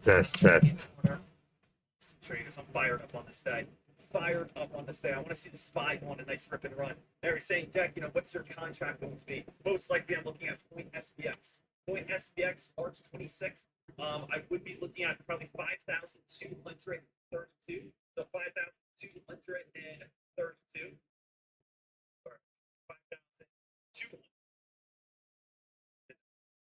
Test. Some traders. I'm fired up on this day. Fired up on this day. I want to see the SPY go on a nice rip and run. They're saying, Deck, what's your contract going to be? Most likely, I'm looking at Point SPX. Point SPX, March 26th. I would be looking at probably 5,232. So 5,232. Or 5,200.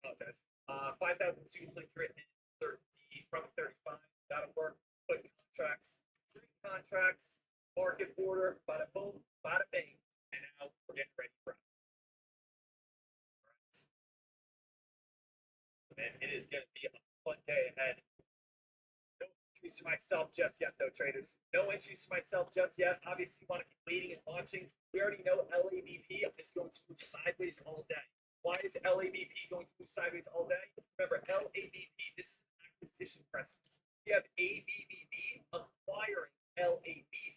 Apologize. 5,230, probably 35. That'll work. Put contracts, 3 contracts, market order, bada boom, bada bang. And now we're getting ready for it. Man, it is going to be a fun day ahead. No entries to myself just yet, though, traders. No entries to myself just yet. Obviously, want to be waiting and watching. We already know LABP is going to move sideways all day. Why is LABP going to move sideways all day? Remember, LABP, this is an acquisition precedent. You have ABBB acquiring LABP.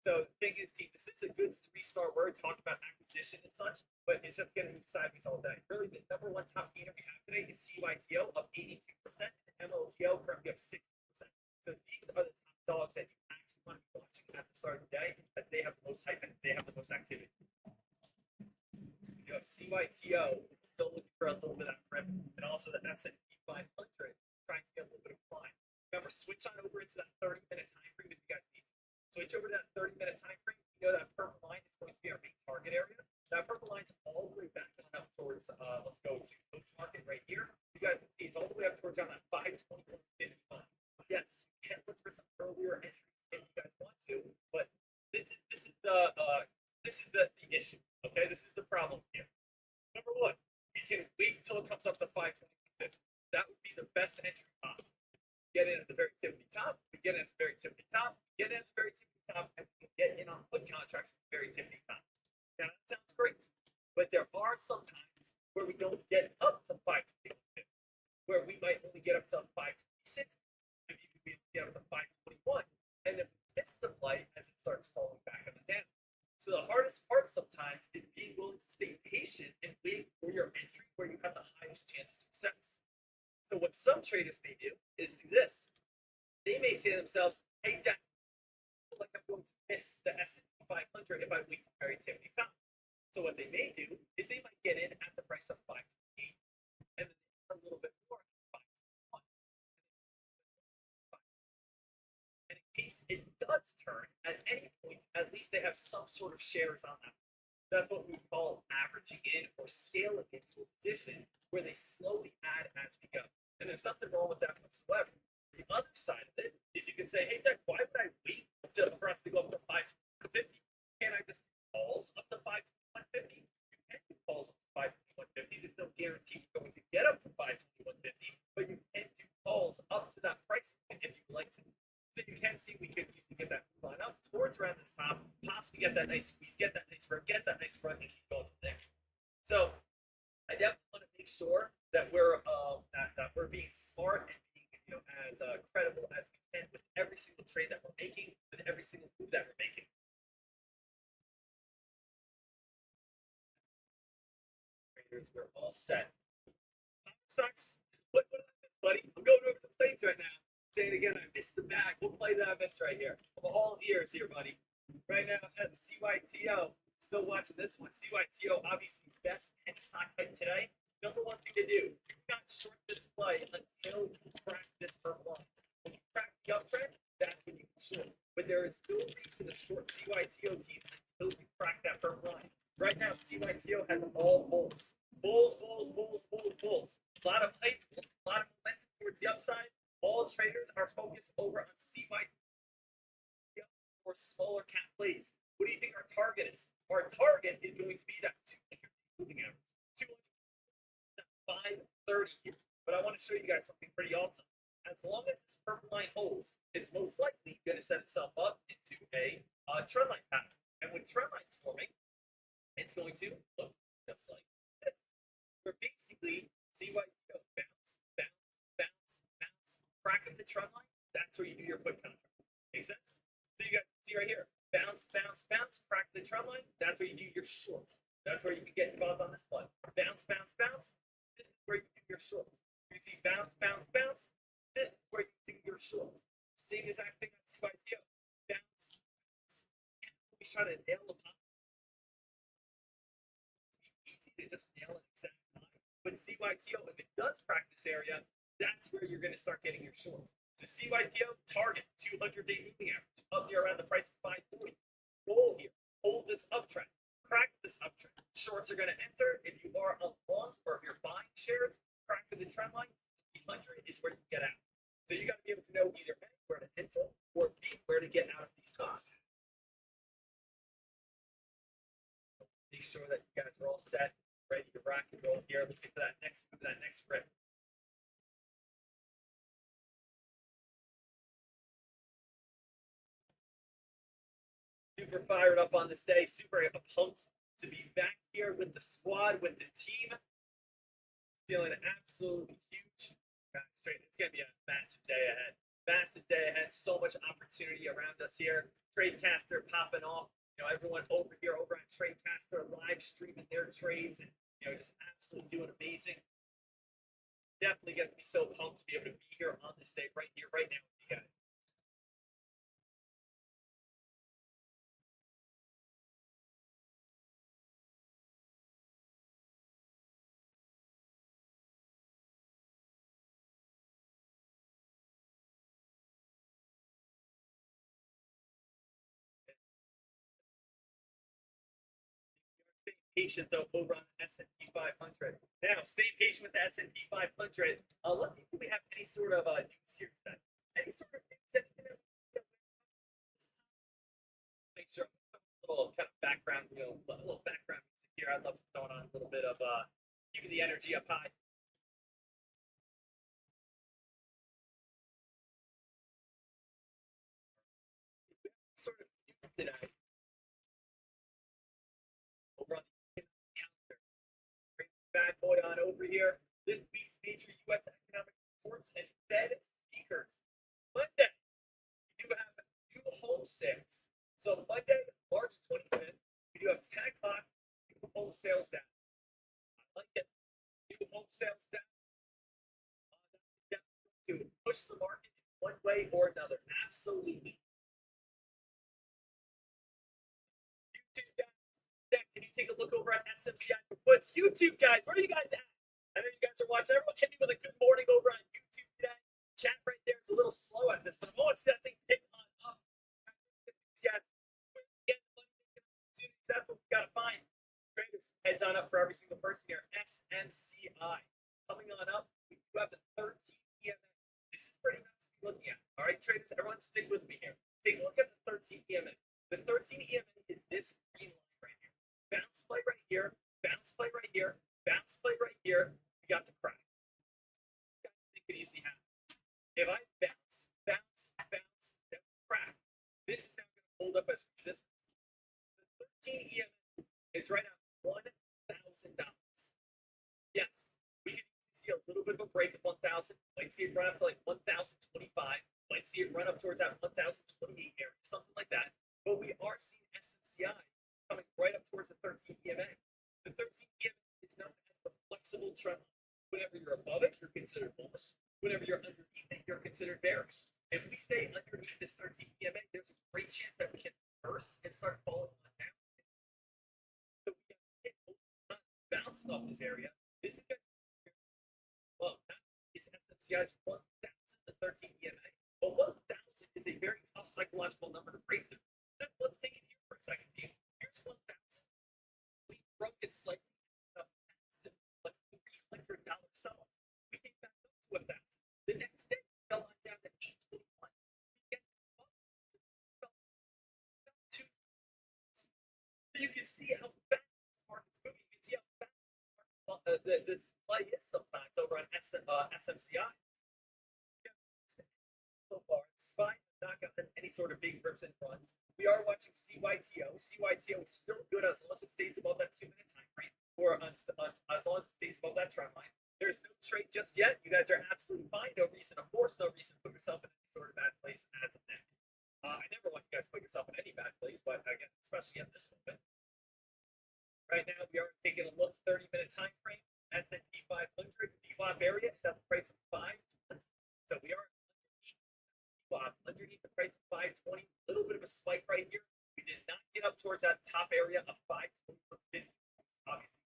So the thing is, team, this is a good 3-star word, talking about acquisition and such, but it's just going to move sideways all day. Really, the number one top gainer we have today is CYTO up 82%, and MOTO currently up 60%. So these are the top dogs that you actually want to be watching at the start of the day, as they have the most hype and they have the most activity. You have CYTO still looking for a little bit of rip, and also the S&P 500 trying to get a little bit of climb. Remember, switch on over into that 30-minute time frame if you guys need to. Switch over to that 30-minute time frame. You know that purple line is going to be our main target area. That purple line's all the way back on up towards, let's go to Coach Market right here. You guys can see it's all the way up towards around that 521.50 line. Yes, you can look for some earlier entries if you guys want to, but this is the issue. Okay, this is the problem here. Number one, you can wait until it comes up to 521.50. That would be the best entry possible. Get in at the very tip of the top. We get in at the very tip of the top. Get in at the very tip of the top, and we can get in on put contracts at the very tip of the top. Now that sounds great, but there are some times where we don't get up to 521.50, where we might only get up to 526, maybe we get up to 521, and then miss the play as it starts falling back on the down. So the hardest part sometimes is being willing to stay patient and waiting for your entry where you have the highest chance of success. So what some traders may do is do this. They may say to themselves, hey, Deck, I feel like I'm going to miss the S&P 500 if I wait to the very tip of the top. So what they may do is they might get in at the price of 528, and then a little bit more at 521. And in case it does turn at any point, at least they have some sort of shares on that. That's what we call averaging in or scaling into a position where they slowly add as we go. And there's nothing wrong with that whatsoever. The other side of it is you can say, hey, Deck, why would I wait for us to go up to 521.50? Can't I just do calls up to 521.50? You can do calls up to 521.50. There's no guarantee you're going to get up to 521.50, but you can do calls up to that price point if you'd like to. So you can see we could easily get that line up towards around this top, possibly get that nice squeeze, get that nice run, get that nice run, and keep going from there. So I definitely want to make sure that we're being smart and being as credible as we can with every single trade that we're making, with every single move that we're making. Traders, we're all set. Sucks. What did I miss, buddy? I'm going over the plates right now. Say it again. I missed the bag. What play did I miss right here? I'm all ears here, buddy. Right now at the CYTO. Still watching this one. CYTO, obviously best penny stock type today. Number one thing to do, you got short this play until you crack this purple line. When you crack the uptrend, that's when you can short. But there is no reason to short CYTO team until you crack that purple line. Right now, CYTO has all bulls. Bulls. A lot of hype, a lot of momentum towards the upside. All traders are focused over on CYTO or smaller cap plays. What do you think our target is? Our target is going to be that 200 moving average. 530 here. But I want to show you guys something pretty awesome. As long as this purple line holds, it's most likely going to set itself up into a trend line pattern. And when trend line's forming, it's going to look just like this. Where basically CYTO bounce, crack of the trend line, that's where you do your put contract. Make sense? So you guys see right here, bounce, crack the trend line, that's where you do your shorts. That's where you can get involved on this one. Bounce. This is where you do your shorts. You see bounce. This is where you short. Same exact thing on CYTO. Bounce. We try to nail the pop. It's easy to just nail an exact time. But CYTO, if it does crack this area, that's where you're going to start getting your shorts. So CYTO, target 200-day moving average, up here around the price of 540. Roll here, hold this uptrend, crack this uptrend. Shorts are going to enter if you are on longs or if you're buying shares. Crack to the trend line, 300 is where you get out. So you got to be able to know either A, where to enter, or B, where to get out of these costs. Make sure that you guys are all set, ready to rock and roll here. Looking for that next move, that next rip. Super fired up on this day, super pumped to be back here with the squad, with the team. Feeling absolutely huge. It's going to be a massive day ahead. Massive day ahead. So much opportunity around us here. Tradecaster popping off. You know, everyone over here over on Tradecaster live streaming their trades and, you know, just absolutely doing amazing. Definitely going to be so pumped to be able to be here on this day right here, right now with you guys. Patient though over on the S&P 500. Now, stay patient with the S&P 500. Let's see if we have any sort of news here today. Any sort of news? Anything that make sure a little kind of background, a little background music here. I'd love to throw on a little bit of keeping the energy up high. Sort of news today. Over on the calendar. Bad boy on over here. This week's major U.S. economic reports and Fed speakers. Monday, we do have new home sales. So Monday, March 25th, we do have 10 o'clock new home sales down. I like it. New home sales down. To push the market in one way or another. Absolutely. YouTube guys, can you take a look over at SMCI for puts? YouTube guys, where are you guys at? I know you guys are watching. Everyone hit me with a good morning over on YouTube today. Chat right there is a little slow at this time. I want to see that thing pick on up. That's what we got to find. Traders, heads on up for every single person here. SMCI coming on up. We do have the 13 EMA. This is pretty nice to be looking at. All right, traders, everyone stick with me here. Take a look at the 13 EMA. The 13 EMA is this green line right here. Bounce play right here. Bounce play right here. Bounce play right here. We got the crack. Take it easy now. If I bounce, then crack, this is now going to hold up as resistance. The 13 EMA is right now $1,000. Yes, we can see a little bit of a break of 1,000. Might see it run up to like 1,025. Might see it run up towards that 1,028 area, something like that. But we are seeing SMCI coming right up towards the 13 EMA. The 13 EMA is known as the flexible trend line. Whenever you're above it, you're considered bullish. Whenever you're underneath it, you're considered bearish. If we stay underneath this 13 EMA, there's a great chance that we can reverse and start falling on down. So we can hit bouncing off this area. This is going to be well, that is SMCI's 1,000 to 13 EMA. But 1,000 is a very tough psychological number to break through. Let's take it here for a second, team. Here's 1,000. We broke it slightly. Like $300 sell. We came back up to 1,000. The next day, we fell on down to 821. We get two. So you can see how fast this market's moving. You can see how fast this play is sometimes over on SMCI. So far, despite not gotten any sort of big rips and runs, we are watching CYTO. CYTO is still good as long as it stays above that 2-minute time frame, or as long as it stays above that trend line. There's no trade just yet. You guys are absolutely fine. No reason to force, no reason to put yourself in any sort of bad place as of now. I never want you guys to put yourself in any bad place, but again, especially at this moment. Right now, we are taking a look 30-minute time frame. S&P 500 VWAP area is at the price of 520. So we are underneath the price of 520. A little bit of a spike right here. We did not get up towards that top area of 520 for 50. Obviously,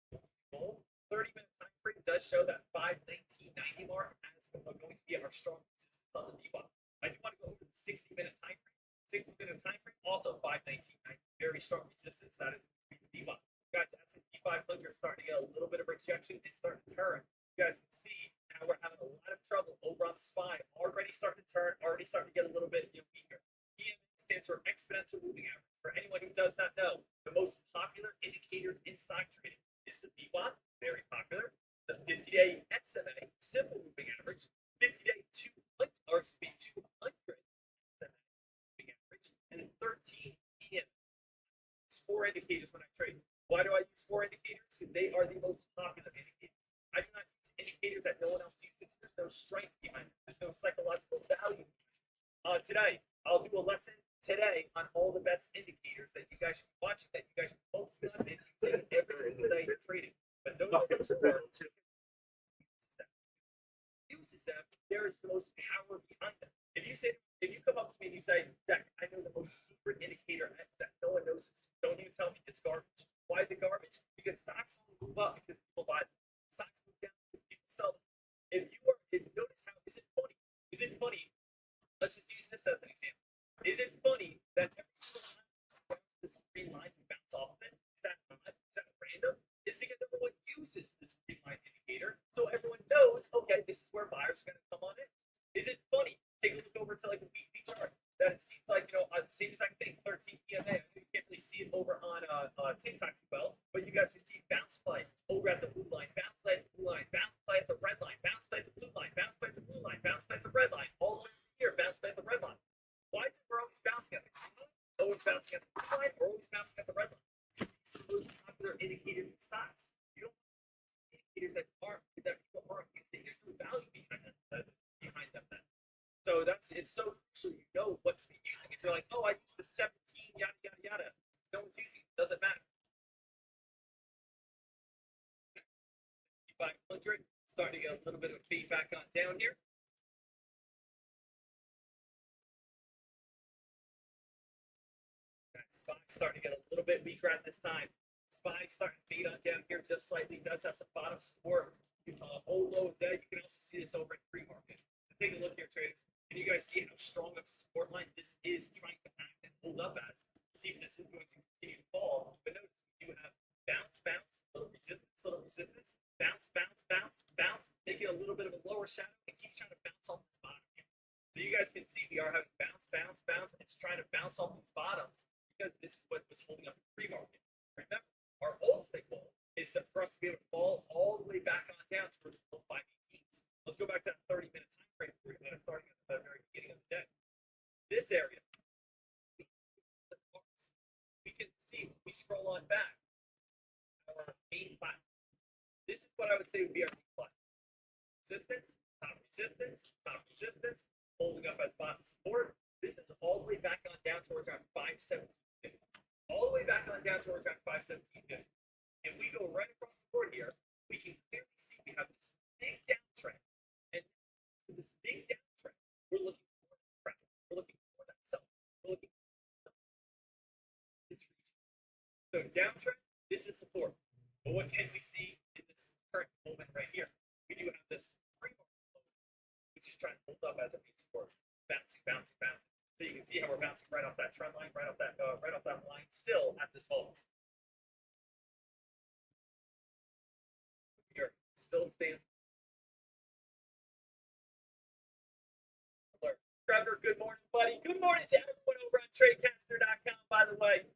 goal. 30-minute time frame does show that 519.90 mark as going to be our strong resistance on the VWAP. I do want to go over the 60-minute time frame. 60-minute time frame also 519.90, very strong resistance. That is the VWAP. Guys, S&P 500 is starting to get a little bit of rejection. It's starting to turn. You guys can see how we're having a lot of trouble over on the SPY. Already starting to turn. Already starting to get a little bit weaker. EMA stands for exponential moving average. For anyone who does not know, the most popular indicators in stock trading is the VWAP, very popular. The 50-day SMA, simple moving average. 50-day 200, or excuse me, 200 SMA moving average, and then 13 EMA. It's 4 indicators when I trade. Why do I use 4 indicators? Because they are the most popular indicators. I do not use indicators that no one else uses. There's no strength behind it. There's no psychological value. Today, I'll do a lesson today on all the best indicators that you guys should be watching, that you guys should be focusing on and using every single day you're trading. But those are uses them, there is the most power behind them. If you come up to me and you say, Zach, I know the most secret indicator that no one knows, don't even tell me it's garbage. Why is it garbage? Because stocks only move up because people buy them. Stocks move down because people sell them. Notice how, is it funny? Is it funny? Let's just use this as an example. Is it funny that every single time this green line we bounce off of it? Is that odd? Is that random? It's because everyone uses this green line indicator, so everyone knows, okay, this is where buyers are going to come on in. Is it funny? Take a look over to like a weekly chart that it seems like, same exact thing, 13 EMA. You can't really see it over on TikTok too well, but you guys can see bounce play over at the blue line, bounce play at the blue line, bounce play at the red line, bounce play at the blue line, bounce play at the blue line, bounce play at the red line, all the way here, bounce play at the red line. Why is it we're always bouncing at the green line, always bouncing at the blue line, or always bouncing at the red line? These are the most popular indicators in stocks. You don't want indicators that people aren't using. There's no value behind them. Then. So it's so crucial you know what to be using. If you're like, oh, I use the 17, yada yada yada, no one's using it. Doesn't matter. 500, starting to get a little bit of feedback on down here. SPY starting to get a little bit weaker at this time. SPY starting to fade on down here just slightly. Does have some bottom support. Old low there. You can also see this over in pre-market. Take a look here, traders. Can you guys see how strong of a support line this is trying to act and hold up as? See if this is going to continue to fall. But notice we do have bounce, bounce, little resistance, bounce, bounce, bounce, bounce, making a little bit of a lower shadow. It keeps trying to bounce off this bottom here. So you guys can see we are having bounce, bounce, bounce. It's trying to bounce off these bottoms because this is what was holding up the pre-market. Remember, our ultimate goal is for us to be able to fall all the way back on down towards the 518s. Let's go back to that 30-minute time frame starting at the very beginning of the day. This area, we can see when we scroll on back our main platform. This is what I would say would be our main platform. Resistance, top resistance, holding up as bottom support. This is all the way back on down towards our 517.50. All the way back on down towards our 517.50. If we go right across the board here, we can clearly see we have this big downtrend. And with this big downtrend, we're looking for that trend. We're looking for that sell. We're looking for this region. So downtrend, this is support. But what can we see in this current moment right here? We do have this pre-market moment, which is trying to hold up as a main support. Bouncing, bouncing, bouncing. So you can see how we're bouncing right off that trend line, right off that line, still at this hold. Here, still staying. Alert. Trevor, good morning, buddy. Good morning to everyone over on TradeCaster.com, by the way.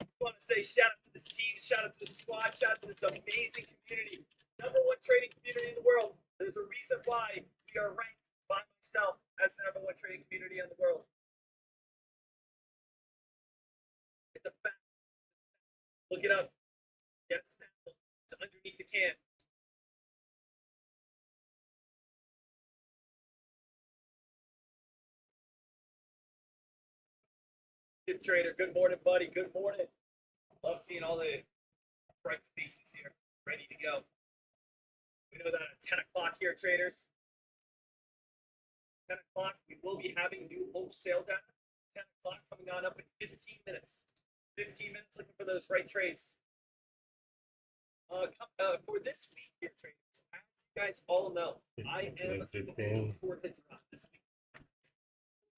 I want to say shout out to this team, shout out to the squad, shout out to this amazing community. #1 trading community in the world. There's a reason why we are ranked by myself as the #1 trading community in the world. It's a fact. Look it up. Get a snap. It's underneath the can. Good trader. Good morning, buddy. Good morning. Love seeing all the bright faces here, ready to go. We know that at 10 o'clock here, traders, 10 o'clock, we will be having new wholesale data. 10 o'clock coming on up in 15 minutes. 15 minutes looking for those right trades. For this week here, traders, as you guys all know, I am looking towards a drop this week.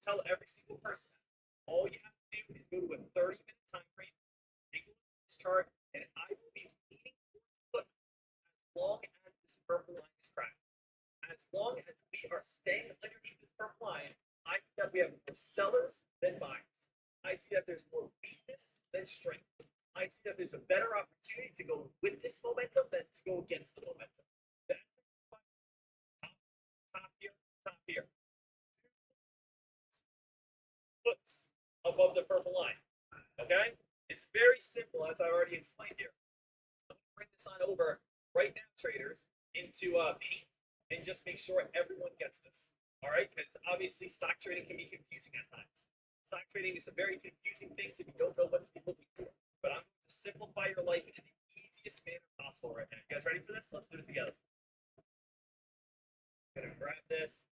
Tell every single person, all you have to do is go to a 30-minute time frame, take a look at this chart, and I will be leaning towards put as long as this purple line is cracked. As long as we are staying underneath this purple line, I see that we have more sellers than buyers. I see that there's more weakness than strength. I see that there's a better opportunity to go with this momentum than to go against the momentum. That's top here, top here. Puts above the purple line. Okay? It's very simple, as I already explained here. I'm going to bring this on over right now, traders, into paint and just make sure everyone gets this. All right? Because obviously stock trading can be confusing at times. Stock trading is a very confusing thing if you don't know what to be looking for. But I'm going to simplify your life in the easiest manner possible right now. You guys ready for this? Let's do it together. I'm going to grab this,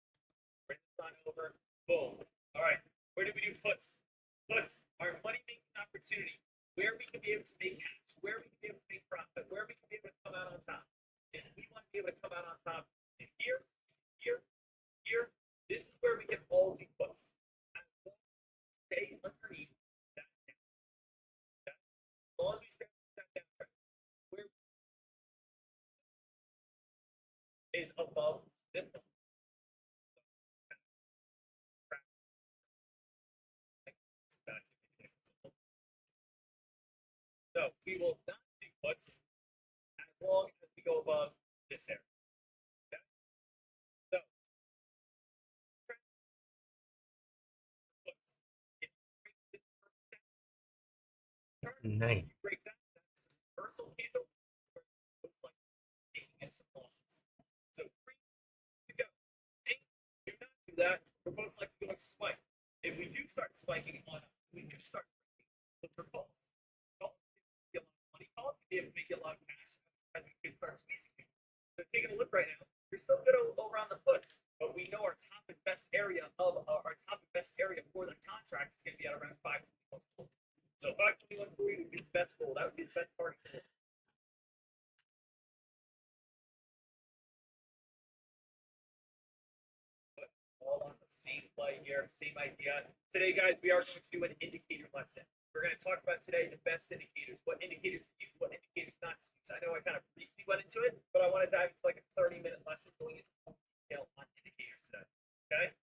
bring this on over. Boom. All right. Where do we do puts? Puts are money-making opportunity, where we can be able to make cash, where we can be able to make profit, where we can be able to come out on top. And we want to be able to come out on top in here, here, here. This is where we can all do puts. Stay underneath that down. As long as we stay underneath that down, where is above this one. So we will not do puts as long as we go above this area. Okay? So puts. If you break this Nice. break that, that's the reversal candle where it looks like taking in some losses. So 3 to go. Pink, do not do that. We're most likely going to spike. If we do start spiking on, we do start breaking, look for calls. Calls can be a lot of money. Calls can be able to make you a lot of cash as we can start squeezing you. So taking a look right now, you're still good around the puts, but we know our top and best area of our top and best area for the contract is going to be at around 521.40. So 521.40 would be the best goal. That would be the best target goal. All on the same play here, same idea. Today, guys, we are going to do an indicator lesson. We're going to talk about today the best indicators, what indicators to use, what indicators not to use. I know I kind of briefly went into it, but I want to dive into like a 30-minute lesson going into more detail on indicators today. Okay?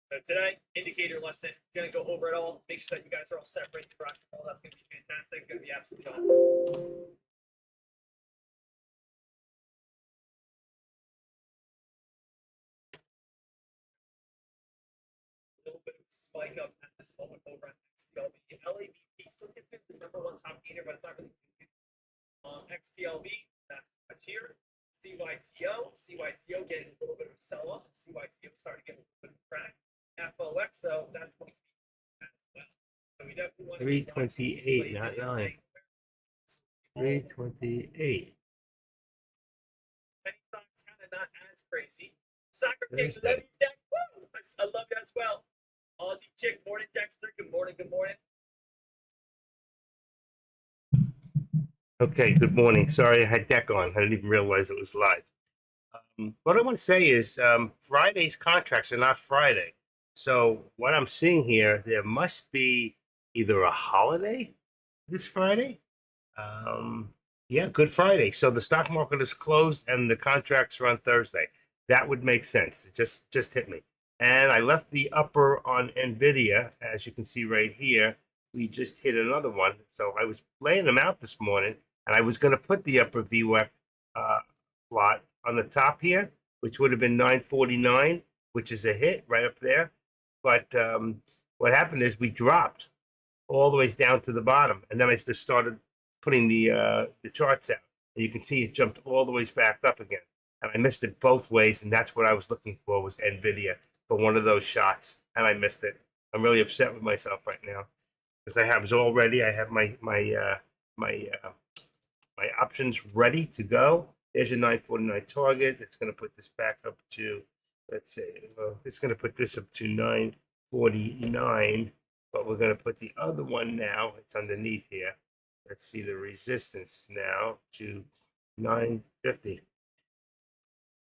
So today, indicator lesson, going to go over it all. Make sure that you guys are all set, ready to rock and roll. That's going to be fantastic. Going to be absolutely awesome. Little bit of a spike up at this moment over at XTLB. LABP still considered the #1 top gainer, but it's not really doing it. XTLB, that's much here. CYTO getting a little bit of a sell off. CYTO starting to get a little bit of a crack. FOXO, that's going to be as well. So we definitely want to 328, not 9. 328. Penny stock's kind of not as crazy. Soccer King, love you, Deck. Woo! I love you as well. Aussie Chick, morning, Dexter. Good morning, good morning. Okay, good morning. Sorry, I had deck on. I didn't even realize it was live. What I want to say is Friday's contracts are not Friday. So what I'm seeing here, there must be either a holiday this Friday. Yeah, Good Friday. So the stock market is closed and the contracts are on Thursday. That would make sense. It just hit me. And I left the upper on NVIDIA, as you can see right here. We just hit another one. So I was laying them out this morning, and I was going to put the upper VWAP plot on the top here, which would have been 949, which is a hit right up there. But what happened is we dropped all the way down to the bottom, and then I just started putting the charts out. And you can see it jumped all the way back up again. And I missed it both ways, and that's what I was looking for was NVIDIA for one of those shots, and I missed it. I'm really upset with myself right now because I have my options ready to go. There's your 949 target. It's going to put this back up to let's see. Well, it's going to put this up to 949, but we're going to put the other one now. It's underneath here. Let's see the resistance now to 950.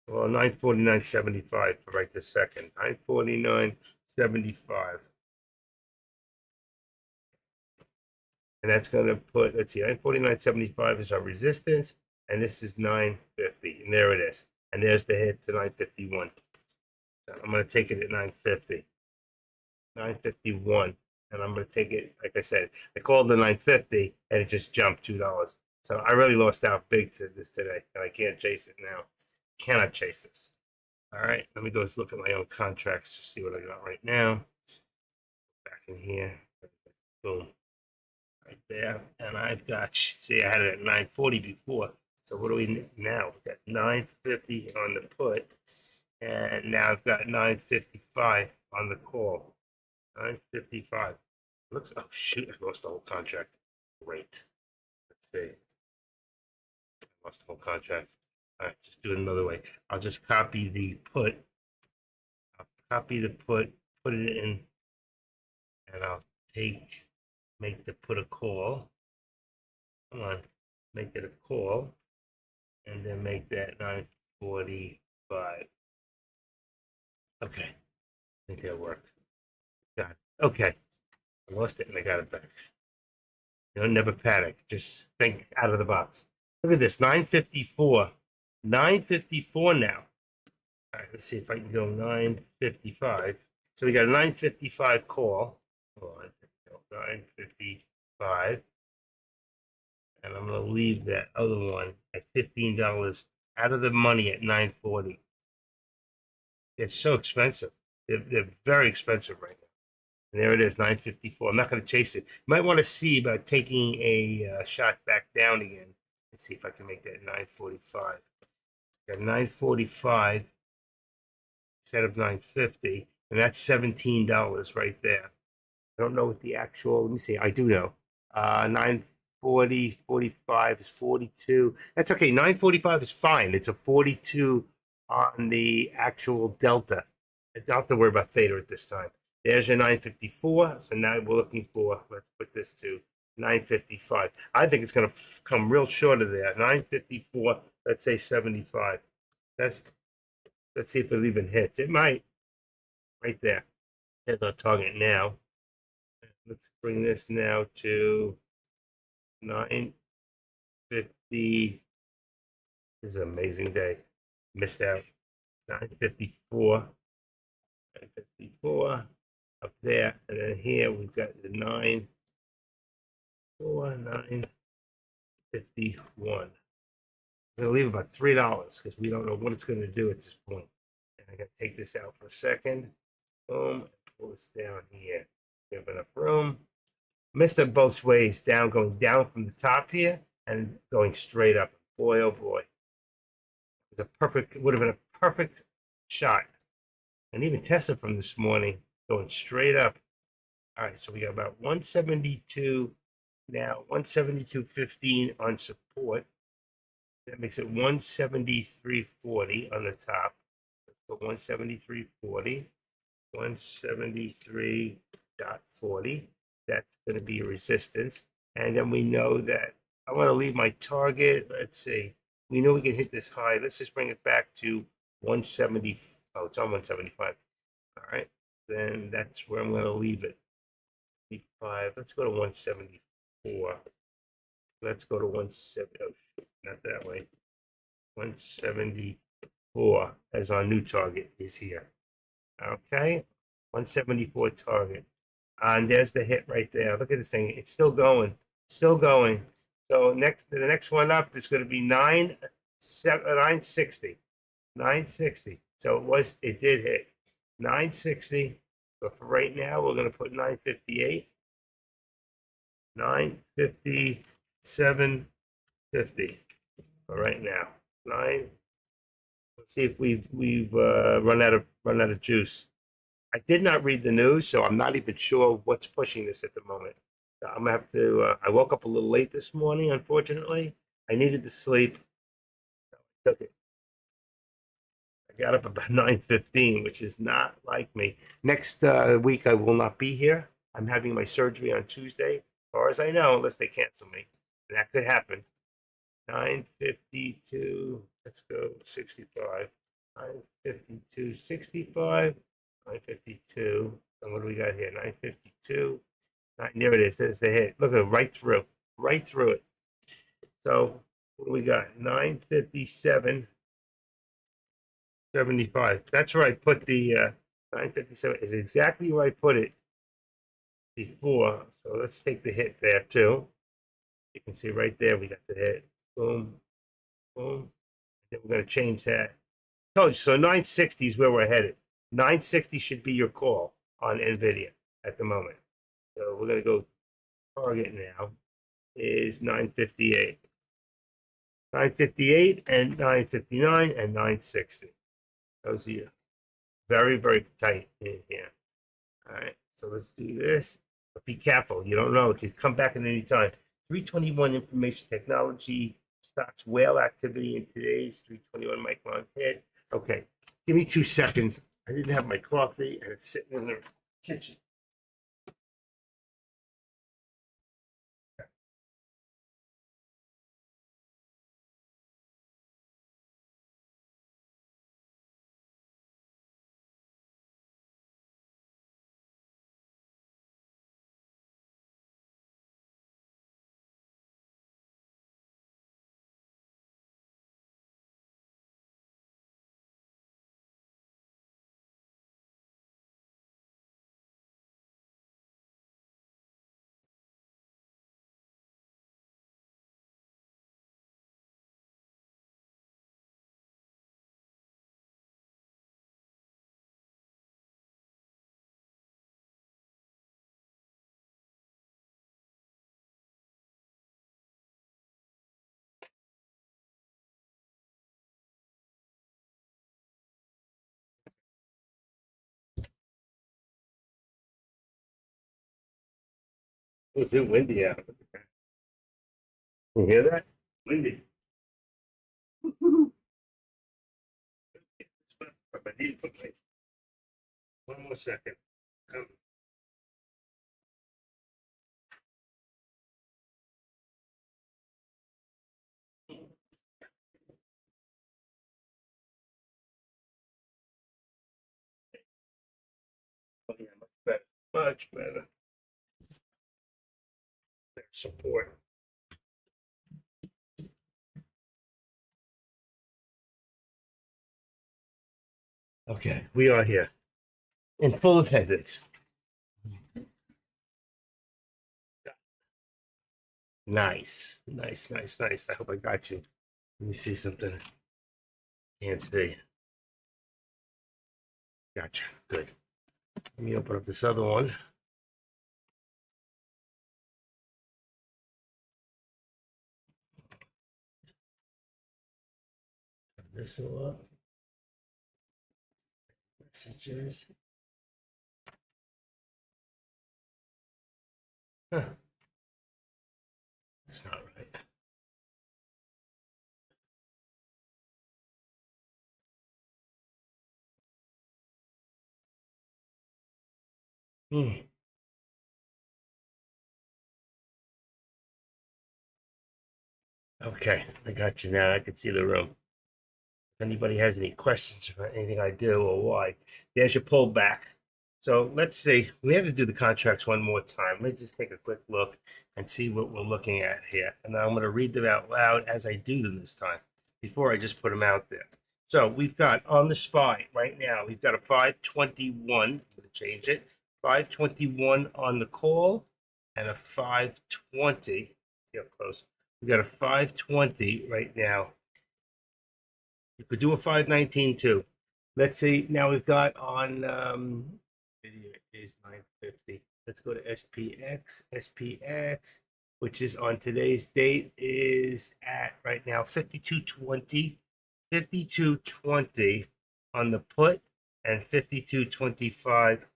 Well, 949.75 for right this second. 949.75. And that's going to put, let's see, 949.75 is our resistance, and this is 950, and there it is. And there's the hit to 951. So I'm going to take it at 950, 951, and I'm going to take it, like I said, I called the 950, and it just jumped $2. So I really lost out big to this today, and I can't chase it now. Cannot chase this. All right, let me go look at my own contracts to see what I got right now. Back in here, boom. Right there, and I've got, see, I had it at 940 before. So what do we now? We got 950 on the put, and now I've got 955 on the call. 955. Looks, oh shoot, I lost the whole contract. Great. Let's see. I lost the whole contract. All right, just do it another way. I'll just copy the put. I'll copy the put it in, and I'll make the put a call. Come on, make it a call, and then make that 945. Okay, I think that worked. Got it. Okay, I lost it and I got it back. Never panic. Just think out of the box. Look at this, 954. 954 now. All right, let's see if I can go 955. So we got a 955 call. Hold on, 955. And I'm going to leave that other one at $15 out of the money at 940. It's so expensive. They're very expensive right now. And there it is, 954. I'm not going to chase it. You might want to see about taking a shot back down again. Let's see if I can make that 945. Got 945 instead of 950, and that's $17 right there. I don't know what the actual, let me see, I do know. 940, 45 is 42. That's okay, 945 is fine. It's a 42 on the actual delta. I don't have to worry about theta at this time. There's your 954, so now we're looking for, let's put this to 955. I think it's going to come real short of there. 954, let's say 75. Let's see if it even hits. It might. Right there. There's our target now. Let's bring this now to 950. This is an amazing day. Missed out. 954. 954 up there. And then here we've got the 951. I'm going to leave about $3 because we don't know what it's going to do at this point. And I got to take this out for a second. Boom. Pull this down here. We have enough room. Missed it both ways. Going down from the top here and going straight up. Boy, oh boy. It would have been a perfect shot. And even tested from this morning, going straight up. All right, so we got about 172 now, 172.15 on support. That makes it 173.40 on the top. Let's put 173.40, 173.40. That's going to be resistance. And then we know that I want to leave my target. Let's see. We know we can hit this high. Let's just bring it back to 170. Oh, it's on 175. All right. Then that's where I'm going to leave it. 5. Let's go to 174. Let's go to 170. Oh, shoot, not that way. 174 as our new target is here. Okay, 174 target. And there's the hit right there. Look at this thing. It's still going. Still going. So the next one up is going to be 960. 960. So it did hit 960. But for right now, we're going to put 958. 957.50 for right now. Let's see if we've run out of juice. I did not read the news, so I'm not even sure what's pushing this at the moment. So I'm gonna have to. I woke up a little late this morning, unfortunately. I needed to sleep. So I took it. I I got up about 9:15, which is not like me. Next week, I will not be here. I'm having my surgery on Tuesday, as far as I know, unless they cancel me. That could happen. 9:52. Let's go 65. 9:52, 65. 9:52. And what do we got here? 9:52. There it is. There's the hit. Look at it, right through. Right through it. So what do we got? 9:57. 75. That's where I put the 957 is exactly where I put it before. So let's take the hit there too. You can see right there we got the hit. Boom, boom. Then we're going to change that. Told you. So 960 is where we're headed. 960 should be your call on NVIDIA at the moment. So we're going to go target now is 958. 958 and 959 and 960. Those are very, very tight in here. All right, so let's do this. But be careful. You don't know. It could come back at any time. 321 information technology stocks whale activity in today's 321 micron hit. Okay, give me 2 seconds. I didn't have my coffee and it's sitting in the kitchen. It's windy out. You hear that? Windy. I need to put my 1 more second. Come. Oh, yeah, much better. Much better. There's support. Okay, we are here in full attendance. Nice, nice, nice, nice. I hope I got you. Let me see something. Can't see. Gotcha. Good. Let me open up this other one. Turn this off. Messages. Huh. It's not right. Hmm. Okay, I got you now. I can see the room. If anybody has any questions about anything I do or why, there's your pullback. So let's see. We have to do the contracts one more time. Let's just take a quick look and see what we're looking at here. And I'm going to read them out loud as I do them this time before I just put them out there. So we've got on the SPY right now, we've got a 521. I'm going to change it. 521 on the call and a 520. See up close. We got a 520 right now. You could do a 519 too. Let's see. Now we've got on video is 950. Let's go to SPX. SPX, which is on today's date, is at right now 5220. 5220 on the put and 5225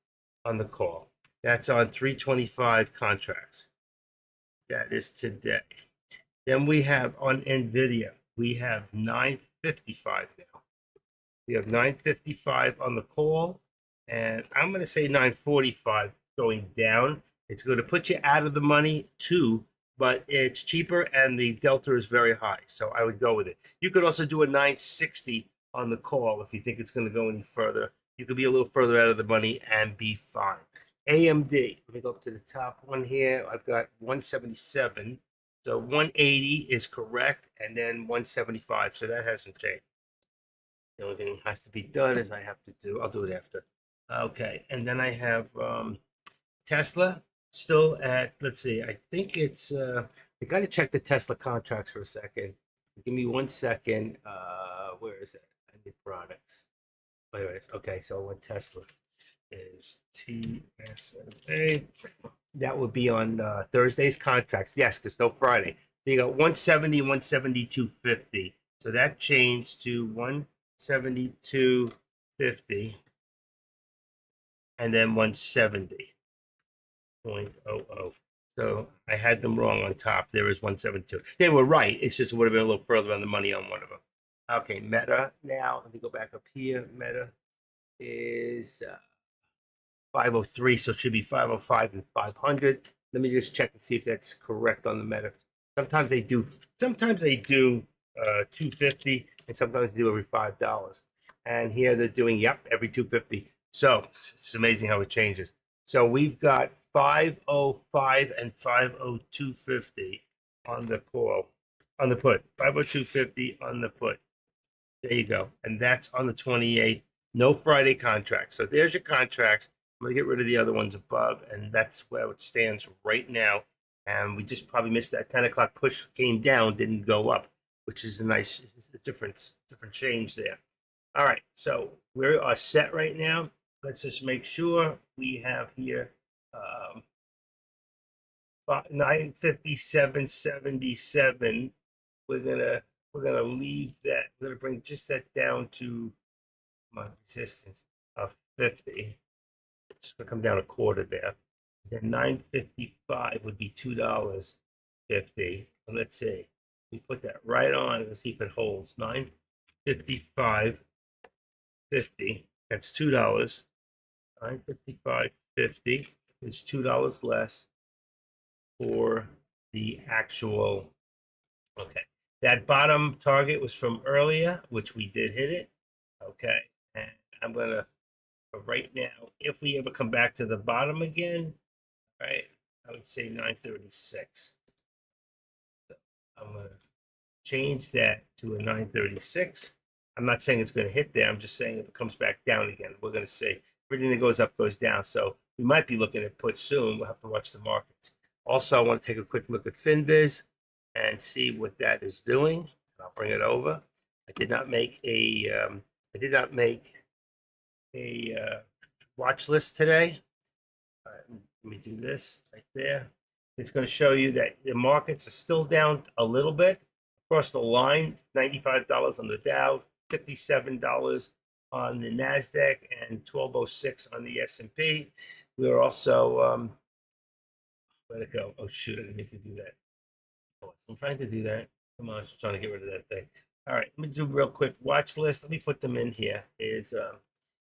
on the call. That's on 325 contracts. That is today. Then we have on NVIDIA, we have 955 now. We have 9:55 on the call, and I'm going to say 9:45 going down. It's going to put you out of the money too, but it's cheaper and the delta is very high. So I would go with it. You could also do a 960 on the call if you think it's going to go any further. You could be a little further out of the money and be fine. AMD, let me go up to the top one here. I've got 177. So 180 is correct, and then 175. So that hasn't changed. The only thing that has to be done is I'll do it after. Okay, and then I have Tesla still at, let's see, I think it's, I got to check the Tesla contracts for a second. Give me 1 second. Where is it? I need products. Anyways, okay, so when Tesla is TSMA, that would be on Thursday's contracts. Yes, because no Friday. So you got 170, 172.50. So that changed to 172.50 and then 170.00. So I had them wrong on top. There is 172. They were right. It's just it would have been a little further on the money on one of them. Okay, Meta now. Let me go back up here. Meta is 503, so it should be 505 and 500. Let me just check and see if that's correct on the Meta. Sometimes they do 250, and sometimes they do every $5. And here they're doing every 250. So it's amazing how it changes. So we've got 505 and 502.50 on the call, on the put. 502.50 on the put. There you go. And that's on the 28th. No Friday contracts. So there's your contracts. I'm going to get rid of the other ones above, and that's where it stands right now. And we just probably missed that 10 o'clock push, came down, didn't go up, which is a nice different change there. All right, so we are set right now. Let's just make sure we have here 957.77. We're gonna leave that. We're gonna bring just that down to my resistance of 50. Just gonna come down a quarter there. Then 955 would be $2.50. Let's see. We put that right on. Let's see if it holds. 955.50. That's $2. 955.50 is $2 less for the actual. Okay. That bottom target was from earlier, which we did hit it. Okay. And I'm gonna right now, if we ever come back to the bottom again, right, I would say 936. So I'm going to change that to a 936. I'm not saying it's going to hit there. I'm just saying if it comes back down again, we're going to see everything that goes up goes down. So we might be looking at put soon. We'll have to watch the markets. Also, I want to take a quick look at FinViz and see what that is doing. I'll bring it over. I did not make a watch list today. Let me do this right there. It's going to show you that the markets are still down a little bit across the line. $95 on the Dow, $57 on the Nasdaq, and 1206 on the S&P. We are also where'd it go? Oh shoot! I didn't mean to do that. Oh, I'm trying to do that. Come on, I'm just trying to get rid of that thing. All right, let me do a real quick watch list. Let me put them in here. Is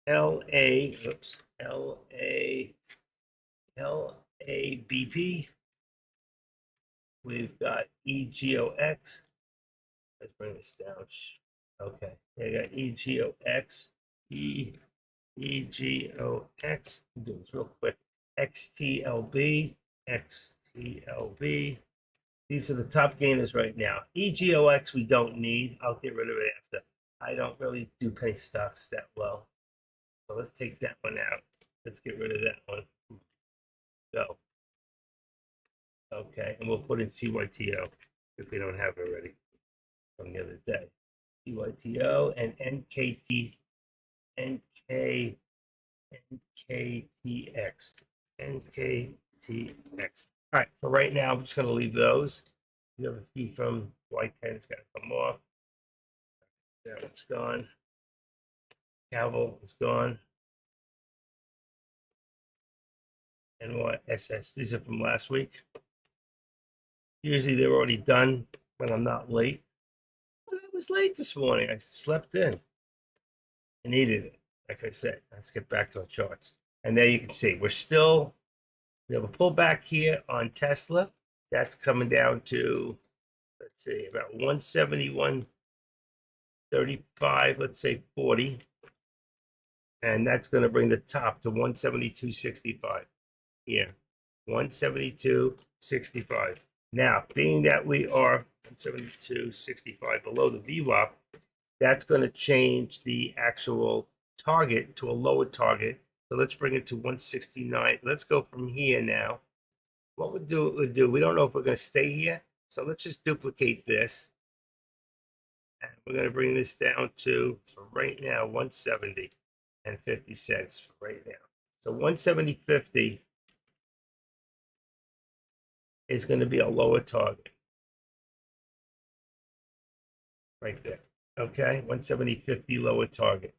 LABP. We've got EGOX. Let's bring this down. Okay, they got EGOX. EGOX. Do this real quick. XTLB. XTLB. These are the top gainers right now. EGOX we don't need. I'll get rid of it after. I don't really do penny stocks that well. So let's take that one out. Let's get rid of that one. Go. Okay, and we'll put in CYTO if we don't have it already from the other day. CYTO and NKTX. NKTX. All right, for right now, I'm just going to leave those. You have a few from Y10, it's got to come off. That one's gone. Cavill is gone. And what SS? These are from last week. Usually they're already done when I'm not late. Well, I was late this morning. I slept in. I needed it. Like I said, let's get back to our charts. And there you can see we have a pullback here on Tesla. That's coming down to, let's see, about 171.35, let's say 40. And that's going to bring the top to 172.65 here. 172.65. Now, being that we are 172.65 below the VWAP, that's going to change the actual target to a lower target. So let's bring it to 169. Let's go from here now. What we do, we don't know if we're going to stay here. So let's just duplicate this. And we're going to bring this down to, for right now, 170 and 50 cents for right now. So 170.50 is going to be a lower target. Right there. Okay, 170.50 lower target.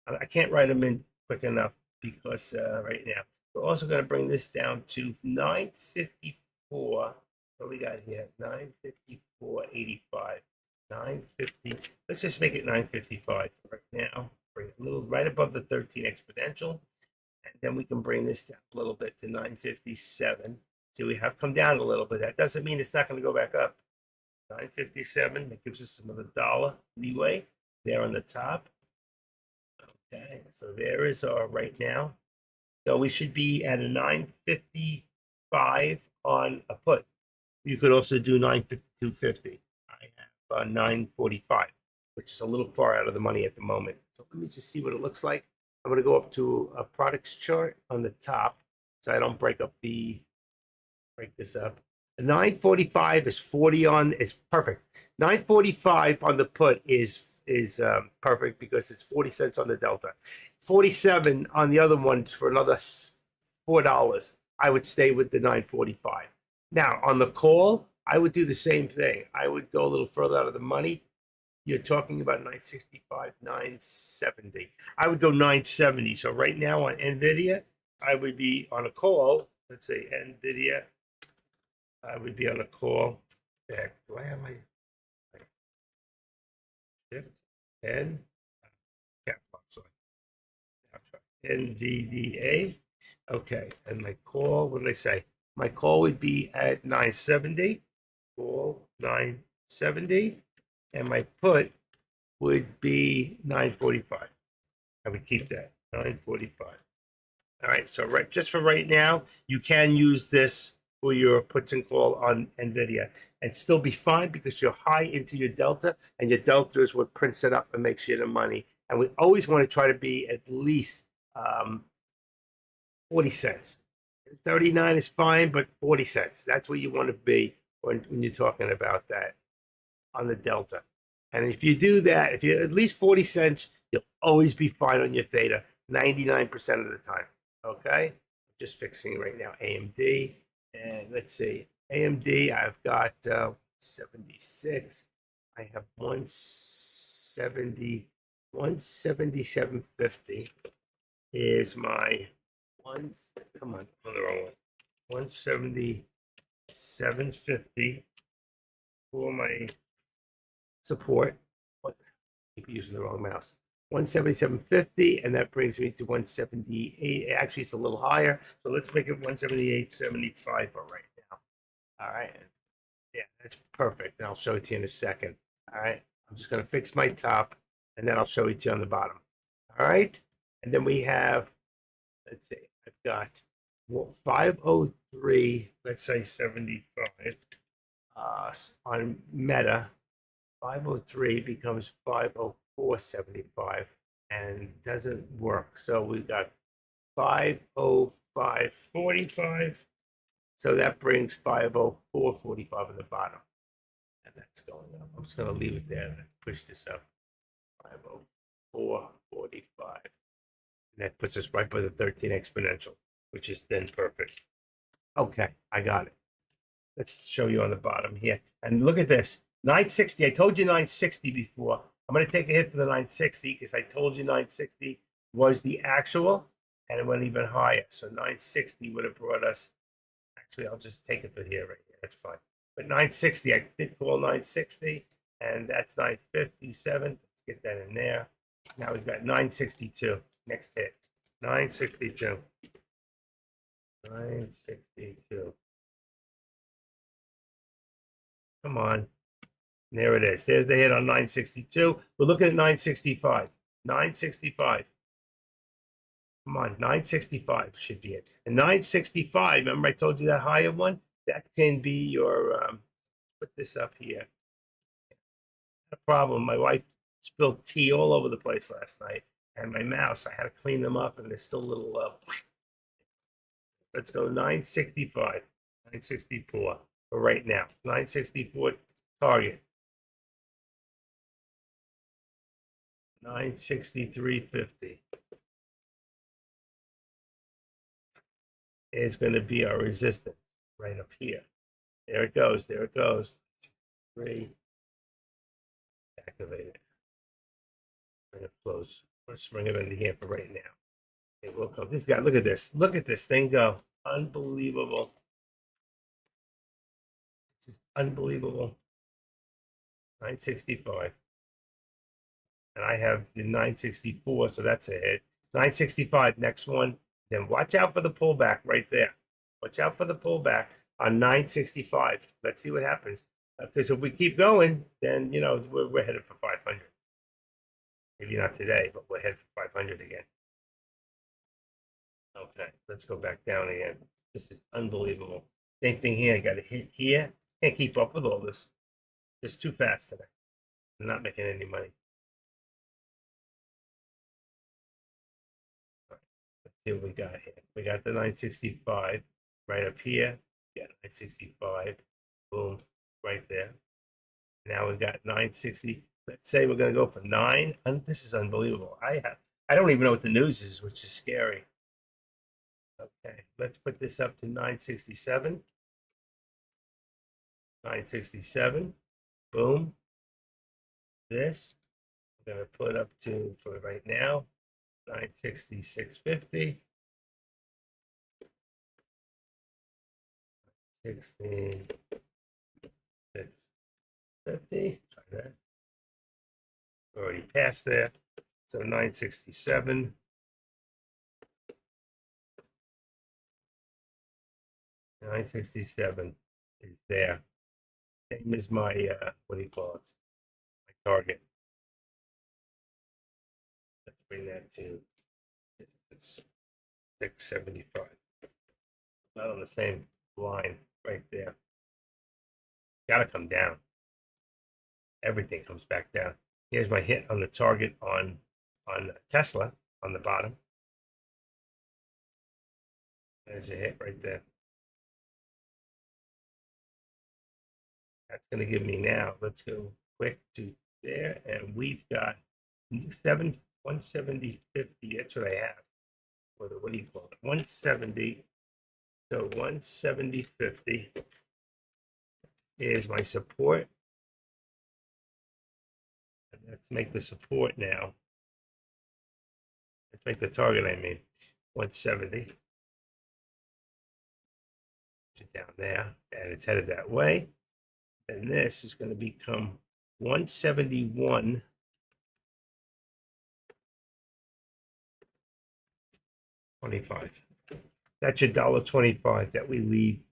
I can't write them in quick enough because right now. We're also going to bring this down to 954. What we got here? 954.85. 950. Let's just make it 955 right now. Bring it a little right above the 13 exponential. And then we can bring this down a little bit to 957. See, we have come down a little bit. That doesn't mean it's not going to go back up. 957. That gives us another dollar leeway there on the top. Okay, so there is our right now. So we should be at a 955 on a put. You could also do 952.50. I have 945, which is a little far out of the money at the moment. So let me just see what it looks like. I'm going to go up to a products chart on the top, so I don't break this up. The 945 is 40 on. It's perfect. 945 on the put is perfect because it's 40 cents on the delta. 47 on the other one for another $4. I would stay with the 945. Now on the call, I would do the same thing. I would go a little further out of the money. You're talking about 965, 970. I would go 970. So right now on NVIDIA, I would be on a call. Let's say NVIDIA. I would be on a call. Back. Do I have my shift? N? Cap box. NVDA. Okay. And my call, what did I say? My call would be at 970. Call 970. And my put would be 945. I would keep that 945. All right, so just for right now, you can use this for your puts and call on NVIDIA and still be fine because you're high into your delta, and your delta is what prints it up and makes you the money. And we always want to try to be at least 40 cents. 39 is fine, but 40 cents. That's where you want to be when you're talking about that on the delta. And if you do that, if you're at least 40 cents, you'll always be fine on your theta 99% of the time. Okay? Just fixing right now AMD. And let's see. AMD, I've got 76. I have 177.50 is my one. Come on the wrong one. 177.50 for my support. What? Keep using the wrong mouse. 177.50, and that brings me to 178. Actually, it's a little higher, so let's make it 178.75 for right now. All right. Yeah, that's perfect. And I'll show it to you in a second. All right. I'm just going to fix my top, and then I'll show it to you on the bottom. All right. And then we have, let's see, I've got 503, let's say 75 on Meta. 503 becomes 504.75 and doesn't work. So we've got 505.45. So that brings 504.45 on the bottom. And that's going up. I'm just going to leave it there and push this up. 504.45. And that puts us right by the 13 exponential, which is then perfect. Okay, I got it. Let's show you on the bottom here. And look at this. 960. I told you 960 before. I'm going to take a hit for the 960 because I told you 960 was the actual, and it went even higher. So 960 would have brought us. Actually, I'll just take it for here right here. That's fine. But 960, I did call 960, and that's 957. Let's get that in there. Now we've got 962. Next hit. 962. 962. Come on. There it is. There's the hit on 962. We're looking at 965. 965. Come on, 965 should be it. And 965, remember I told you that higher one? That can be your, put this up here. A problem. My wife spilled tea all over the place last night. And my mouse, I had to clean them up, and there's still a little, let's go 965, 964 for right now. 964 target. 963.50 is going to be our resistance right up here. There it goes. There it goes. 3. Activate it. Bring it close. Let's bring it under here for right now. It will come. This guy, look at this. Look at this thing go. Unbelievable. This is unbelievable. 965. And I have the 964, so that's a hit. 965, next one. Then watch out for the pullback right there. Watch out for the pullback on 965. Let's see what happens. Because if we keep going, then, you know, we're headed for 500. Maybe not today, but we're headed for 500 again. Okay, let's go back down again. This is unbelievable. Same thing here. I got a hit here. Can't keep up with all this. It's too fast today. I'm not making any money. Let's see what we got here. We got the 965 right up here. Yeah, 965. Boom, right there. Now we've got 960. Let's say we're going to go for 9. And this is unbelievable. I don't even know what the news is, which is scary. Okay, let's put this up to 967. 967. Boom. This I'm going to put up to, for right now, 966.50. 16.650. Try that. Already passed there. So 967. $967 is there. Same as my what do you call it? My target. Let's bring that to 675. Not on the same line right there. Gotta come down. Everything comes back down. Here's my hit on the target on Tesla on the bottom. There's a hit right there. That's going to give me now. Let's go quick to there, and we've got 170.50. That's what I have. What do you call it? 170. So 170.50 is my support. And let's make the support now. Let's make the target, I mean, 170. Down there, and it's headed that way. And this is going to become 171. $25. That's your $1.25 that we leave.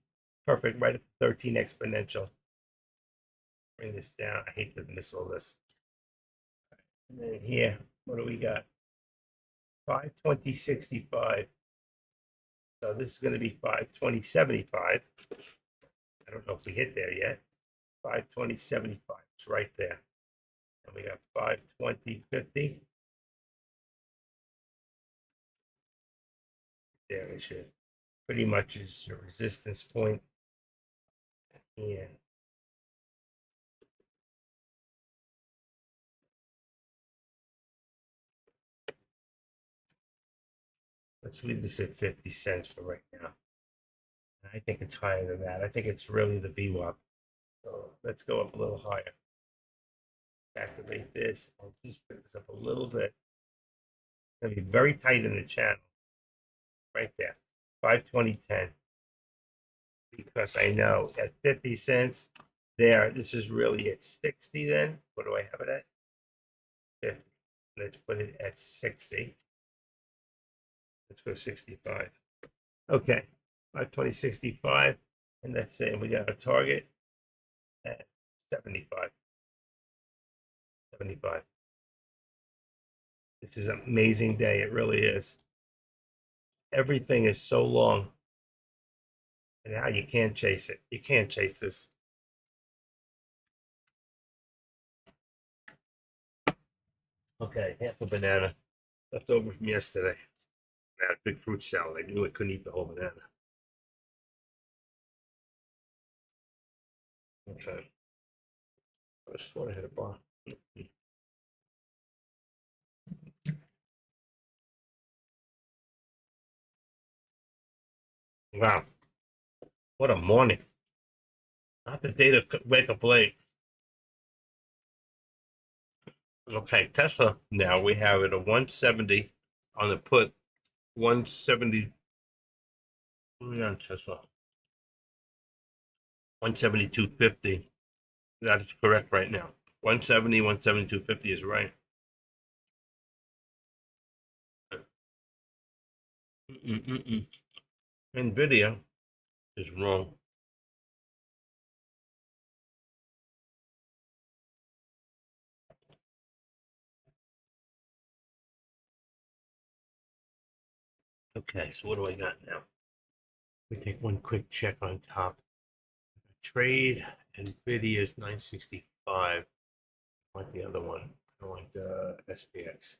Perfect, right at the 13 exponential. Bring this down. I hate to miss all this. And then here, what do we got? 520.65. So this is going to be 520.75. I don't know if we hit there yet. 520.75. It's right there. And we got 520.50. There it should. Pretty much is your resistance point. Yeah. Let's leave this at 50 cents for right now. I think it's higher than that. I think it's really the VWAP. So let's go up a little higher. Activate this. I'll just put this up a little bit. It's going to be very tight in the channel. Right there. 520.10. Because I know at 50 cents there, this is really at 60 then. What do I have it at? 50. Let's put it at 60. Let's go 65. Okay, 520.65. And let's say we got a target at 75. 75. This is an amazing day. It really is. Everything is so long. And now you can't chase it. You can't chase this. Okay, half a banana left over from yesterday. I had a big fruit salad. I knew I couldn't eat the whole banana. Okay. I just thought I had a bar. Wow. What a morning. Not the day to wake up late. Okay, Tesla. Now we have it at 170 on the put. 170. What are we on Tesla? 172.50. That is correct right now. 170, 172.50 is right. NVIDIA is wrong. Okay, so what do I got now? We take one quick check on top. Trade NVIDIA is 965. I want the other one. I want SPX.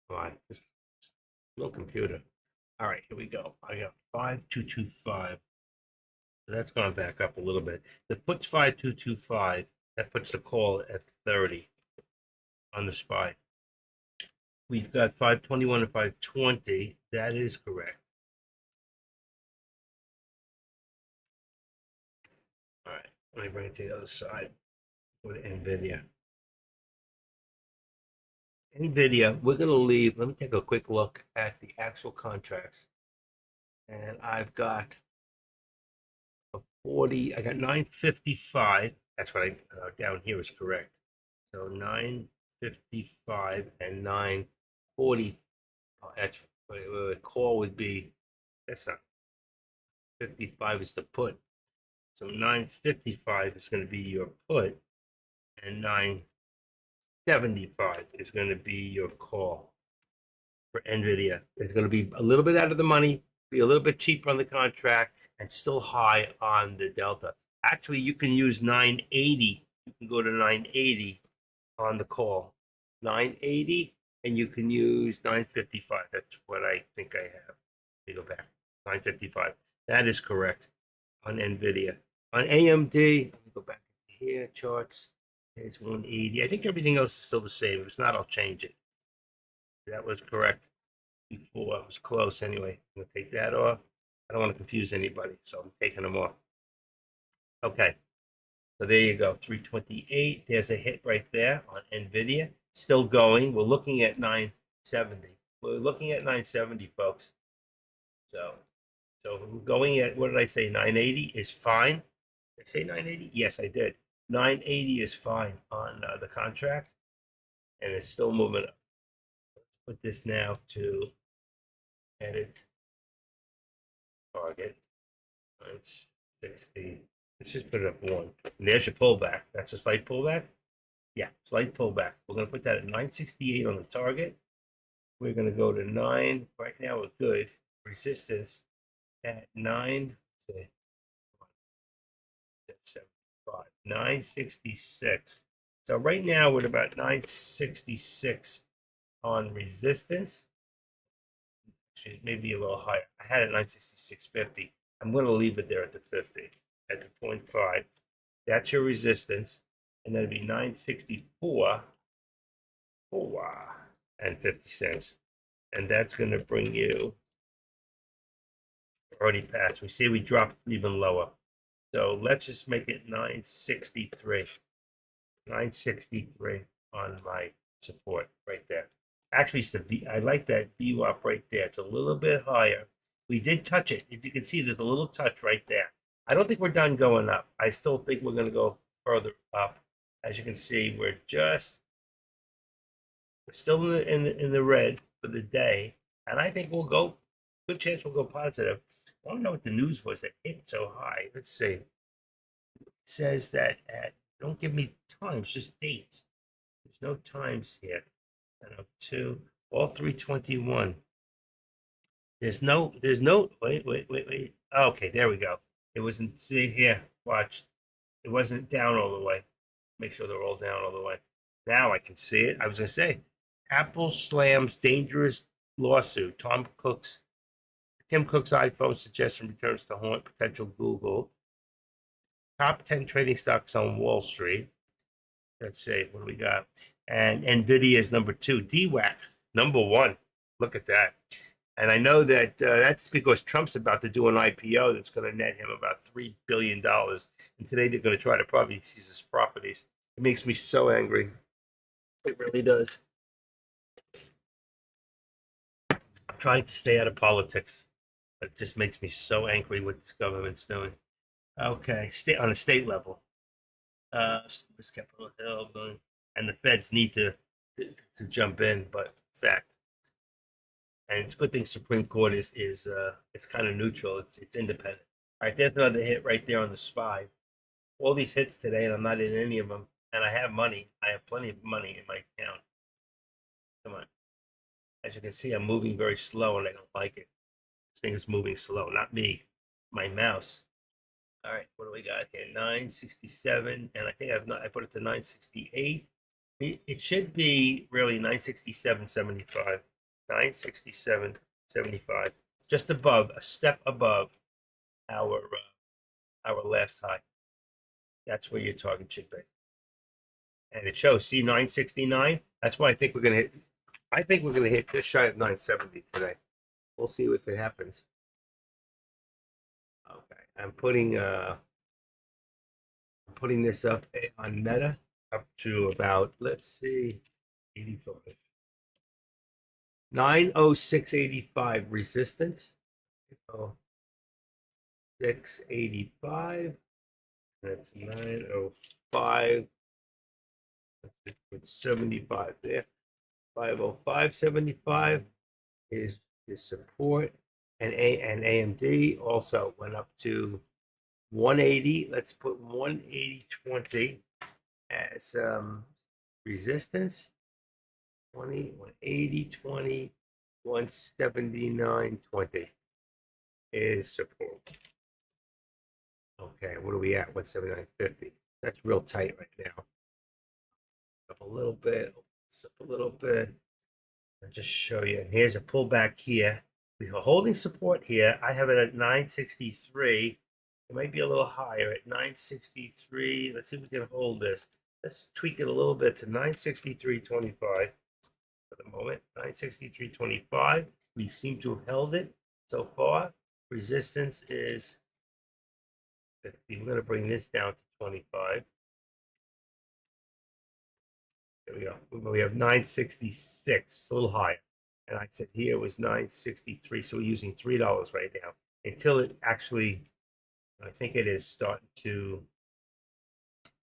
Come on, this little computer. All right, here we go. I got 5225. So that's gone back up a little bit. The put's 5225. That puts the call at 30 on the SPY. We've got 521 and 520. That is correct. All right, let me bring it to the other side with NVIDIA. NVIDIA, we're going to leave. Let me take a quick look at the actual contracts. And I've got a 40, I got 955. That's what I down here is correct. So 955 and 940. That's the call would be, that's not 55 is the put. So 955 is going to be your put, and 975 is going to be your call for NVIDIA. It's going to be a little bit out of the money, be a little bit cheaper on the contract, and still high on the delta. Actually, you can use 980. You can go to 980 on the call. 980, and you can use 955. That's what I think I have. Let me go back. 955. That is correct on NVIDIA. On AMD, let me go back here, charts. It's 180. I think everything else is still the same. If it's not, I'll change it. That was correct before. I was close anyway. I'm going to take that off. I don't want to confuse anybody, so I'm taking them off. Okay. So there you go. 328. There's a hit right there on NVIDIA. Still going. We're looking at 970. We're looking at 970, folks. So going at, what did I say? 980 is fine. Did I say 980? Yes, I did. 980 is fine on the contract, and it's still moving up. Put this now to edit target. It's 60. Let's just put it up one. And there's your pullback. That's a slight pullback. Yeah, slight pullback. We're going to put that at 968 on the target. We're going to go to 9. Right now, we're good. Resistance at 9. 75. 966. So right now we're at about 966 on resistance. Actually, maybe a little higher. I had it 966.50. I'm going to leave it there at the 50, at the 0.5. That's your resistance. And then it'd be 964 and 50 cents. And that's going to bring you already passed. We see we dropped even lower. So let's just make it 963. 963 on my support right there. Actually, it's the V. I like that VWAP right there. It's a little bit higher. We did touch it. If you can see, there's a little touch right there. I don't think we're done going up. I still think we're going to go further up. As you can see, we're just We're still in the red for the day, and I think we'll go. Good chance we'll go positive. I want to know what the news was that hit so high. Let's see. It says that at don't give me times, just dates. There's no times here. 10:02, all 321. There's no, wait. Okay, there we go. It wasn't, see here, watch. It wasn't down all the way. Make sure they're all down all the way. Now I can see it. I was going to say, Apple slams dangerous lawsuit. Tim Cook's iPhone suggestion returns to haunt potential Google. Top 10 trading stocks on Wall Street. Let's see, what do we got? And Nvidia is number 2. DWAC, number 1. Look at that. And I know that that's because Trump's about to do an IPO that's going to net him about $3 billion. And today they're going to try to probably seize his properties. It makes me so angry. It really does. I'm trying to stay out of politics, but it just makes me so angry what this government's doing. Okay, on a state level. Where's Capitol Hill? And the feds need to jump in, but fact. And it's a good thing Supreme Court is it's kind of neutral. It's independent. All right, there's another hit right there on the SPY. All these hits today, and I'm not in any of them. And I have money. I have plenty of money in my account. Come on. As you can see, I'm moving very slow, and I don't like it. This thing is moving slow, not me. My mouse. All right, what do we got here? 967, and I think I put it to 968. It should be really 967.75. 967.75, just above, a step above our last high. That's where your target should be. And it shows, see, 969. That's why I think we're gonna hit. I think we're gonna hit just shy of 970 today. We'll see if it happens. Okay, I'm putting this up on Meta up to about, let's see, 85. 906.85 resistance. 685. That's 905. 75 there. 505.75 is support. And AMD also went up to 180. Let's put 180.20 as resistance. 20, 180, 20, 179.20 is support. Okay, what are we at? 179.50. That's real tight right now. Up a little bit, up a little bit. I'll just show you. And here's a pullback here. We are holding support here. I have it at 963. It might be a little higher at 963. Let's see if we can hold this. Let's tweak it a little bit to 963.25 for the moment. 963.25. We seem to have held it so far. Resistance is 50. We're going to bring this down to 25. There we go. We have 966. It's a little higher. And I said here was 963. So we're using $3 right now until it actually, I think it is starting to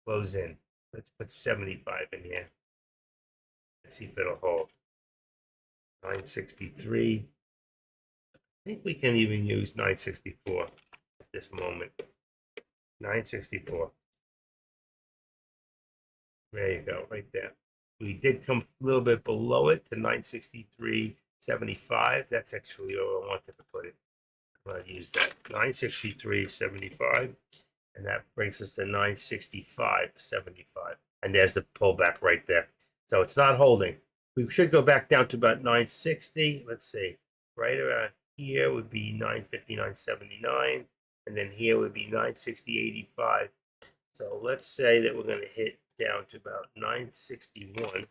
close in. Let's put 75 in here. Let's see if it'll hold. 963. I think we can even use 964 at this moment. 964. There you go, right there. We did come a little bit below it to 963.75. That's actually where I wanted to put it. I'm going to use that. 963.75. And that brings us to 965.75. And there's the pullback right there. So it's not holding. We should go back down to about 960. Let's see. Right around here would be 959.79. And then here would be 960.85. So let's say that we're going to hit down to about 961.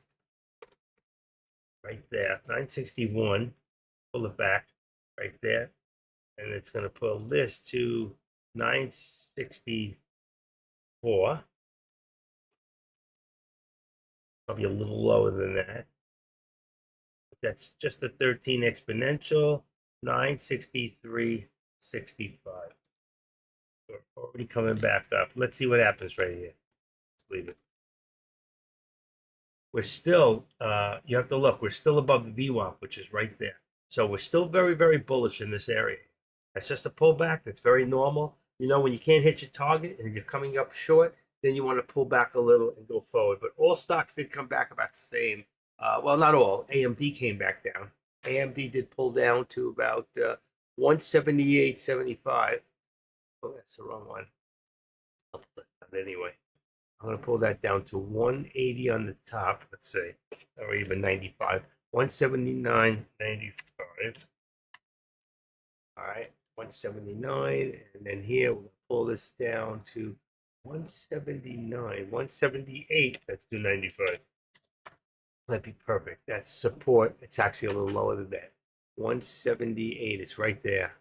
Right there. 961. Pull it back right there. And it's going to pull this to 964. Probably a little lower than that. That's just a 13 exponential. 963.65. We're already coming back up. Let's see what happens right here. Let's leave it. we're still, you have to look, we're still above the VWAP, which is right there. So we're still very, very bullish in this area. That's just a pullback. That's very normal. You know, when you can't hit your target and you're coming up short, then you want to pull back a little and go forward. But all stocks did come back about the same. Well, not all. AMD came back down. AMD did pull down to about 178.75. Oh, that's the wrong one. Anyway, I'm going to pull that down to 180 on the top. Let's see, or even 95. 179.95. All right, 179, and then here we'll pull this down to 179, 178. That's 295. That'd be perfect. That's support. It's actually a little lower than that. 178. It's right there.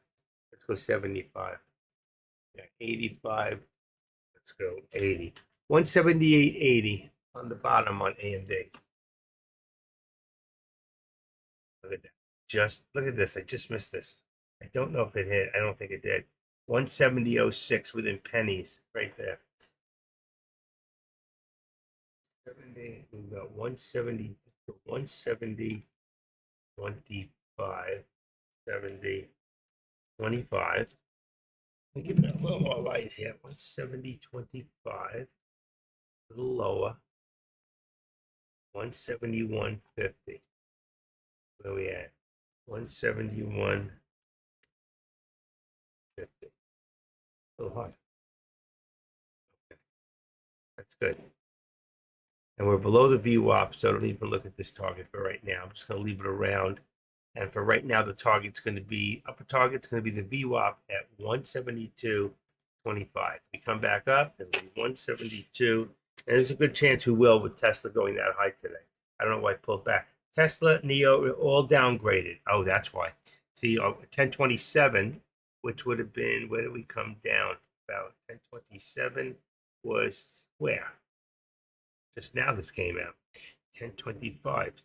Let's go 75. Yeah, 85. Let's go 80. 178.80 on the bottom on AMD. Look at that. Just look at this. I just missed this. I don't know if it hit. I don't think it did. 170.06 within pennies right there. 70. We've got 170, 170, 25, 70, 25. I'll give it a little more light here. 170, 25. A little lower. 171.50. Where we at? 171.50. A little hard. Okay. That's good. And we're below the VWAP, so I don't even look at this target for right now. I'm just going to leave it around. And for right now, the target's going to be, upper target's going to be the VWAP at 172.25. We come back up, it'll be 172. And there's a good chance we will with Tesla going that high today. I don't know why I pulled back. Tesla, NIO, all downgraded. Oh, that's why. See, 1027, which would have been, where did we come down? About 1027 was where? Just now this came out. 1025,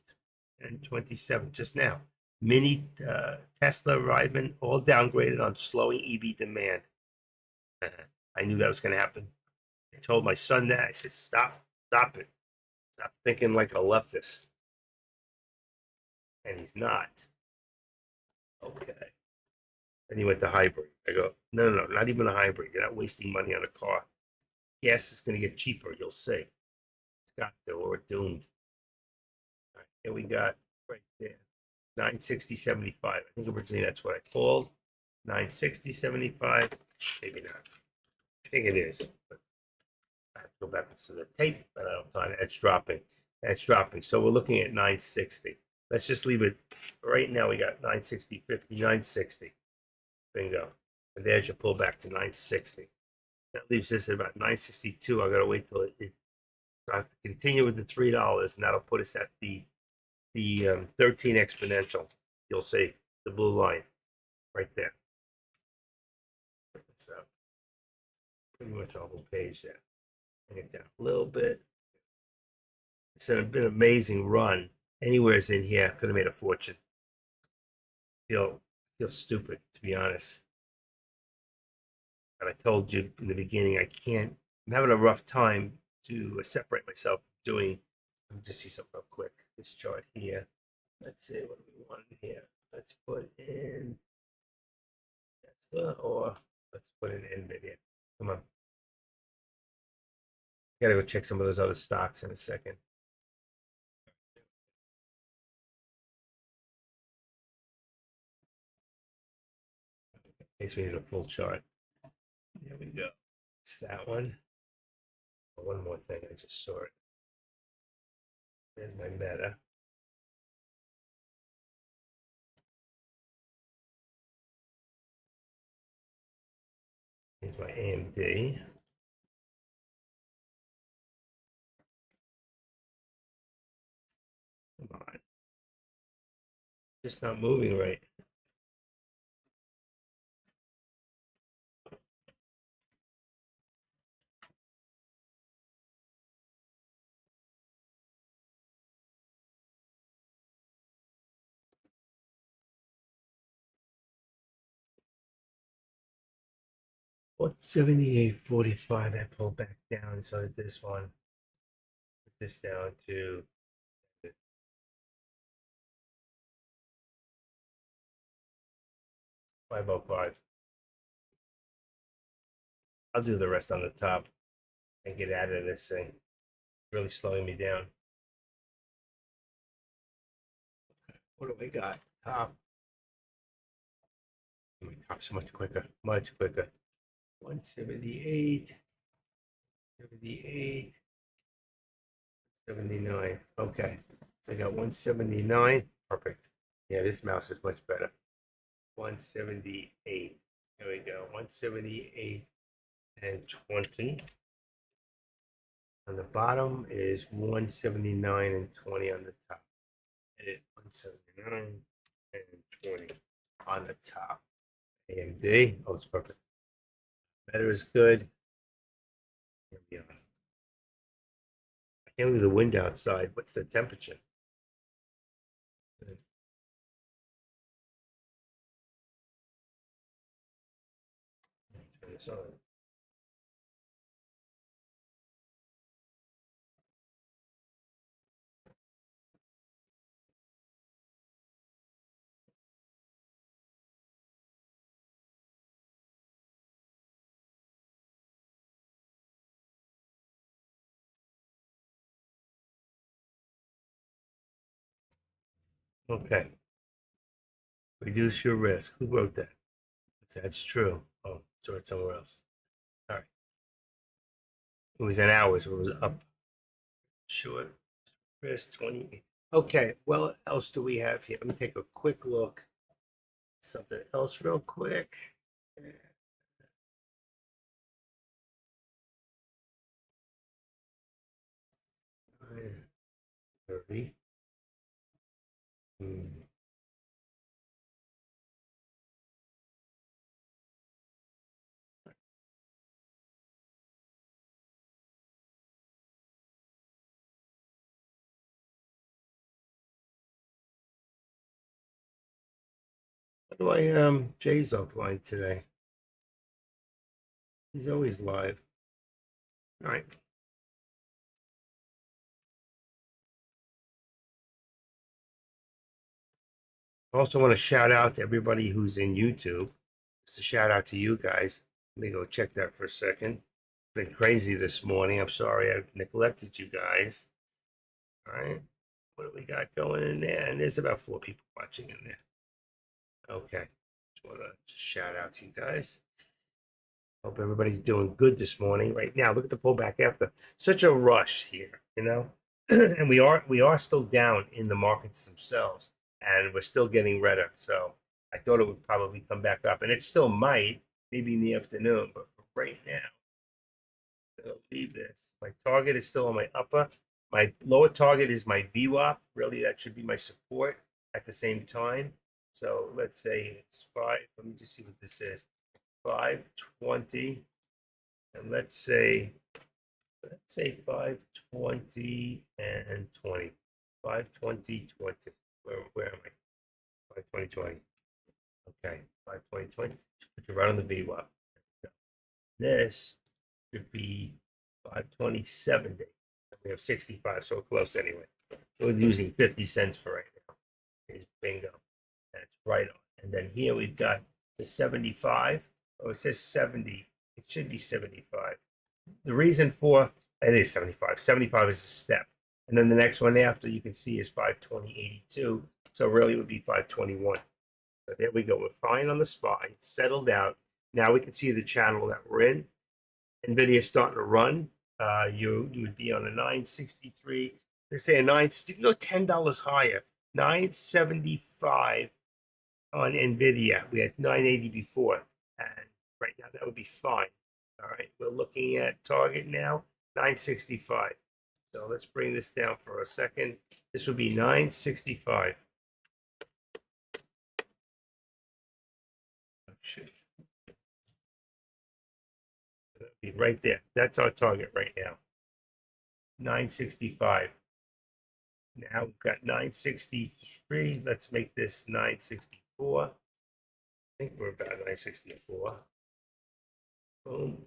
1027, just now. Mini Tesla arriving, all downgraded on slowing EV demand. I knew that was going to happen. I told my son that. I said, stop it. Stop thinking like a leftist. And he's not. Okay. Then he went to hybrid. I go, no, not even a hybrid. You're not wasting money on a car. Gas is going to get cheaper. You'll see. It's got to, or we're doomed. All right, here we got right there. 960.75. I think originally that's what I called. 960.75. Maybe not. I think it is. But I have to go back to the tape, but I don't find it. It's dropping. It's dropping. So we're looking at 960. Let's just leave it. Right now we got 960, 50, 960. Bingo. And there's your pullback to 960. That leaves this at about 962. I gotta wait till I have to continue with the $3, and that'll put us at the 13 exponential. You'll see the blue line right there. So pretty much our whole page there. Bring it down a little bit. It's been an amazing run. Anywhere's in here could have made a fortune. Feel stupid, to be honest. But I told you in the beginning, I'm having a rough time to separate myself from doing. Let me just see something real quick. This chart here. Let's see what do we want in here. Let's put in Tesla, or let's put in NVIDIA. Come on. Gotta go check some of those other stocks in a second. In case we need a full chart. There we go. It's that one. Oh, one more thing. I just saw it. There's my meta. Here's my AMD. Come on. Just not moving right. What 78.45? I pulled back down, so this one. Put this down to 505. I'll do the rest on the top and get out of this thing. Really slowing me down. What do we got? Top. My top's much quicker. Much quicker. 178. 78. 79. Okay. So I got 179. Perfect. Yeah, this mouse is much better. 178. There we go. 178 and 20. On the bottom is 179 and 20 on the top. Edit 179 and 20 on the top. AMD. Oh, it's perfect. Better is good. Here we are. I can't believe the wind outside. What's the temperature? Turn this on. Okay. Reduce your risk. Who wrote that? That's true. Oh, saw it somewhere else. All right. It was in hours. It was up. Short risk 20. Okay. Well, what else do we have here? Let me take a quick look. Something else real quick. 30. How do I Jay's offline today? He's always live. All right. I also want to shout out to everybody who's in YouTube. Just a shout out to you guys. Let me go check that for a second. Been crazy this morning. I'm sorry I neglected you guys. All right. What do we got going in there? And there's about 4 people watching in there. Okay. Just want to shout out to you guys. Hope everybody's doing good this morning. Right now, look at the pullback after such a rush here, and we are still down in the markets themselves, and we're still getting redder. So I thought it would probably come back up, and it still might, maybe in the afternoon, but for right now, I'll leave this. My target is still on my upper. My lower target is my VWAP. Really, that should be my support at the same time. So let's say it's 5. Let me just see what this is. 520, and let's say 520 and 20. 520, 20. Where am I? 520, 20. Okay, 520, 20. Put you right on the VWAP. This should be 527 days. We have 65, so close anyway. We're using 50 cents for right now. Here's bingo. That's right on. And then here we've got the 75. Oh, it says 70. It should be 75. The reason for it is 75. 75 is a step. And then the next one after you can see is 520.82. So really it would be 521. So there we go. We're fine on the spot. It's settled out. Now we can see the channel that we're in. NVIDIA is starting to run. You would be on a 963. They say a 9, you can go $10 higher. 975 on NVIDIA. We had 980 before. And right now that would be fine. All right, we're looking at target now, 965. So let's bring this down for a second. This would be 965. Oh, shit. That'd be right there. That's our target right now. 965. Now we've got 963. Let's make this 964. I think we're about 964. Boom.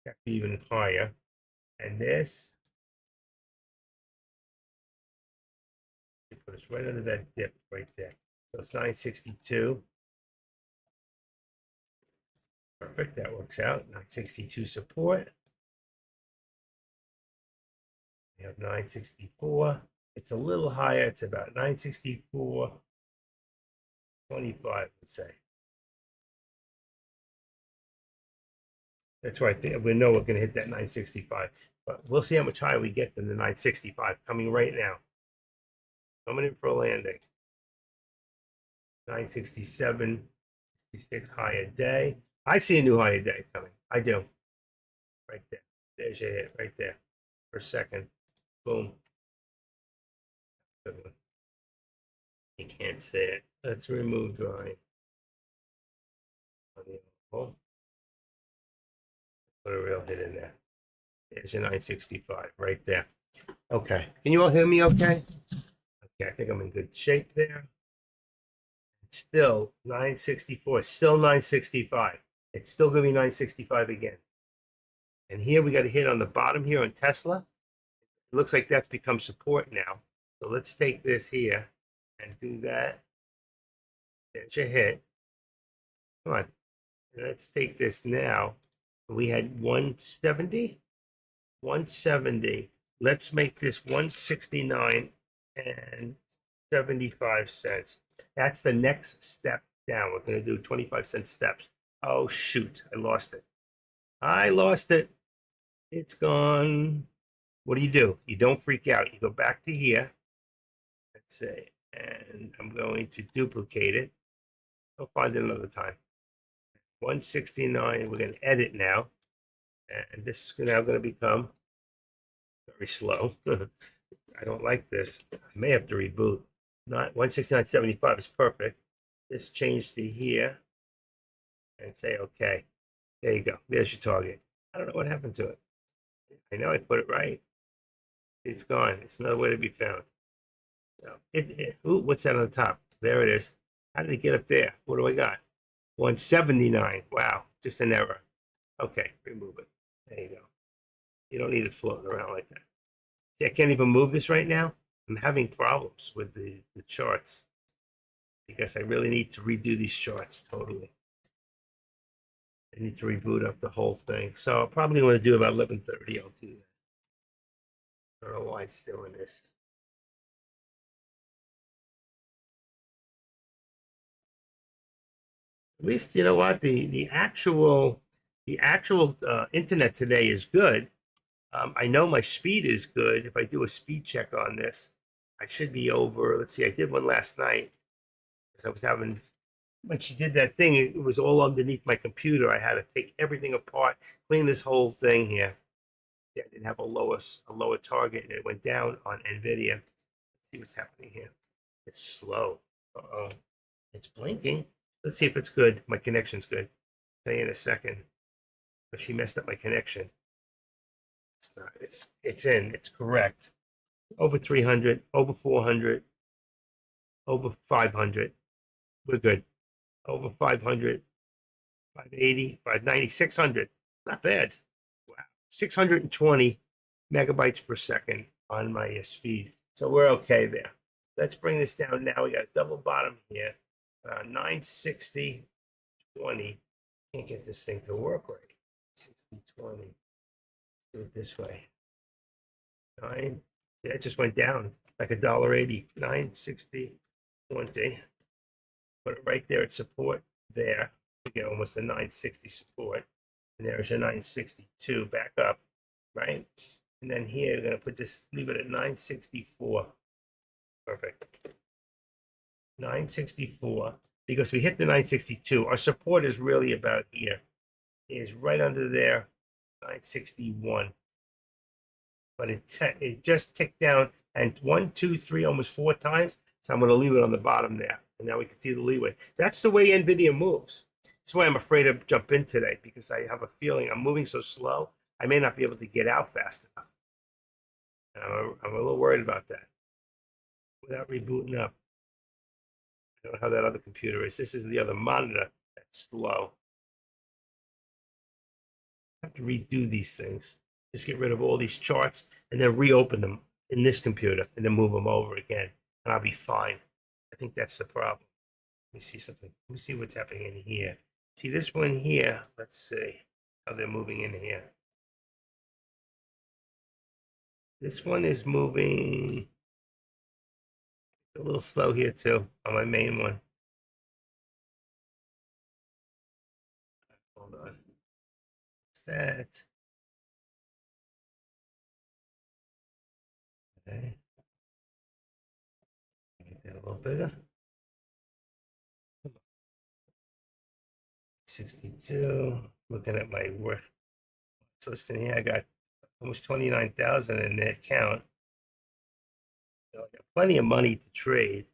That be even higher. And this, put us right under that dip right there. So it's 962. Perfect. That works out. 962 support. We have 964. It's a little higher. It's about 964. 25, let's say. That's why I think we know we're going to hit that 965. But we'll see how much higher we get than the 965 coming right now. Coming in for a landing. 967, 66 higher day. I see a new higher day coming. I do. Right there. There's your hit right there. Per second. Boom. Good one. You can't see it. Let's remove drawing. Put a real hit in there. There's your 965 right there. Okay. Can you all hear me okay? Okay, I think I'm in good shape there. Still 964, still 965. It's still going to be 965 again. And here we got a hit on the bottom here on Tesla. It looks like that's become support now. So let's take this here and do that. There's your hit. Come on. Let's take this now. We had 170. 170. Let's make this 169 and 75 cents. That's the next step down. We're going to do 25-cent steps. Oh, shoot. I lost it. I lost it. It's gone. What do? You don't freak out. You go back to here. Let's say, and I'm going to duplicate it. I'll find it another time. 169. We're going to edit now. And this is now going to become very slow. I don't like this. I may have to reboot. Not 169.75 is perfect. Just change to here and say okay. There you go. There's your target. I don't know what happened to it. I know I put it right. It's gone. It's nowhere to be found. So ooh, what's that on the top? There it is. How did it get up there? What do I got? 179. Wow, just an error. Okay, remove it. There you go. You don't need it floating around like that. See, I can't even move this right now. I'm having problems with the charts because I really need to redo these charts totally. I need to reboot up the whole thing. So I'll probably want to do about 11:30. I'll do that. I don't know why it's doing this. At least you know what the actual internet today is good. I know my speed is good. If I do a speed check on this, I should be over. Let's see. I did one last night because I was having. When she did that thing, it was all underneath my computer. I had to take everything apart, clean this whole thing here. Yeah, I didn't have a lower target, and it went down on NVIDIA. Let's see what's happening here. It's slow. Uh-oh. It's blinking. Let's see if it's good. My connection's good. I'll tell you in a second. But she messed up my connection. It's not. It's in. It's correct. Over 300, over 400, over 500. We're good. Over 500, 580, 590, 600. Not bad. Wow. 620 megabytes per second on my speed. So we're okay there. Let's bring this down now. We got a double bottom here. 960, 20. Can't get this thing to work right. 60, 20. Do it this way. 9. Yeah, it just went down like $1.80. 960, 20. Put it right there at support there. We get almost a 960 support. And there's a 962 back up, right? And then here, we're going to put this, leave it at 964. Perfect. 964. Because we hit the 962. Our support is really about here. It is right under there, 961. But it just ticked down and 1, 2, 3, almost 4 times. So I'm going to leave it on the bottom there. And now we can see the leeway. That's the way NVIDIA moves. That's why I'm afraid to jump in today, because I have a feeling I'm moving so slow, I may not be able to get out fast enough. And I'm a little worried about that. Without rebooting up. I don't know how that other computer is. This is the other monitor that's slow. I have to redo these things. Just get rid of all these charts and then reopen them in this computer and then move them over again. And I'll be fine. I think that's the problem. Let me see something. Let me see what's happening in here. See this one here. Let's see how they're moving in here. This one is moving a little slow here too on my main one. Hold on. What's that? Okay. Make that a little bigger. 62. Looking at my work list in here, I got almost 29,000 in the account. So I got plenty of money to trade.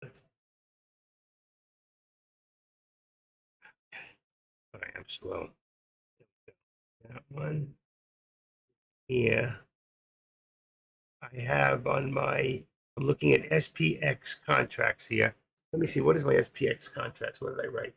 Let's, sorry, I'm slow. That one here. I have on my, I'm looking at SPX contracts here. Let me see, what is my SPX contracts? What did I write?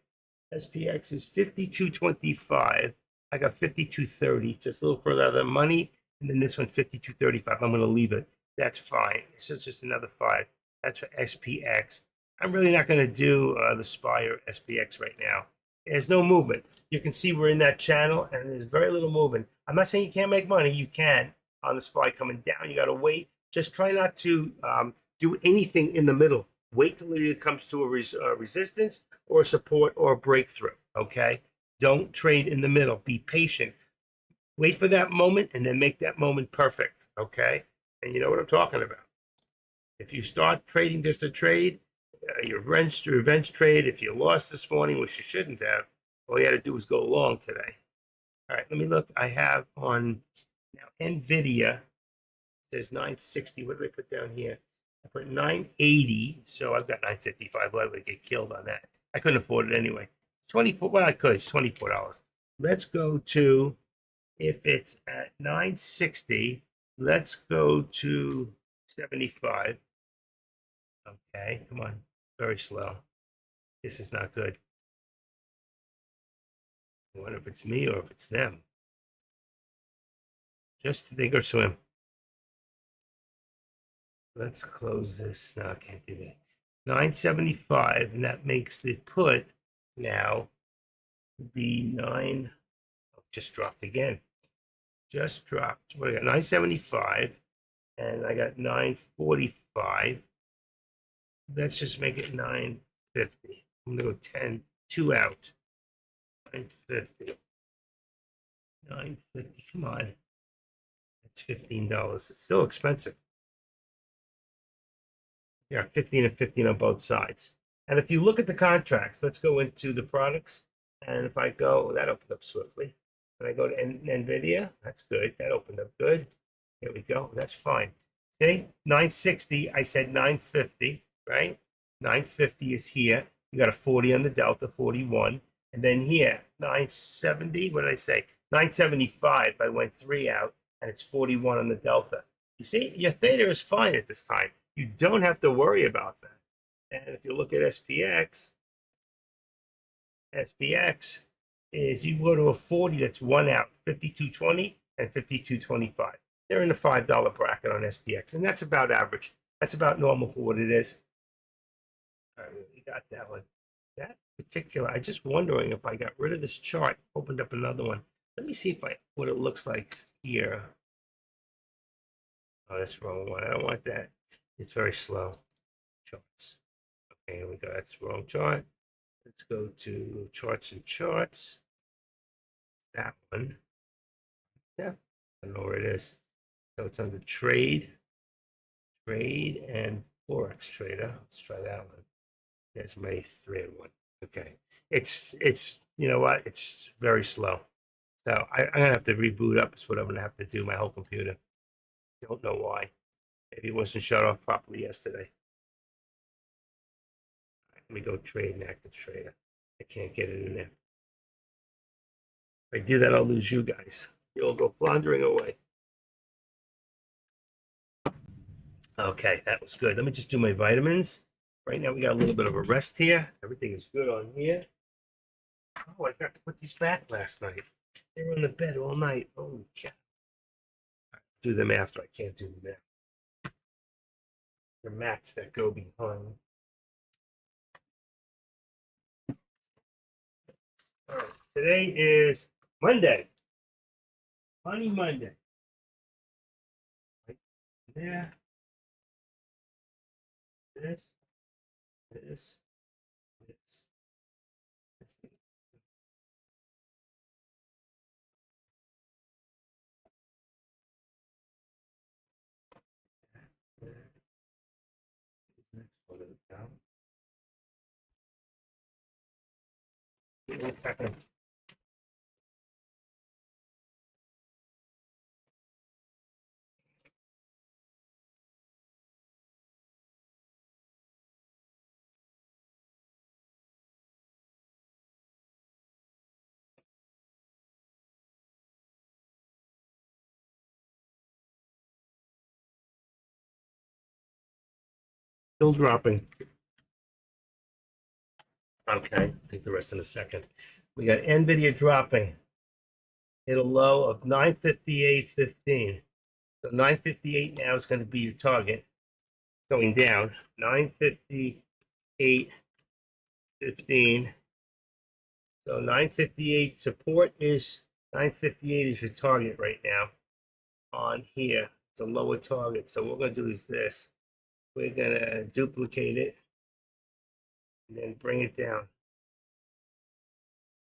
SPX is 52.25. I got 52.30, just a little further out of the money. And then this one's 52.35. I'm going to leave it. That's fine. This is just another 5. That's for SPX. I'm really not going to do the SPY or SPX right now. There's no movement. You can see we're in that channel and there's very little movement. I'm not saying you can't make money. You can on the SPY coming down. You got to wait. Just try not to do anything in the middle. Wait till it comes to a resistance or support or a breakthrough. Okay. Don't trade in the middle. Be patient. Wait for that moment and then make that moment perfect. Okay. And you know what I'm talking about. If you start trading just to trade, your revenge trade, if you lost this morning, which you shouldn't have, all you had to do was go long today. All right, let me look. I have on now NVIDIA, it says 960. What did I put down here? I put 980, so I've got 955. Well, I would get killed on that. I couldn't afford it anyway. 24, well, I could. It's $24. Let's go to, if it's at 960, let's go to 75. Okay, come on. Very slow. This is not good. I wonder if it's me or if it's them. Just think or swim. Let's close this. No, I can't do that. 975, and that makes the put now be 9. Oh, just dropped again. Just dropped. What I got? 975, and I got 945. Let's just make it 950. I'm gonna go 10, 2 out. 950. 950. Come on. It's $15. It's still expensive. Yeah, 15 and 15 on both sides. And if you look at the contracts, let's go into the products. And if I go, that opened up swiftly. And I go to NVIDIA, that's good. That opened up good. There we go. That's fine. See, 960, I said 950, right? 950 is here. You got a 40 on the delta, 41. And then here, 970, what did I say? 975, I went 3 out, and it's 41 on the delta. You see, your theta is fine at this time. You don't have to worry about that. And if you look at SPX, SPX is you go to a 40 that's 1 out, 52.20 and 52.25. They're in the $5 bracket on SPX, and that's about average. That's about normal for what it is. All right, we got that one. That particular, I'm just wondering if I got rid of this chart, opened up another one. Let me see if what it looks like here. Oh, that's the wrong one. I don't want that. It's very slow. Charts. Okay, here we go. That's the wrong chart. Let's go to charts and charts. That one. Yeah, I don't know where it is. So it's under trade and Forex trader. Let's try that one. There's my 3 and 1. Okay. It's you know what? It's very slow. So I'm gonna have to reboot up is what I'm gonna have to do, my whole computer. Don't know why. Maybe it wasn't shut off properly yesterday. Let me go trade an active trader. I can't get it in there. If I do that, I'll lose you guys. You'll go floundering away. Okay, that was good. Let me just do my vitamins. Right now, we got a little bit of a rest here. Everything is good on here. Oh, I forgot to put these back last night. They were on the bed all night. Holy cow. I'll do them after. I can't do them now. The mats that go behind. Today is Monday. Funny Monday. Right there. This. This. This. This. Next one down. Still dropping. Okay, take the rest in a second. We got NVIDIA dropping. Hit a low of 958.15. So 958 now is going to be your target. Going down. 958.15. So 958 support is 958 is your target right now. On here, it's a lower target. So what we're going to do is this. We're going to duplicate it and then bring it down.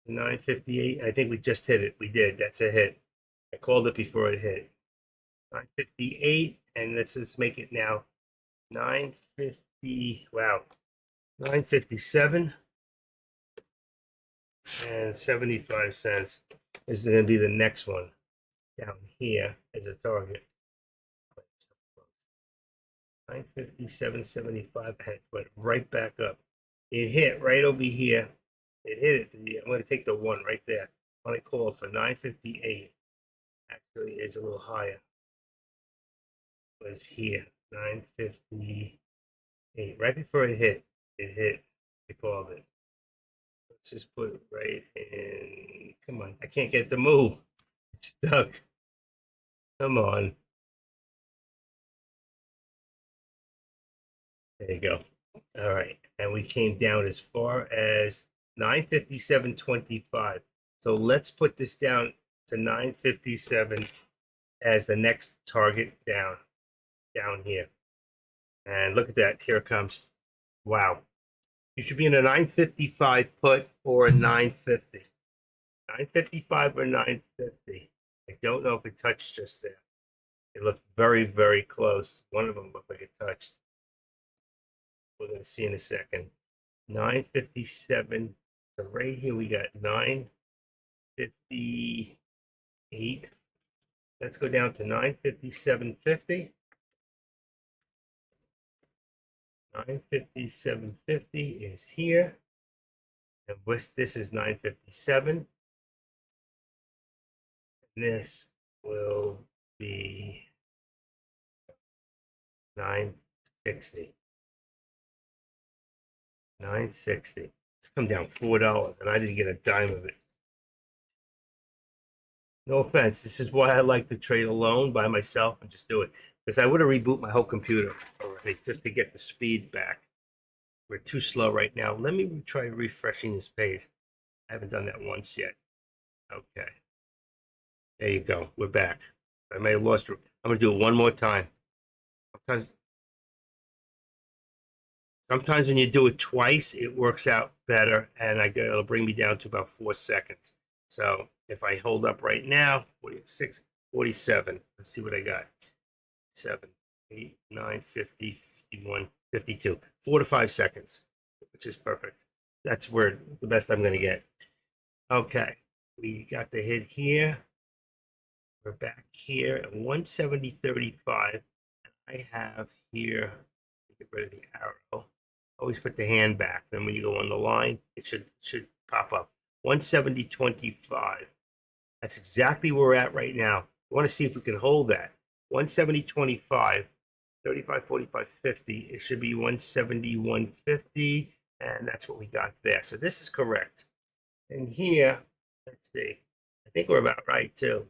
958. I think we just hit it. We did. That's a hit. I called it before it hit. 958, and let's just make it now 950. Wow, 957 and 75 cents is going to be the next one down here as a target. 957.75 went right back up. It hit right over here. It hit it. I'm going to take the one right there. When I call for 958, actually it's a little higher. It was here, 958. Right before it hit. I called it. Let's just put it right in. Come on, I can't get it to move. It's stuck. Come on. There you go. All right, and we came down as far as 957.25. So let's put this down to 957 as the next target down here. And look at that. Here it comes. Wow. You should be in a 955 put or a 950. 955 or 950. I don't know if it touched just there. It looked very, very close. One of them looked like it touched. We're going to see in a second. 957. So right here we got 958. Let's go down to 957.50. 957.50 is here. And this is 957. And this will be 960. 960. It's come down $4, and I didn't get a dime of it. No offense. This is why I like to trade alone by myself and just do it. Because I would have rebooted my whole computer already just to get the speed back. We're too slow right now. Let me try refreshing this page. I haven't done that once yet. Okay. There you go. We're back. I may have lost it. I'm going to do it one more time. Sometimes when you do it twice, it works out better, and it'll bring me down to about 4 seconds. So if I hold up right now, 46, 47. Let's see what I got. 7, 8, 9, 50, 51, 52. 4 to 5 seconds, which is perfect. That's where the best I'm going to get. Okay, we got the hit here. We're back here at 170.35. I have here, get rid of the arrow. Always put the hand back. Then when you go on the line, it should pop up. 170.25. That's exactly where we're at right now. I want to see if we can hold that. 170.25, 35, 45, 50. It should be 171.50, and that's what we got there. So this is correct. And here, let's see. I think we're about right too.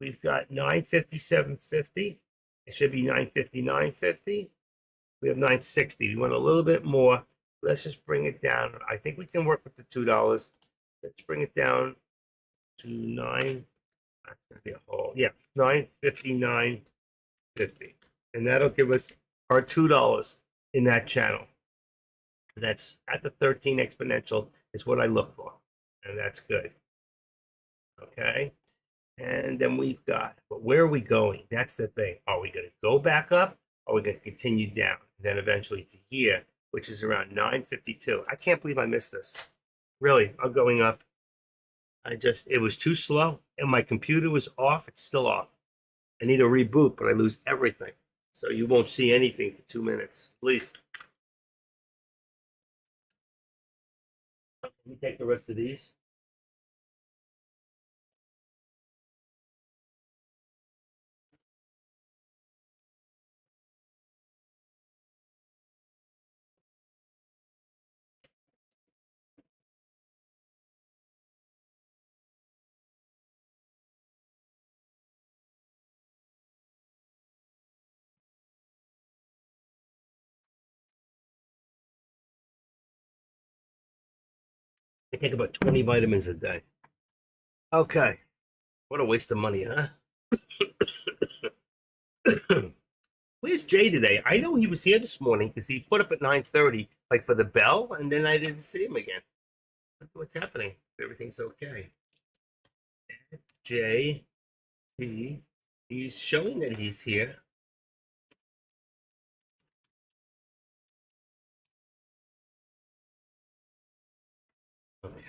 We've got 957.50. It should be 959.50. We have 960. We want a little bit more. Let's just bring it down. I think we can work with the $2. let's bring it down to 9. That's gonna be a whole, yeah, 959.50, and that'll give us our $2 in that channel. That's at the 13 exponential is what I look for, and that's good. Okay, and then we've got, but where are we going? That's the thing. Are we going to go back up? Or are we going to continue down? Then eventually to here, which is around 952. I can't believe I missed this. Really, I'm going up. It was too slow, and my computer was off. It's still off. I need a reboot, but I lose everything. So you won't see anything for 2 minutes, at least. Can we take the rest of these? I take about 20 vitamins a day. Okay. What a waste of money, huh? Where's Jay today? I know he was here this morning because he put up at 9:30, like for the bell, and then I didn't see him again. What's happening? Everything's okay. Jay, he's showing that he's here. Okay.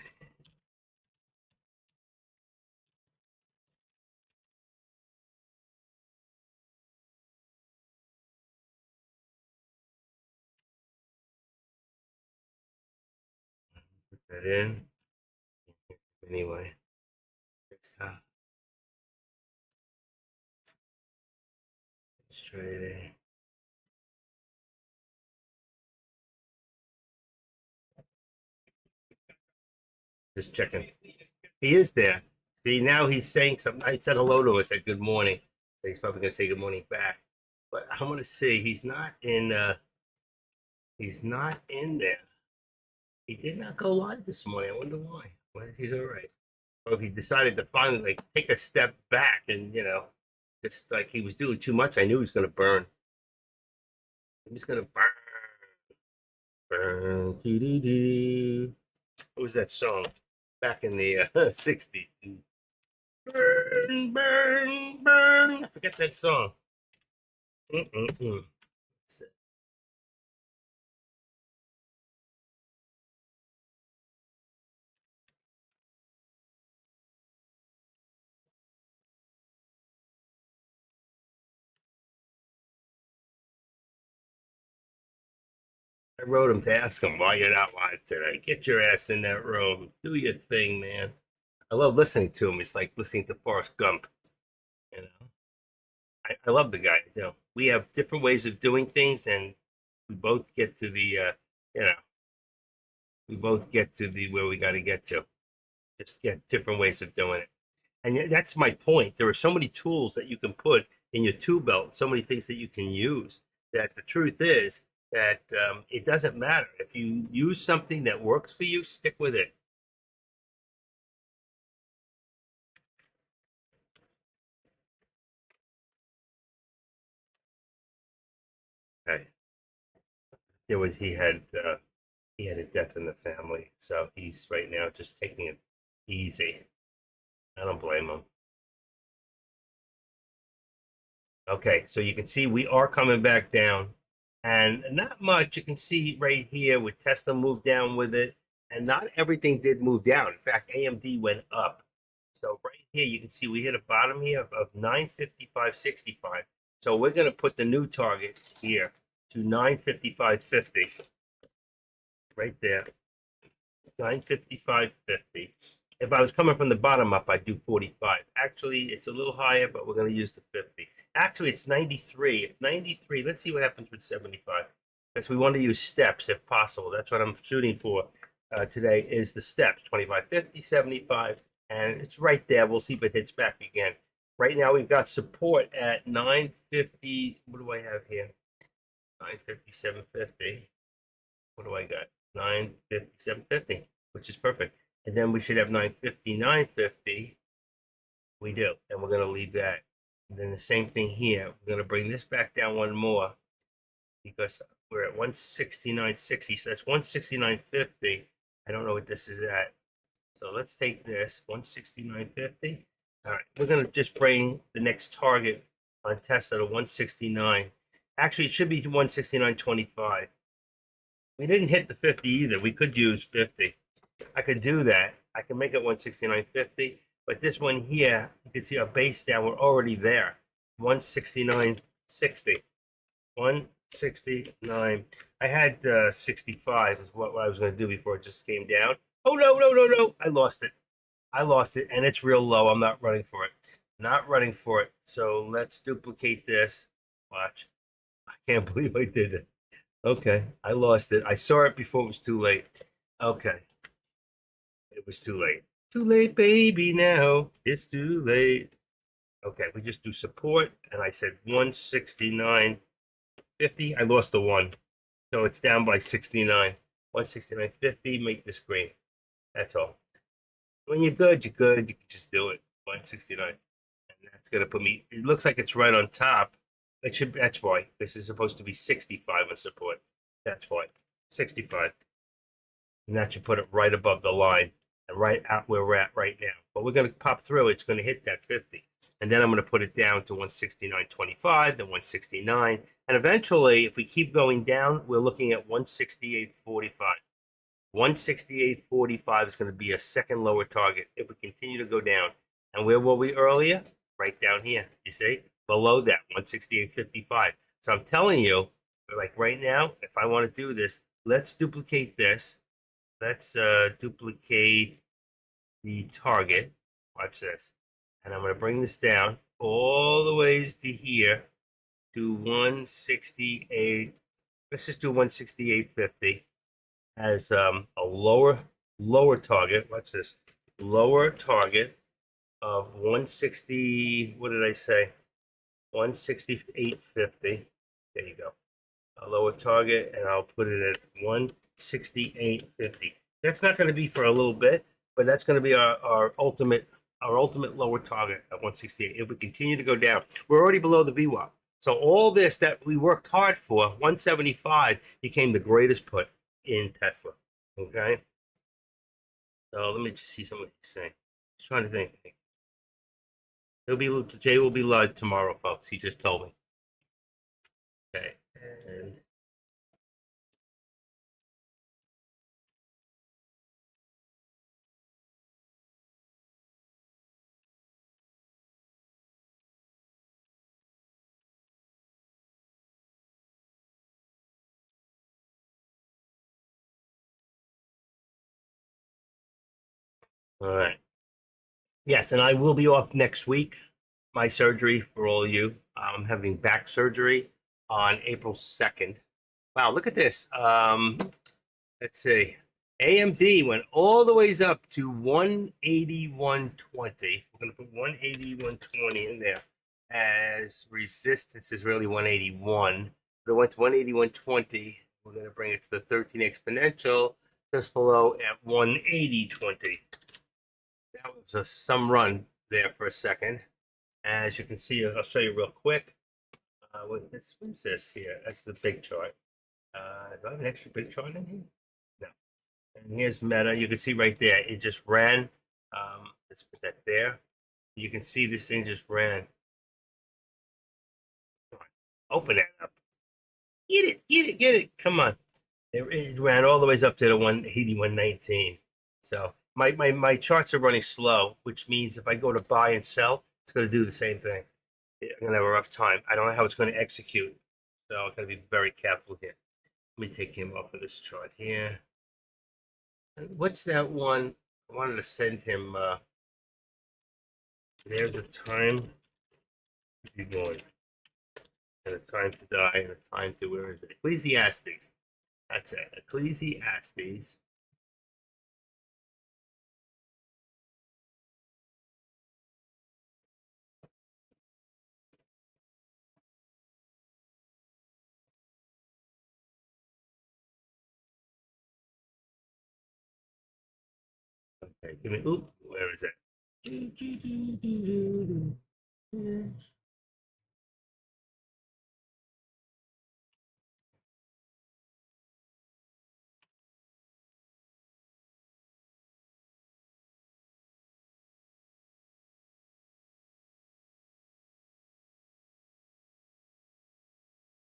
Put that in. Anyway, it's time. It's trading. Just checking. He is there. See, now he's saying something. I said hello to him. I said good morning. So he's probably gonna say good morning back. But I want to see. He's not in. He's not in there. He did not go live this morning. I wonder why. Well, he's all right. Or if he decided to finally like take a step back and just like he was doing too much. I knew he was gonna burn. He was gonna burn. Burn. Doo-doo-doo. What was that song back in the 60s? Burn, burn, burn. I forget that song. Mm-mm-mm. I wrote him to ask him why you're not live today. Get your ass in that room. Do your thing, man. I love listening to him. It's like listening to Forrest Gump. You know, I love the guy. We have different ways of doing things, and we both get to the, you know, we both get to the where we got to get to. Just get different ways of doing it. And that's my point. There are so many tools that you can put in your tool belt, so many things that you can use. That the truth is that it doesn't matter if you use something that works for you, stick with it. Okay. He had a death in the family, so he's right now just taking it easy. I don't blame him. Okay, so you can see we are coming back down, and not much. You can see right here with Tesla moved down with it, and not everything did move down. In fact, AMD went up. So right here, you can see we hit a bottom here of 955.65. So we're going to put the new target here to 955.50. Right there, 955.50. If I was coming from the bottom up, I'd do 45. Actually, it's a little higher, but we're going to use the 50. Actually, it's 93. If 93, let's see what happens with 75. Because we want to use steps if possible. That's what I'm shooting for today is the steps, 25, 50, 75. And it's right there. We'll see if it hits back again. Right now, we've got support at 950. What do I have here? 957.50. What do I got? 957.50, which is perfect. And then we should have 950, 950. We do. And we're going to leave that. And then the same thing here. We're going to bring this back down one more because we're at 169.60. So that's 169.50. I don't know what this is at. So let's take this 169.50. All right. We're going to just bring the next target on Tesla to 169. Actually, it should be 169.25. We didn't hit the 50 either. We could use 50. I could do that. I can make it 169.50. But this one here, you can see our base down. We're already there. 169.60. 169. I had 65 is what I was going to do before it just came down. Oh, no, no, no, no. I lost it. I lost it, and it's real low. I'm not running for it. Not running for it. So let's duplicate this. Watch. I can't believe I did it. Okay, I lost it. I saw it before it was too late. Okay. It was too late. Too late, baby, now. It's too late. Okay, we just do support, and I said 169.50. I lost the one. So it's down by 69. 169.50, make this green. That's all. When you're good, you're good. You can just do it. 169. And that's gonna put me, it looks like it's right on top. That's why. This is supposed to be 65 on support. That's why. 65. And that should put it right above the line and right out where we're at right now. But we're going to pop through. It's going to hit that 50. And then I'm going to put it down to 169.25, then 169. And eventually, if we keep going down, we're looking at 168.45. 168.45 is going to be a second lower target if we continue to go down. And where were we earlier? Right down here. You see? Below that, 168.55. So I'm telling you, like right now, if I want to do this, let's duplicate this. Let's duplicate the target. Watch this. And I'm going to bring this down all the ways to here to 168. Let's just do 168.50 as a lower target. Watch this. Lower target of 160. What did I say? 168.50. There you go. A lower target, and I'll put it at 168.50. That's not going to be for a little bit, but that's going to be our ultimate lower target at 168. If we continue to go down, we're already below the VWAP. So all this that we worked hard for, 175, became the greatest put in Tesla. Okay. So let me just see something he's saying. Just trying to think. Jay will be live tomorrow, folks. He just told me. Okay. And all right. Yes, and I will be off next week. My surgery for all of you. I'm having back surgery on April 2nd. Wow, look at this. Let's see. AMD went all the ways up to 181.20. We're going to put 181.20 in there as resistance is really 181. But it went to 181.20. We're going to bring it to the 13 exponential just below at 180.20. That was some run there for a second. As you can see, I'll show you real quick. What's this here? That's the big chart. Do I have an extra big chart in here? No. And here's Meta. You can see right there, it just ran. Let's put that there. You can see this thing just ran. Come on. Open that up. Get it, get it, get it. Come on. It ran all the ways up to the 181.19. So my charts are running slow, which means if I go to buy and sell, it's going to do the same thing. I'm going to have a rough time. I don't know how it's going to execute. So I'm going to be very careful here. Let me take him off of this chart here. What's that one? I wanted to send him. There's a time to be born, and a time to die, and a time to, where is it? Ecclesiastes. That's it. Ecclesiastes. Okay, give me, oop, where is it?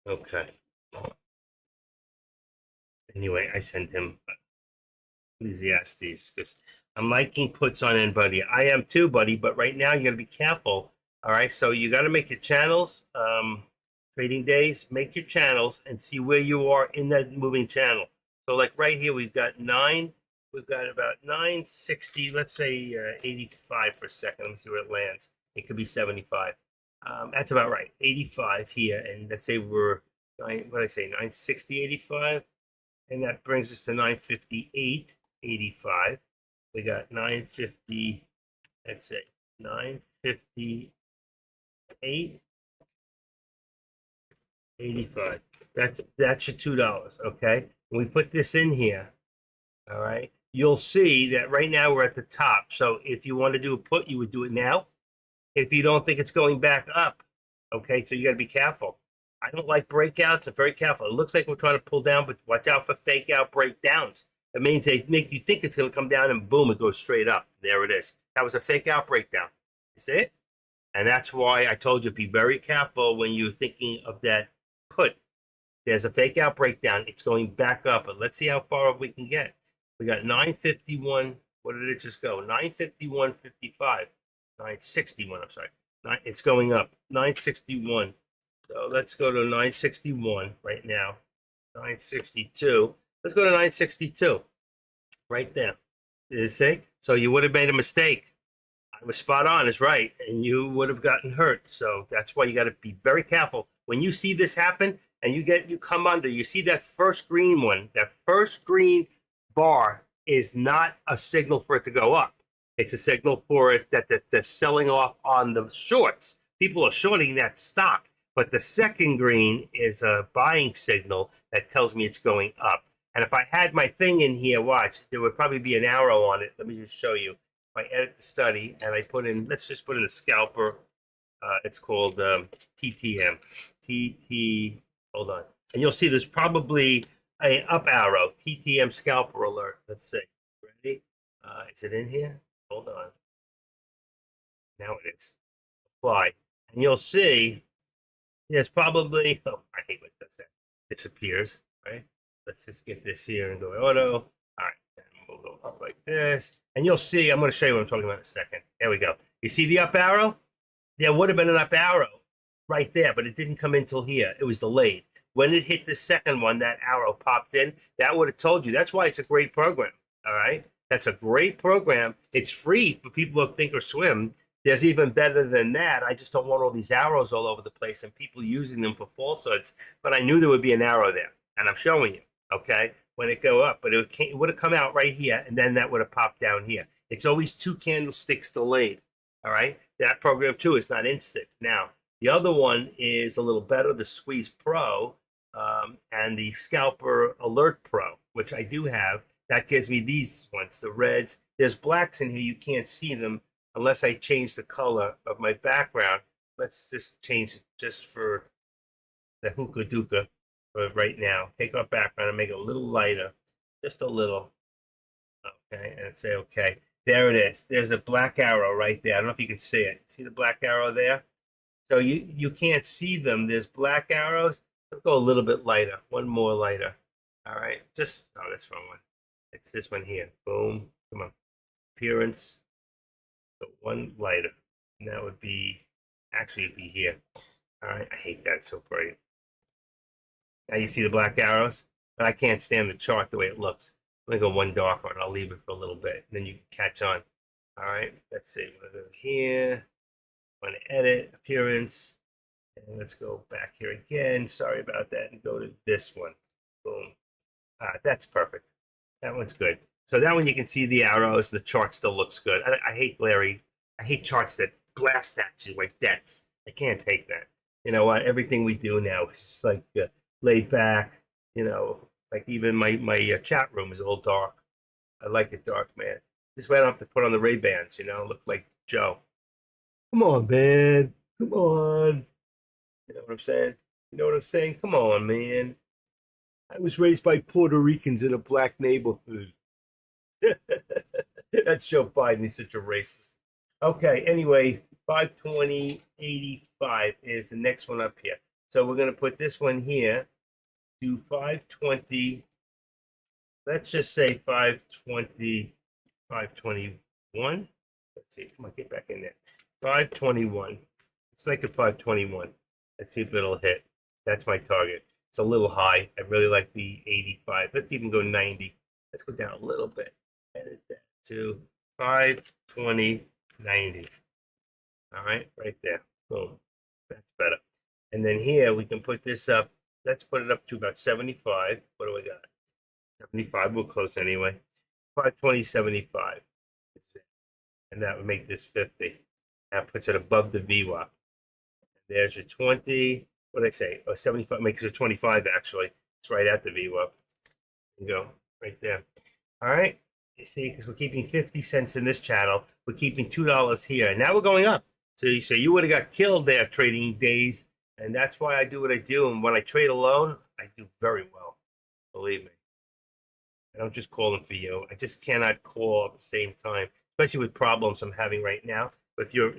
Okay. Anyway, I sent him Ecclesiastes because I'm liking puts on in, buddy. I am too, buddy. But right now you got to be careful. All right, so you got to make your channels. Trading days, make your channels and see where you are in that moving channel. So, like right here, we've got nine. We've got about 960. Let's say 85 for a second. Let me see where it lands. It could be 75. That's about right. 85 here, and let's say we're nine. What did I say? 960, 85. And that brings us to 958.85. We got 950, let's say 958.85. That's your $2, okay? When we put this in here, all right, you'll see that right now we're at the top. So if you want to do a put, you would do it now. If you don't think it's going back up, okay, so you got to be careful. I don't like breakouts. I'm very careful. It looks like we're trying to pull down, but watch out for fake out breakdowns. It means they make you think it's going to come down and boom, it goes straight up. There it is. That was a fake out breakdown. You see it? And that's why I told you be very careful when you're thinking of that put. There's a fake out breakdown. It's going back up, but let's see how far up we can get. We got 951. What did it just go? 951.55. 961. I'm sorry. It's going up. 961. So let's go to 961 right now. 962. Let's go to 962. Right there. Did it say? So you would have made a mistake. I was spot on, is right, and you would have gotten hurt. So that's why you got to be very careful. When you see this happen and you come under, you see that first green one, that first green bar is not a signal for it to go up. It's a signal for it that they're selling off on the shorts. People are shorting that stock. But the second green is a buying signal that tells me it's going up. And if I had my thing in here, watch, there would probably be an arrow on it. Let me just show you. If I edit the study and I put in, let's just put in a scalper. It's called TTM. TT, hold on. And you'll see there's probably an up arrow, TTM scalper alert. Let's see. Ready? Is it in here? Hold on. Now it is. Apply. And you'll see there's probably, oh, I hate when it does that. Disappears, right? Let's just get this here and go auto. All right, and we'll go up like this. And you'll see, I'm going to show you what I'm talking about in a second. There we go. You see the up arrow? There would have been an up arrow right there, but it didn't come in till here. It was delayed. When it hit the second one, that arrow popped in. That would have told you. That's why it's a great program, all right? That's a great program. It's free for people who think or swim. There's even better than that. I just don't want all these arrows all over the place and people using them for falsehoods. But I knew there would be an arrow there, and I'm showing you, okay, when it go up. But it would have come out right here, and then that would have popped down here. It's always 2 candlesticks delayed, all right? That program, too, is not instant. Now, the other one is a little better, the Squeeze Pro and the Scalper Alert Pro, which I do have. That gives me these ones, the reds. There's blacks in here. You can't see them unless I change the color of my background. Let's just change it just for the hookah dooka for right now. Take our background and make it a little lighter, just a little. Okay, and say okay. There it is. There's a black arrow right there. I don't know if you can see it. See the black arrow there? So you can't see them. There's black arrows. Let's go a little bit lighter. One more lighter. All right. Just, oh, that's the wrong one. It's this one here. Boom. Come on. Appearance. So one lighter. And that would be, actually it'd be here. All right. I hate that. It's so bright. Now you see the black arrows? But I can't stand the chart the way it looks. I'm going to go one darker and I'll leave it for a little bit. And then you can catch on. All right. Let's see. We'll go here. I'm going to edit appearance. And let's go back here again. Sorry about that. And go to this one. Boom. That's perfect. That one's good. So that one you can see the arrows. The chart still looks good. I hate Larry. I hate charts that blast at you like debts. I can't take that. You know what? Everything we do now is like laid back. You know, like even my chat room is all dark. I like it dark, man. This way I don't have to put on the Ray-Bans, look like Joe. Come on, man. Come on. You know what I'm saying? You know what I'm saying? Come on, man. I was raised by Puerto Ricans in a black neighborhood. That's Joe Biden. He's such a racist. Okay, anyway, 520.85 is the next one up here. So we're going to put this one here to 520. Let's just say 520, 521. Let's see. Come on, get back in there. 521. It's like a 521. Let's see if it'll hit. That's my target. It's a little high. I really like the 85. Let's even go 90. Let's go down a little bit. Edit that to 520.90. All right, right there. Boom. That's better. And then here we can put this up. Let's put it up to about 75. What do we got? 75. We'll close anyway. 520.75. And that would make this 50. That puts it above the VWAP. There's your 20. What did I say? Oh, 75 makes it 25 actually. It's right at the VWAP. There you go. Right there. All right. You see, because we're keeping 50 cents in this channel. We're keeping $2 here. And now we're going up. So you would have got killed there trading days. And that's why I do what I do. And when I trade alone, I do very well. Believe me. I don't just call them for you. I just cannot call at the same time, especially with problems I'm having right now. But if your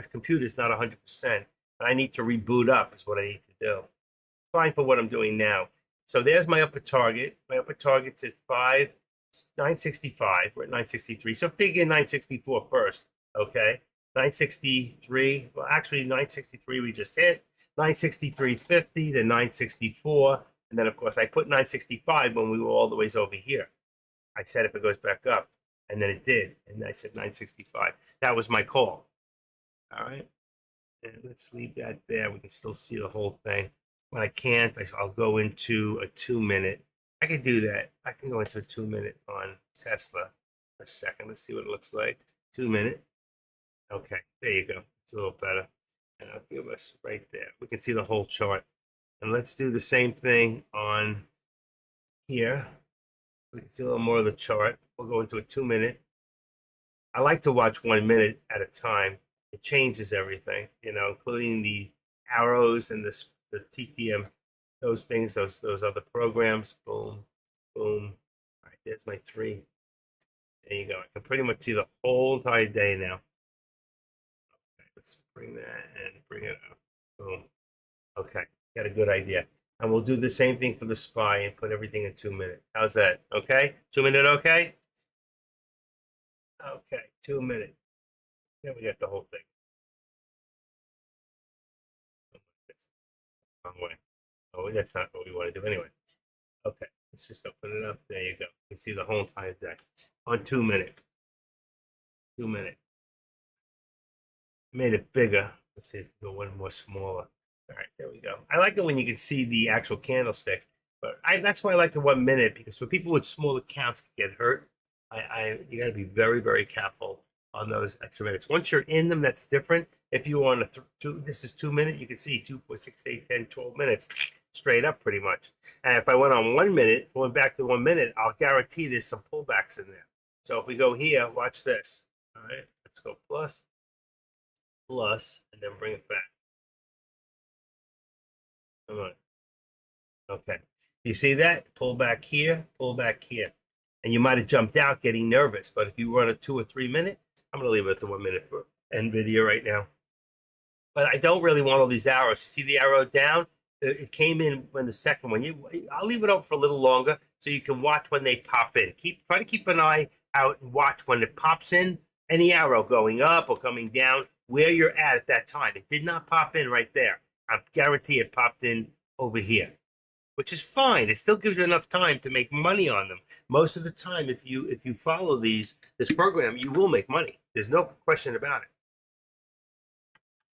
computer is not 100%, and I need to reboot up, is what I need to do. Fine for what I'm doing now. So there's my upper target. My upper target's at 965. We're at 963. So figure 964 first. Okay. 963. Well, actually 963 we just hit. 963.50 to 964. And then of course I put 965 when we were all the ways over here. I said if it goes back up. And then it did. And I said 965. That was my call. All right. And let's leave that there. We can still see the whole thing. When I can't, I'll go into a 2-minute. I can do that. I can go into a 2-minute on Tesla for a second. Let's see what it looks like. 2-minute. Okay. There you go. It's a little better. And I'll give us right there. We can see the whole chart. And let's do the same thing on here. We can see a little more of the chart. We'll go into a 2-minute. I like to watch 1 minute at a time. It changes everything, including the arrows and the TTM, those things, those other programs. Boom, boom. All right, there's my 3. There you go. I can pretty much see the whole entire day now. Okay, let's bring that and bring it up. Boom. Okay, got a good idea. And we'll do the same thing for the SPY and put everything in 2 minutes. How's that? Okay? 2-minute okay? Okay, 2 minutes. Yeah, we got the whole thing. Wrong way. Oh, that's not what we want to do anyway. Okay, let's just open it up. There you go. You can see the whole entire day. On 2 minutes. 2 minutes. Made it bigger. Let's see if we go one more smaller. All right, there we go. I like it when you can see the actual candlesticks, but that's why I like the 1 minute, because for people with small accounts can get hurt. You got to be very, very careful on those extra minutes. Once you're in them, that's different. If you want to, this is 2 minutes, you can see 2, 4, 6, 8, 10, 12 minutes straight up pretty much. And if I went on 1 minute, going back to 1 minute, I'll guarantee there's some pullbacks in there. So if we go here, watch this. All right, let's go plus, and then bring it back. Come on. Okay. You see that? Pull back here, pull back here. And you might have jumped out getting nervous, but if you run a 2 or 3 minute, I'm going to leave it at the 1 minute for NVIDIA right now. But I don't really want all these arrows. You see the arrow down? It came in when the second one. I'll leave it up for a little longer so you can watch when they pop in. Try to keep an eye out and watch when it pops in, any arrow going up or coming down, where you're at that time. It did not pop in right there. I guarantee it popped in over here, which is fine. It still gives you enough time to make money on them. Most of the time, if you follow this program, you will make money. There's no question about it.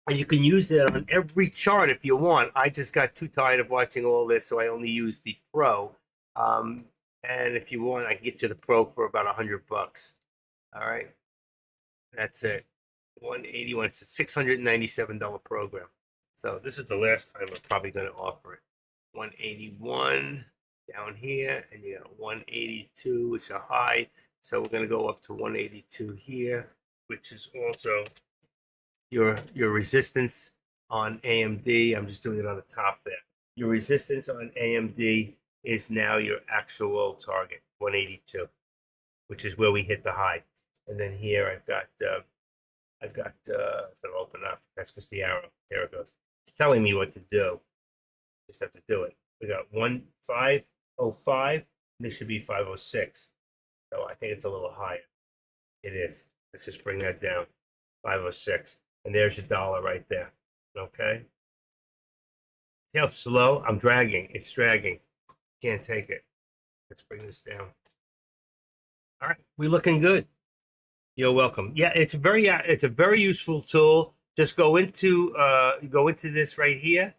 And you can use that on every chart if you want. I just got too tired of watching all this, so I only use the Pro. And if you want, I can get you the Pro for about $100. All right, that's it. 181. It's a $697 program. So this is the last time I'm probably going to offer it. 181 down here, and you got a 182, which is a high. So we're going to go up to 182 here, which is also your resistance on AMD. I'm just doing it on the top there. Your resistance on AMD is now your actual target, 182, which is where we hit the high. And then here I've got if it'll open up, that's just the arrow. There it goes. It's telling me what to do. Just have to do it. We got 1505, and this should be 506. So I think it's a little higher. It is. Let's just bring that down. 506. And there's your dollar right there. Okay. See how slow? I'm dragging. It's dragging. Can't take it. Let's bring this down. All right. We're looking good. You're welcome. Yeah, it's a very useful tool. Just go into this right here.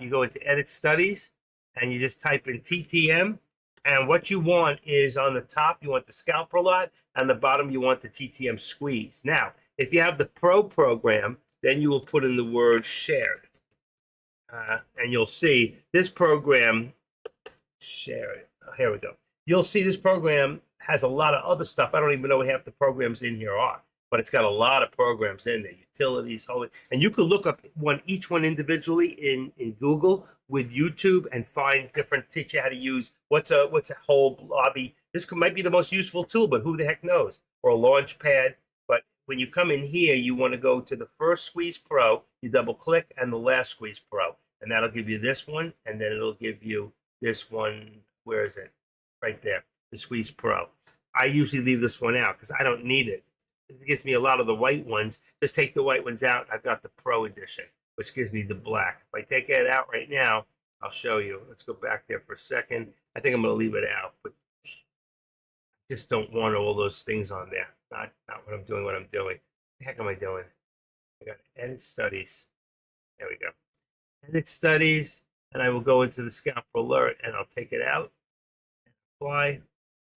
You go into Edit Studies, and you just type in TTM. And what you want is on the top, you want the scalper lot, and the bottom, you want the TTM squeeze. Now, if you have the Pro program, then you will put in the word shared. And you'll see this program, share it. Here we go. You'll see this program has a lot of other stuff. I don't even know what half the programs in here are, but it's got a lot of programs in there, utilities, and you can look up each one individually in Google with YouTube and find different, teach you how to use what's a whole lobby. This might be the most useful tool, but who the heck knows? Or a launch pad. But when you come in here, you want to go to the first Squeeze Pro, you double click, and the last Squeeze Pro. And that'll give you this one, and then it'll give you this one. Where is it? Right there, the Squeeze Pro. I usually leave this one out because I don't need it. It gives me a lot of the white ones. Just take the white ones out. I've got the Pro edition, which gives me the black. If I take it out right now, I'll show you. Let's go back there for a second. I think I'm going to leave it out, but I just don't want all those things on there. Not what I'm doing. What the heck am I doing? I got to Edit Studies. There we go. Edit Studies, and I will go into the Scalper Alert, and I'll take it out, and apply,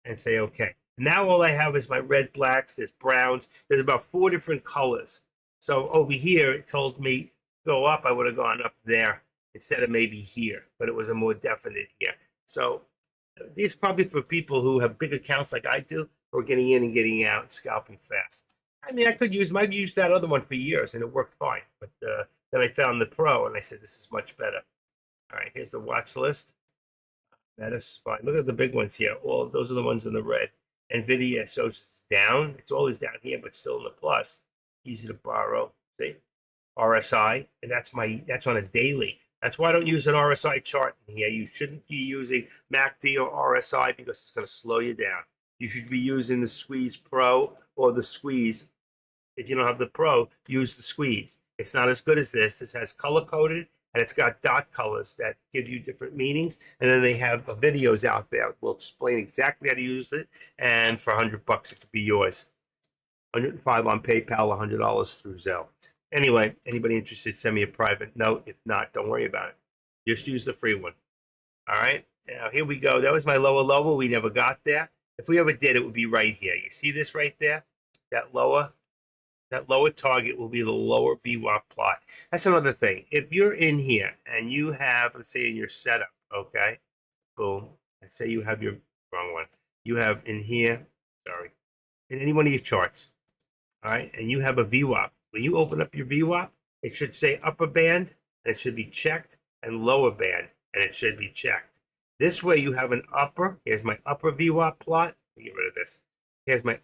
and say OK. Now all I have is my red, blacks, there's browns. There's about 4 different colors. So over here, it told me go up. I would have gone up there instead of maybe here, but it was a more definite here. So these probably for people who have big accounts like I do, who are getting in and getting out, scalping fast. I mean, I've used that other one for years, and it worked fine. But then I found the Pro, and I said, this is much better. All right, here's the watch list. That is fine. Look at the big ones here. All those are the ones in the red. NVIDIA shows it's down. It's always down here, but still in the plus. Easy to borrow. See? RSI, and that's on a daily. That's why I don't use an RSI chart in here. You shouldn't be using MACD or RSI because it's going to slow you down. You should be using the Squeeze Pro or the Squeeze. If you don't have the Pro, use the Squeeze. It's not as good as this. This has color-coded, and it's got dot colors that give you different meanings. And then they have videos out there that will explain exactly how to use it. And for $100, it could be yours. $105 on PayPal, $100 through Zelle. Anyway, anybody interested, send me a private note. If not, don't worry about it. Just use the free one. All right. Now, here we go. That was my lower level. We never got there. If we ever did, it would be right here. You see this right there? That lower target will be the lower VWAP plot. That's another thing. If you're in here and you have, let's say in your setup, okay, boom. Let's say you have your wrong one. You have in here, sorry, in any one of your charts, all right, and you have a VWAP. When you open up your VWAP, it should say upper band, and it should be checked, and lower band, and it should be checked. This way you have an upper. Here's my upper VWAP plot. Let me get rid of this. Here's my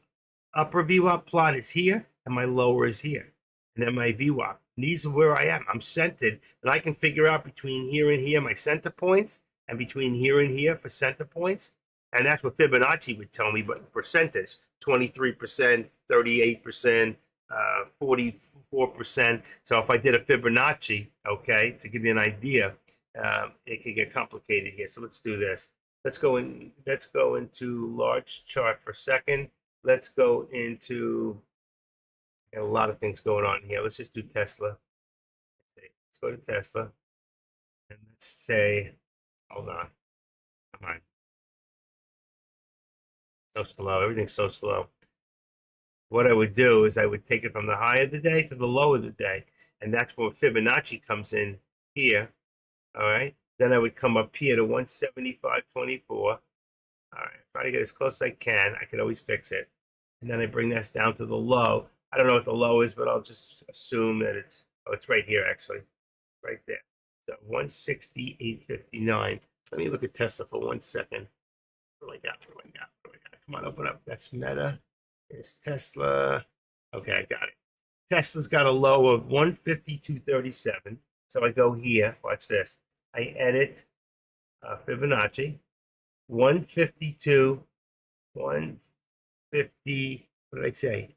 upper VWAP plot is here, and my lower is here. And then my VWAP. And these are where I am. I'm centered, and I can figure out between here and here my center points, and between here and here for center points. And that's what Fibonacci would tell me, but percentage, 23%, 38%, 44%. So if I did a Fibonacci, okay, to give you an idea, it could get complicated here. So let's do this. Let's go into large chart for a second. Let's go into a lot of things going on here. Let's just do Tesla. Let's go to Tesla. And let's say, hold on. Come on. So slow. Everything's so slow. What I would do is I would take it from the high of the day to the low of the day. And that's where Fibonacci comes in here. All right. Then I would come up here to 175.24. All right, try to get as close as I can. I can always fix it. And then I bring this down to the low. I don't know what the low is, but I'll just assume that it's right here actually, right there. So 168.59. Let me look at Tesla for 1 second. What do I got? What do I got? What do I got? Come on, open up. That's Meta. There's Tesla. Okay, I got it. Tesla's got a low of 152.37. So I go here. Watch this. I edit Fibonacci. 152, 150. What did I say?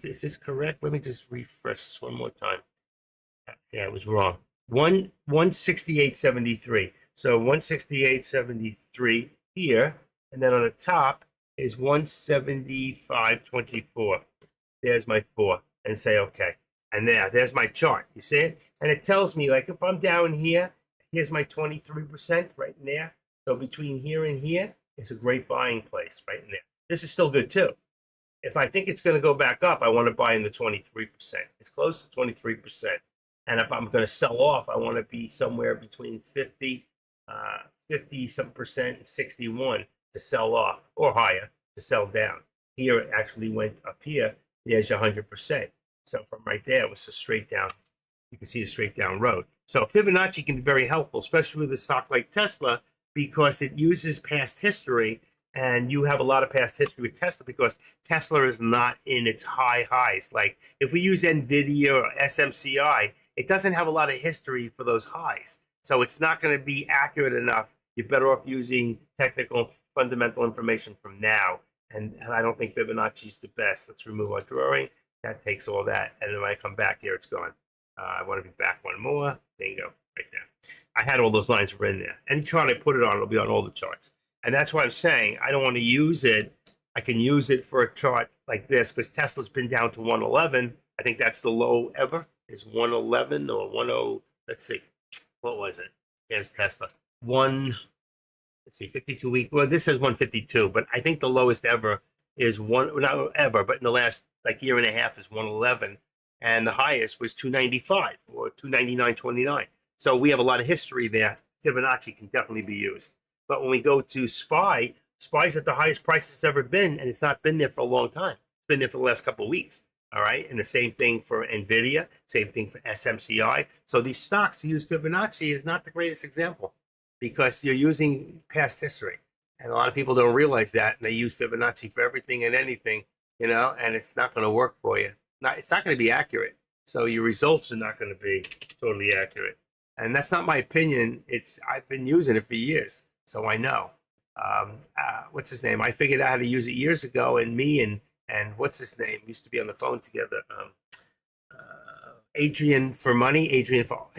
Is this correct? Let me just refresh this one more time. Yeah, it was wrong. 168.73. So 168.73 here, and then on the top is 175.24. There's my 4, and say okay. And there's my chart. You see it? And it tells me, like, if I'm down here, here's my 23% right in there. So between here and here, it's a great buying place right in there. This is still good too. If I think it's going to go back up, I want to buy in the 23%. It's close to 23%. And if I'm going to sell off, I want to be somewhere between 50 some percent and 61 to sell off, or higher to sell down. Here it actually went up here. There's 100%. So from right there, it was a straight down. You can see a straight down road. So Fibonacci can be very helpful, especially with a stock like Tesla, because it uses past history. And you have a lot of past history with Tesla because Tesla is not in its high highs. Like if we use NVIDIA or SMCI, it doesn't have a lot of history for those highs. So it's not going to be accurate enough. You're better off using technical fundamental information from now. And I don't think Fibonacci is the best. Let's remove our drawing. That takes all that. And then when I come back here, it's gone. I want to be back one more. There you go, right there. I had all those lines were in there. Any chart I put it on, it'll be on all the charts. And that's why I'm saying I don't want to use it. I can use it for a chart like this because Tesla's been down to 111. I think that's the low ever, is 111 or 10. Let's see. What was it? Here's Tesla. Let's see, 52 week. Well, this says 152, but I think the lowest ever is not ever, but in the last like year and a half is 111. And the highest was 295 or 299.29. So we have a lot of history there. Fibonacci can definitely be used. But when we go to SPY, SPY's at the highest price it's ever been, and it's not been there for a long time. It's been there for the last couple of weeks. All right. And the same thing for NVIDIA, same thing for SMCI. So these stocks to use Fibonacci is not the greatest example because you're using past history. And a lot of people don't realize that. And they use Fibonacci for everything and anything, and it's not going to work for you. It's not going to be accurate. So your results are not going to be totally accurate. And that's not my opinion. I've been using it for years. So I know. What's his name? I figured out how to use it years ago, and me and what's his name used to be on the phone together. Adrian for money, Adrian for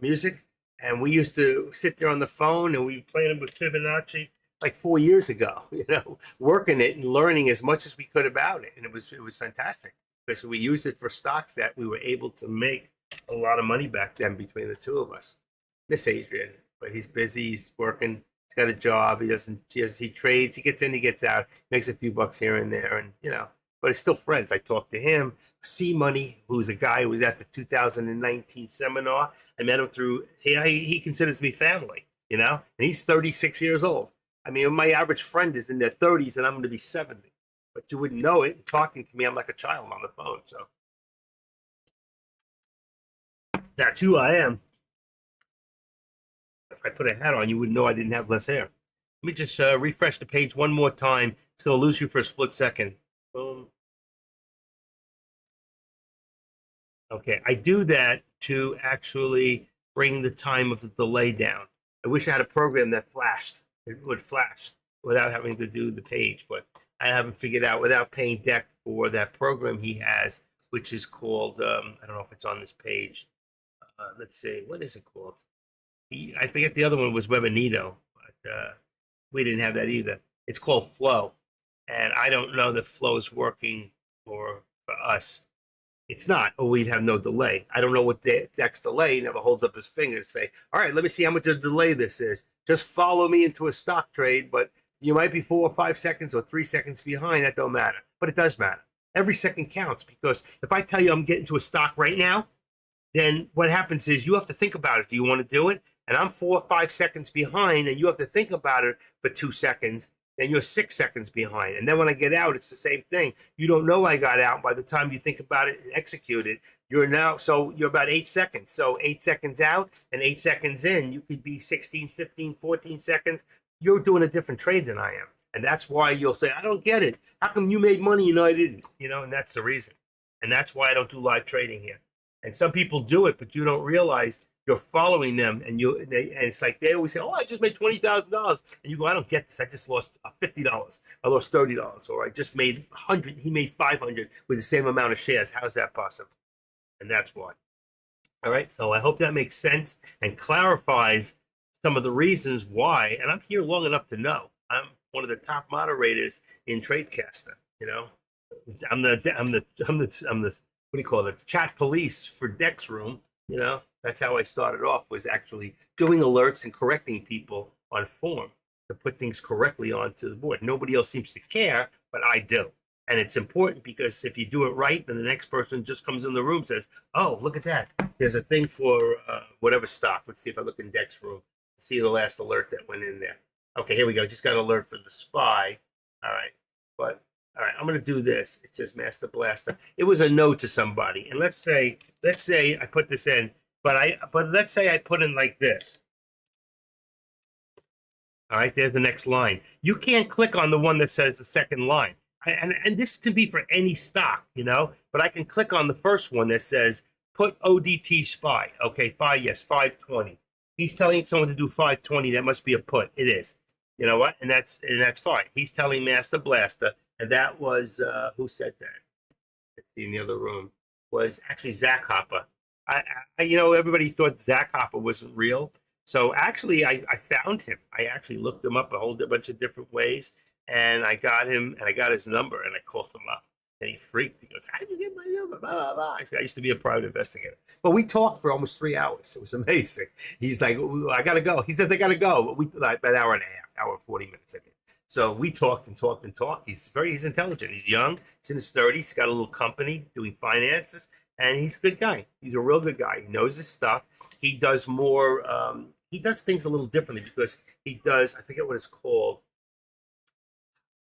music, and we used to sit there on the phone and we played with Fibonacci like 4 years ago. Working it and learning as much as we could about it, and it was fantastic because we used it for stocks that we were able to make a lot of money back then between the two of us. Miss Adrian. But he's busy. He's working. He's got a job. He trades. He gets in. He gets out. Makes a few bucks here and there, and But it's still friends. I talked to him. C Money, who's a guy who was at the 2019 seminar. I met him through. He considers me family. And he's 36 years old. I mean, my average friend is in their 30s, and I'm going to be 70. But you wouldn't know it. Talking to me, I'm like a child on the phone. So that's who I am. If I put a hat on, you would know I didn't have less hair. Let me just refresh the page one more time. It's going to lose you for a split second. Boom. Okay, I do that to actually bring the time of the delay down. I wish I had a program that flashed. It would flash without having to do the page, but I haven't figured out without paying Deck for that program he has, which is called, I don't know if it's on this page. Let's see, what is it called? I forget the other one was Webinito, but we didn't have that either. It's called Flow, and I don't know that Flow is working for us. It's not, or we'd have no delay. I don't know what Deck's delay. He never holds up his finger and say, all right, let me see how much of a delay this is. Just follow me into a stock trade, but you might be 4 or 5 seconds or 3 seconds behind. That don't matter, but it does matter. Every second counts because if I tell you I'm getting to a stock right now, then what happens is you have to think about it. Do you want to do it? and I'm 4 or 5 seconds behind, and you have to think about it for 2 seconds, then you're 6 seconds behind. And then when I get out, it's the same thing. You don't know I got out. By the time you think about it and execute it, you're about 8 seconds. So 8 seconds out and 8 seconds in, you could be 16, 15, 14 seconds. You're doing a different trade than I am. And that's why you'll say, I don't get it. How come you made money and I didn't? And that's the reason. And that's why I don't do live trading here. And some people do it, but you don't realize you're following them, and it's like they always say, "Oh, I just made $20,000," and you go, "I don't get this. I just lost $50. I lost $30, or I just made 100. He made 500 with the same amount of shares. How's that possible?" And that's why. All right. So I hope that makes sense and clarifies some of the reasons why. And I'm here long enough to know. I'm one of the top moderators in TradeCaster. I'm the what do you call it? Chat police for Dex Room. That's how I started off, was actually doing alerts and correcting people on form to put things correctly onto the board. Nobody else seems to care, but I do. And it's important because if you do it right, then the next person just comes in the room and says, "Oh, look at that. There's a thing for whatever stock." Let's see if I look in Dex Room, see the last alert that went in there. Okay, here we go. Just got an alert for the SPY. All right. All right, I'm going to do this. It says Master Blaster. It was a no to somebody. And let's say I put this in, but let's say I put in like this. All right, there's the next line. You can't click on the one that says the second line. And this can be for any stock, but I can click on the first one that says put ODT SPY. Okay, 520. He's telling someone to do 520. That must be a put. It is. You know what? And that's fine. He's telling Master Blaster. And that was, who said that? Let's see, in the other room, was actually Zach Hopper. Everybody thought Zach Hopper wasn't real. So actually, I found him. I actually looked him up a whole bunch of different ways. And I got him, and I got his number, and I called him up. And he freaked. He goes, "How did you get my number?" Blah, blah, blah. I said, "I used to be a private investigator." But we talked for almost 3 hours. It was amazing. He's like, "I got to go." He says, "I got to go." But about an hour and a half, hour and 40 minutes. I mean. So we talked and talked and talked. He's intelligent. He's young. He's in his 30s. He's got a little company doing finances, and he's a good guy. He's a real good guy. He knows his stuff. He does more. He does things a little differently because he does. I forget what it's called.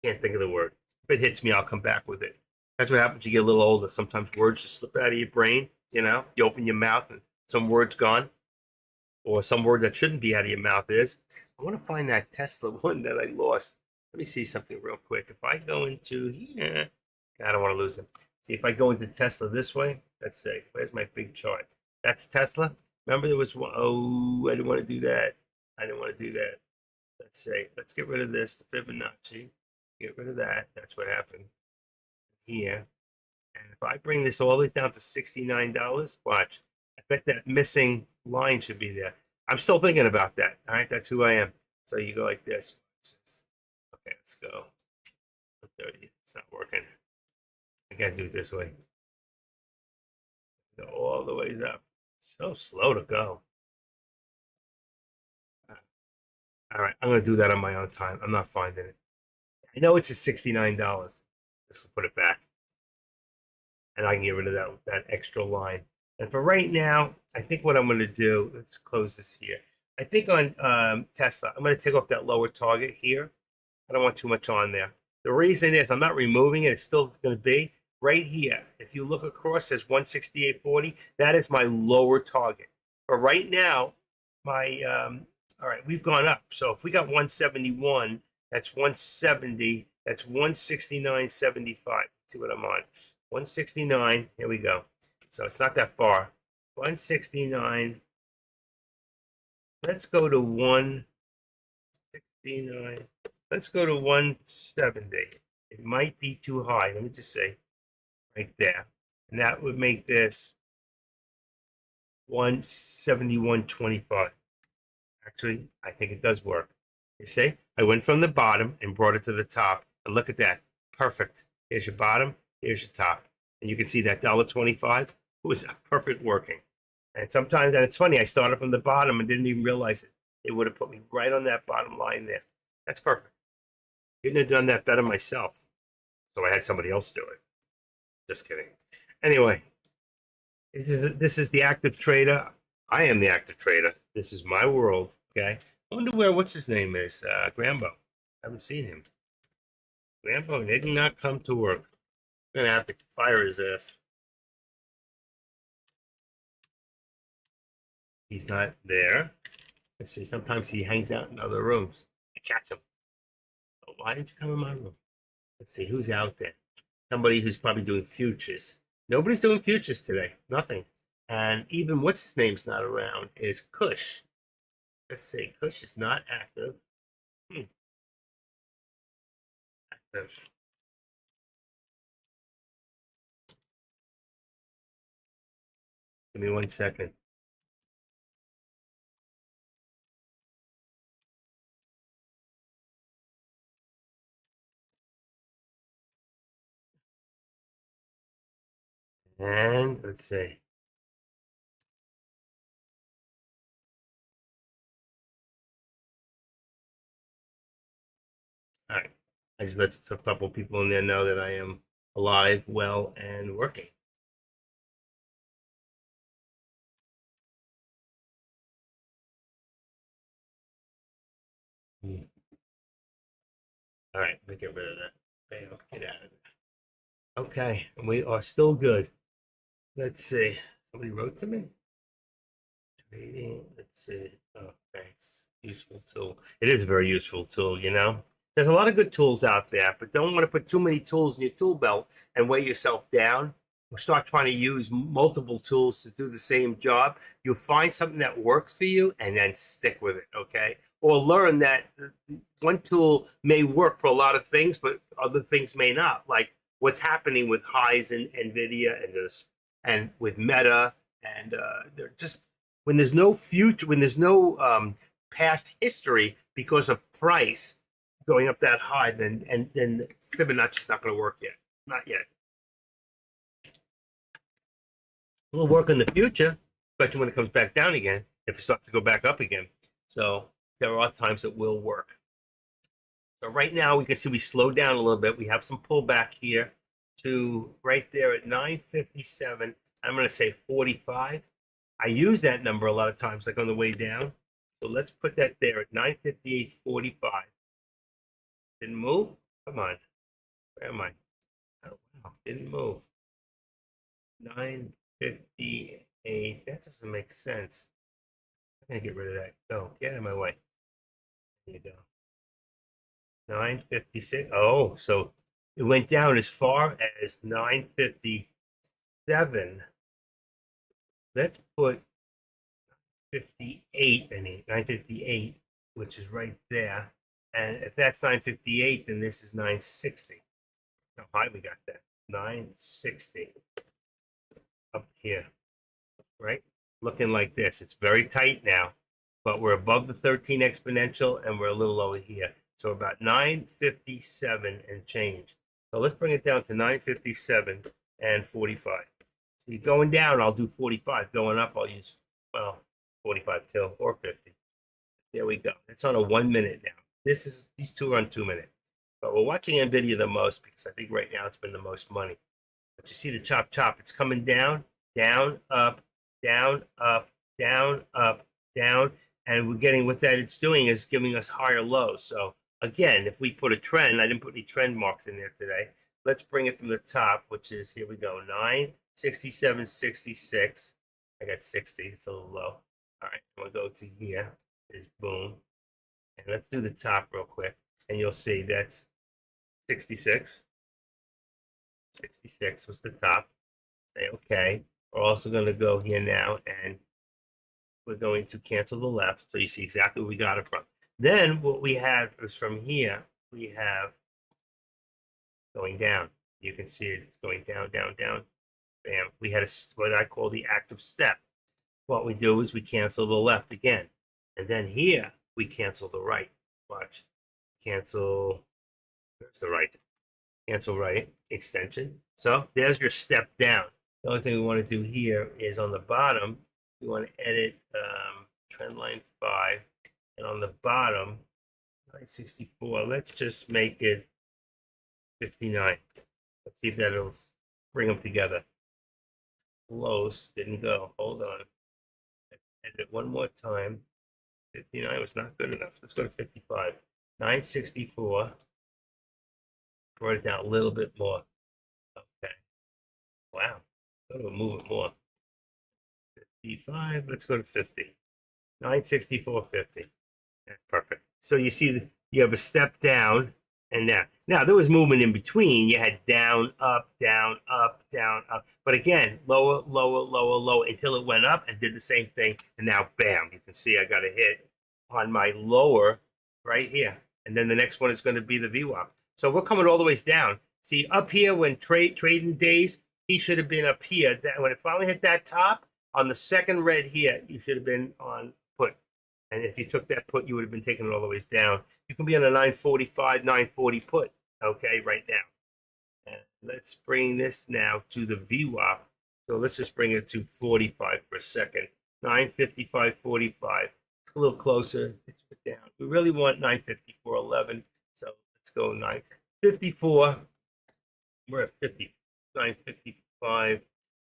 Can't think of the word. If it hits me, I'll come back with it. That's what happens when you get a little older. Sometimes words just slip out of your brain. You open your mouth and some word's gone, or some word that shouldn't be out of your mouth is. I want to find that Tesla one that I lost. Let me see something real quick. If I go into here, I don't want to lose it. See, if I go into Tesla this way, let's see. Where's my big chart? That's Tesla. Remember there was one, I didn't want to do that. Let's see. Let's get rid of this, the Fibonacci. Get rid of that. That's what happened here. And if I bring this all the way down to $69, watch. I bet that missing line should be there. I'm still thinking about that. All right, that's who I am. So you go like this. Okay, let's go. 30. It's not working. I gotta do it this way. Go all the ways up. So slow to go. All right, I'm gonna do that on my own time. I'm not finding it. I know it's at $69. This will put it back, and I can get rid of that extra line. And for right now, I think what I'm gonna do. Let's close this here. I think on Tesla, I'm gonna take off that lower target here. I don't want too much on there. The reason is I'm not removing it. It's still going to be right here. If you look across, it says 168.40. That is my lower target. But right now, all right, we've gone up. So if we got 171, that's 170. That's 169.75. Let's see what I'm on. 169. Here we go. So it's not that far. 169. Let's go to 169. Let's go to 170. It might be too high. Let me just say right there. And that would make this 171.25. Actually, I think it does work. You see, I went from the bottom and brought it to the top. And look at that. Perfect. Here's your bottom. Here's your top. And you can see that $1.25. It was perfect working. And sometimes, and it's funny, I started from the bottom and didn't even realize it. It would have put me right on that bottom line there. That's perfect. Couldn't have done that better myself. So I had somebody else do it. Just kidding. Anyway, this is the active trader. I am the active trader. This is my world. Okay. I wonder where what's his name is. Grambo. I haven't seen him. Grambo did not come to work. I'm gonna have to fire his ass. He's not there. Let's see. Sometimes he hangs out in other rooms. I catch him. Oh, why didn't you come in my room? Let's see who's out there. Somebody who's probably doing futures. Nobody's doing futures today. Nothing. And even what's his name's not around is Kush. Let's see. Kush is not active. Active. Give me 1 second. And let's see. All right. I just let a couple people in there know that I am alive, well, and working. All right, let me get rid of that. Fail. Get out of it. Okay, and we are still good. Let's see. Somebody wrote to me. Trading. Let's see. Oh, thanks. Useful tool. It is a very useful tool, you know. There's a lot of good tools out there, but don't want to put too many tools in your tool belt and weigh yourself down. Or start trying to use multiple tools to do the same job. You'll find something that works for you and then stick with it, okay? Or learn that one tool may work for a lot of things, but other things may not. Like what's happening with highs in Nvidia and with Meta, and they're just when there's no future, when there's no past history because of price going up that high, then Fibonacci's not going to work yet. Not yet. It will work in the future, especially when it comes back down again, if it starts to go back up again. So there are times it will work. So right now we can see we slowed down a little bit. We have some pullback here to right there at 957. I'm going to say 45. I use that number a lot of times, like on the way down. So let's put that there at 958.45. Didn't move? Come on. Where am I? Oh, wow. Didn't move. 958. That doesn't make sense. I'm going to get rid of that. Go. Get out of my way. There you go. 956. Oh, so it went down as far as 957. Let's put 58, I mean 958, which is right there. And if that's 958, then this is 960. How high we got that? 960 up here, right? Looking like this. It's very tight now, but we're above the 13 exponential and we're a little over here. So about 957 and change. So let's bring it down to 957 and 45. See, going down, I'll do 45. Going up, I'll use, well, 45 till or 50. There we go. It's on a 1 minute now. These two are on 2 minutes. But we're watching NVIDIA the most because I think right now it's been the most money. But you see the chop, it's coming down, down, up, down, up, down, up, down. And we're getting what that it's doing is giving us higher lows. So again, if we put a trend, I didn't put any trend marks in there today. Let's bring it from the top, which is, here we go, 967.66. I got 60, it's a little low. All right, I'm gonna go to here, is boom. And let's do the top real quick. And you'll see that's 66. 66 was the top. Say okay. We're also going to go here now and we're going to cancel the left. So you see exactly where we got it from. Then what we have is from here, we have going down. You can see it's going down, down, down. Bam. We had what I call the active step. What we do is we cancel the left again. And then here we cancel the right. Watch. Cancel. There's the right. Cancel right. Extension. So there's your step down. The only thing we want to do here is on the bottom, we want to edit trend line 5. And on the bottom, 964, let's just make it 59. Let's see if that'll bring them together. Close. Didn't go. Hold on. Edit it one more time. 59 was not good enough. Let's go to 55. 964. Brought it down a little bit more. Okay. Wow. Go to move it more. 55. Let's go to 50. 964.50. That's perfect. So you see, you have a step down, and now there was movement in between. You had down, up, down, up, down, up. But again, lower, lower, lower, lower until it went up and did the same thing. And now, bam! You can see I got a hit on my lower right here, and then the next one is going to be the VWAP. So we're coming all the ways down. See, up here when trading days, he should have been up here. That when it finally hit that top on the second red here, you should have been on put. And if you took that put, you would have been taking it all the ways down. You can be on a 945, 940 put, okay, right now. And let's bring this now to the VWAP. So let's just bring it to 45 for a second. 955.45. It's a little closer. It's down. We really want 954.11. So let's go 954. We're at 50. 955.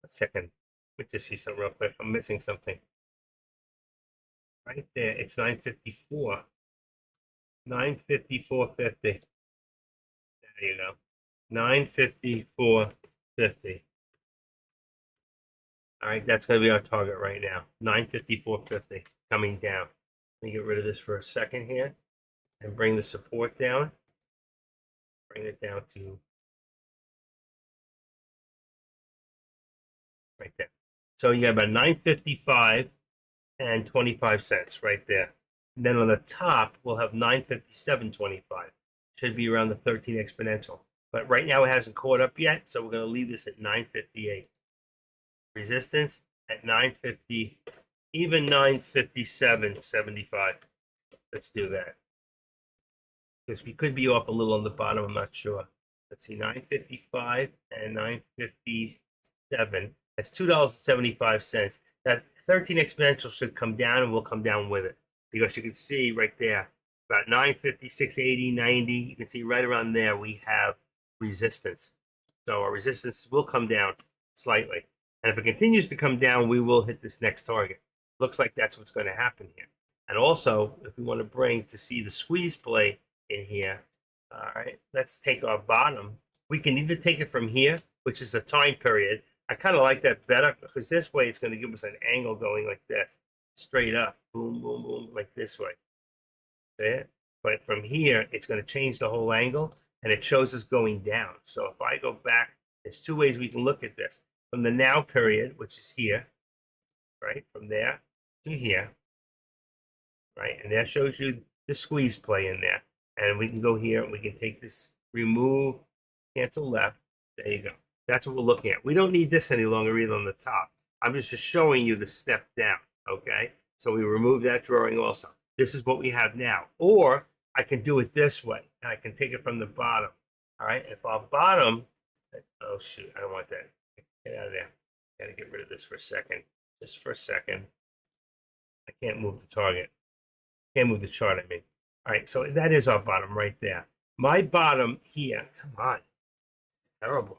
A second. Let me just see something real quick. I'm missing something. Right there, it's 954. 954.50. There you go. 954.50. All right, that's going to be our target right now. 954.50 coming down. Let me get rid of this for a second here and bring the support down. Bring it down to right there. So you have about 955 and 25 cents right there. And then on the top, we'll have 957.25. Should be around the 13 exponential. But right now it hasn't caught up yet, so we're going to leave this at 958. Resistance at 950, even 957.75. Let's do that. Because we could be off a little on the bottom, I'm not sure. Let's see, 955 and 957. That's $2.75. That 13 exponential should come down, and we'll come down with it. Because you can see right there, about 956, 80, 90, you can see right around there we have resistance. So our resistance will come down slightly. And if it continues to come down, we will hit this next target. Looks like that's what's going to happen here. And also, if we want to bring to see the squeeze play in here, all right, let's take our bottom. We can either take it from here, which is the time period. I kind of like that better because this way it's going to give us an angle going like this, straight up, boom, boom, boom, like this way. See it? But from here, it's going to change the whole angle, and it shows us going down. So if I go back, there's two ways we can look at this. From the now period, which is here, right? From there to here, right? And that shows you the squeeze play in there. And we can go here and we can take this, remove, cancel left. There you go. That's what we're looking at. We don't need this any longer either on the top. I'm just showing you the step down, okay? So we remove that drawing also. This is what we have now. Or I can do it this way, and I can take it from the bottom, all right? If our bottom, oh shoot, I don't want that. Get out of there. Gotta get rid of this for a second. Just for a second. I can't move the target. Can't move the chart, I mean. All right, so that is our bottom right there. My bottom here, come on. Terrible.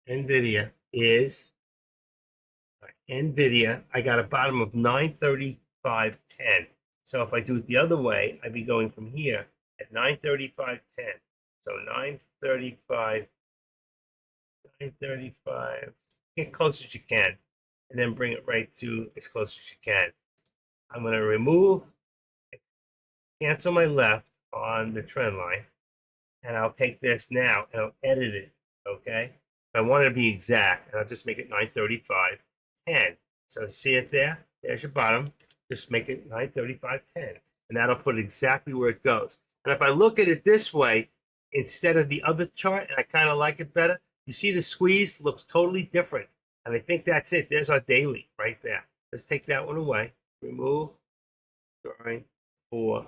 NVIDIA is, NVIDIA, I got a bottom of 935.10. So if I do it the other way, I'd be going from here at 935.10. So 935, get close as you can, and then bring it right to as close as you can. I'm going to remove, cancel my left on the trend line, and I'll take this now and I'll edit it, okay? If I want it to be exact, and I'll just make it 935.10. So see it there? There's your bottom. Just make it 935.10, and that'll put it exactly where it goes. And if I look at it this way, instead of the other chart, and I kind of like it better, you see the squeeze looks totally different. And I think that's it. There's our daily right there. Let's take that one away. Remove, drawing for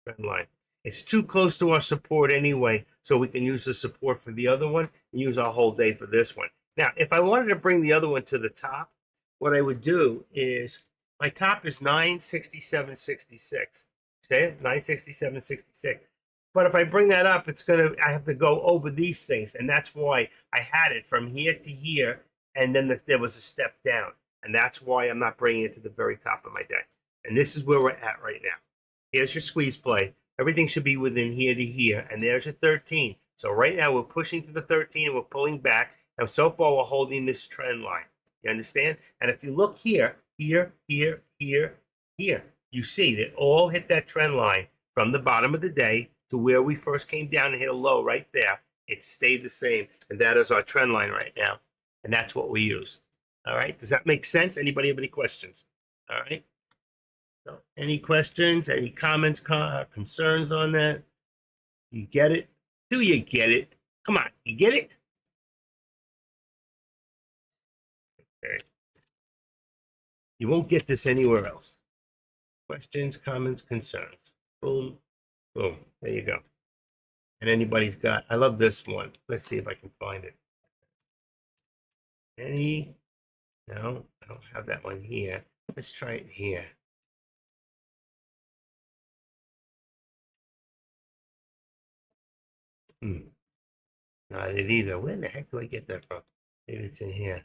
trend line. It's too close to our support anyway, so we can use the support for the other one and use our whole day for this one. Now, if I wanted to bring the other one to the top, what I would do is, my top is 967.66. Say it, 967.66. But if I bring that up, I have to go over these things, and that's why I had it from here to here, and then there was a step down. And that's why I'm not bringing it to the very top of my day. And this is where we're at right now. Here's your squeeze play. Everything should be within here to here. And there's your 13. So right now we're pushing to the 13 and we're pulling back. And so far we're holding this trend line. You understand? And if you look here, here, you see that all hit that trend line from the bottom of the day to where we first came down and hit a low right there. It stayed the same. And that is our trend line right now. And that's what we use. All right. Does that make sense? Anybody have any questions? All right. So, any questions, any comments, concerns on that? You get it? Do you get it? Come on, you get it? Okay. You won't get this anywhere else. Questions, comments, concerns. Boom, boom. There you go. And anybody's got, I love this one. Let's see if I can find it. Any? No, I don't have that one here. Let's try it here. Not it either. Where the heck do I get that from? Maybe it's in here.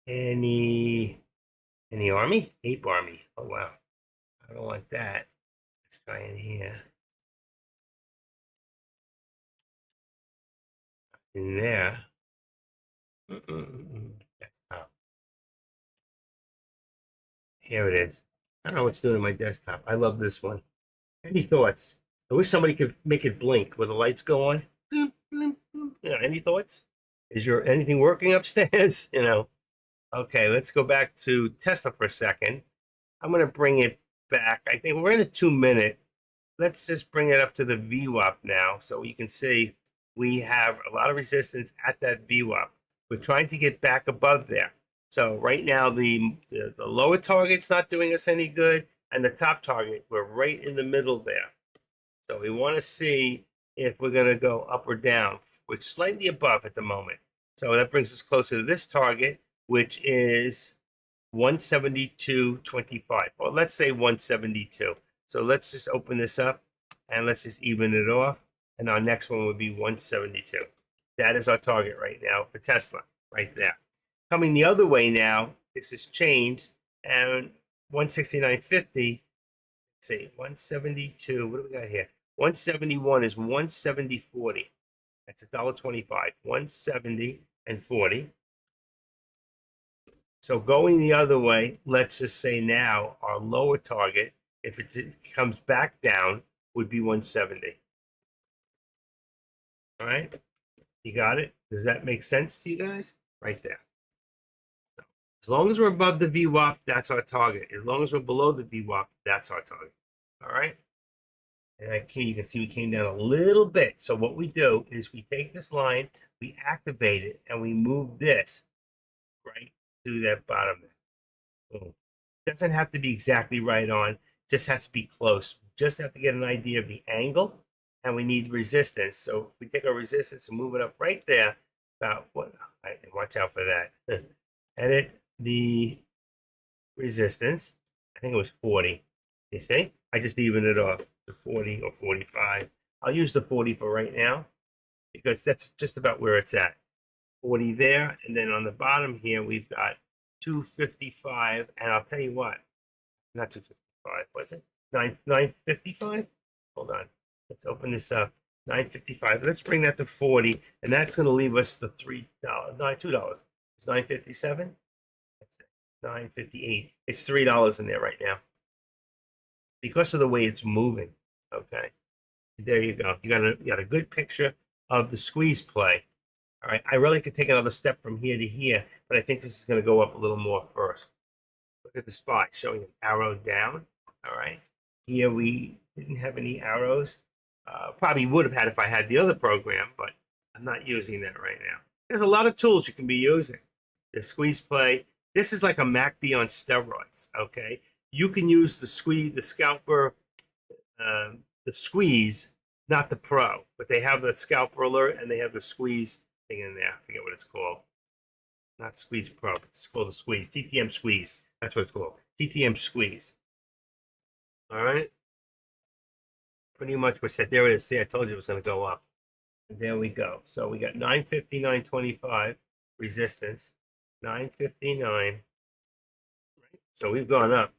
Any army? Ape army. Oh wow. I don't want that. Let's try in here. In there. Desktop. Here it is. I don't know what's doing in my desktop. I love this one. Any thoughts? I wish somebody could make it blink where the lights go on. Any thoughts? Is your anything working upstairs? Okay, let's go back to Tesla for a second. I'm going to bring it back. I think we're in a 2-minute. Let's just bring it up to the VWAP now so you can see we have a lot of resistance at that VWAP. We're trying to get back above there. So right now the lower target's not doing us any good, and the top target, we're right in the middle there. So we want to see if we're going to go up or down, which is slightly above at the moment. So that brings us closer to this target, which is 172.25. Well, let's say 172. So let's just open this up and let's just even it off. And our next one would be 172. That is our target right now for Tesla, right there. Coming the other way now, this has changed, and 169.50. Let's see, 172. What do we got here? 171 is 170.40. That's $1.25. 170 and 40. So going the other way, let's just say now our lower target, if it comes back down, would be 170. All right, you got it? Does that make sense to you guys? Right there. So, as long as we're above the VWAP, that's our target. As long as we're below the VWAP, that's our target. All right. And you can see we came down a little bit. So what we do is we take this line, we activate it, and we move this right to that bottom. Boom. Doesn't have to be exactly right on, just has to be close. Just have to get an idea of the angle, and we need resistance. So if we take our resistance and move it up right there, about what? Watch out for that. Edit the resistance. I think it was 40. You see? I just evened it off to 40 or 45. I'll use the 40 for right now because that's just about where it's at. 40 there, and then on the bottom here we've got 255, and I'll tell you what, not 255, was it? 955? Hold on, let's open this up. 955. Let's bring that to 40, and that's going to leave us the $2. It's 957. That's it. 958. It's $3 in there right now because of the way it's moving. Okay, there you go. You got a good picture of the squeeze play. All right, I really could take another step from here to here, but I think this is going to go up a little more first. Look at the spot showing an arrow down. All right, here we didn't have any arrows. Probably would have had if I had the other program, but I'm not using that right now. There's a lot of tools you can be using. The squeeze play. This is like a MACD on steroids. Okay, you can use the squeeze, the scalper, the squeeze, not the pro, but they have the scalper alert and they have the squeeze thing in there. I forget what it's called. Not Squeeze Pro, but it's called the squeeze. TTM squeeze. That's what it's called. TTM squeeze. All right. Pretty much what said. There it is. See, I told you it was going to go up. And there we go. So we got 950, 925 resistance. 959. So we've gone up.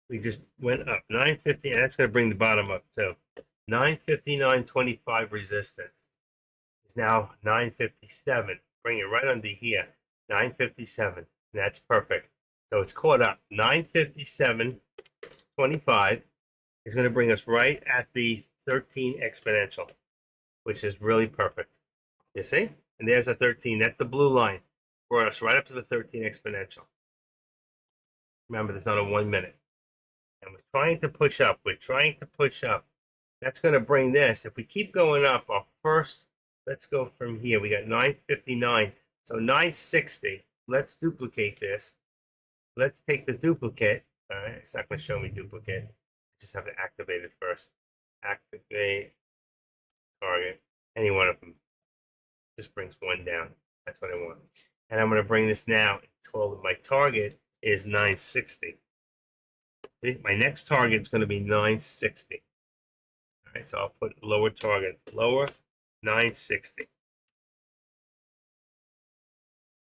We just went up 950, and that's going to bring the bottom up too. 959.25 resistance is now 957. Bring it right under here, 957. That's perfect. So it's caught up. 957.25 is going to bring us right at the 13 exponential, which is really perfect. You see? And there's a 13. That's the blue line. Brought us right up to the 13 exponential. Remember, there's not a 1 minute. And we're trying to push up. We're trying to push up. That's going to bring this. If we keep going up, our first, let's go from here. We got 959. So 960. Let's duplicate this. Let's take the duplicate. All right. It's not going to show me duplicate. I just have to activate it first. Activate target. Any one of them. Just brings one down. That's what I want. And I'm going to bring this now. My target is 960. See, my next target is going to be 960. All right, so I'll put lower target, lower 960.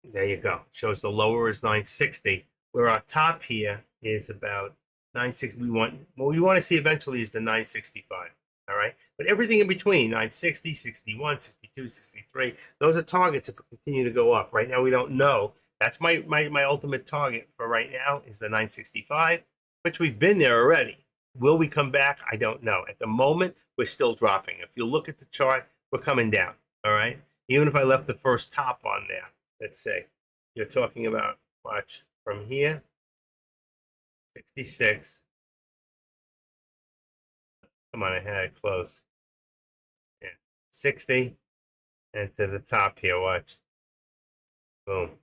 There you go. Shows the lower is 960, where our top here is about 960. What we want to see eventually is the 965. All right, but everything in between 960, 61, 62, 63, those are targets if we continue to go up. Right now, we don't know. That's my ultimate target for right now is the 965, which we've been there already. Will we come back? I don't know. At the moment, we're still dropping. If you look at the chart, we're coming down. All right, even if I left the first top on there, let's say you're talking about, watch from here, 66. Come on, I had it close. Yeah, 60, and to the top here, watch. Boom.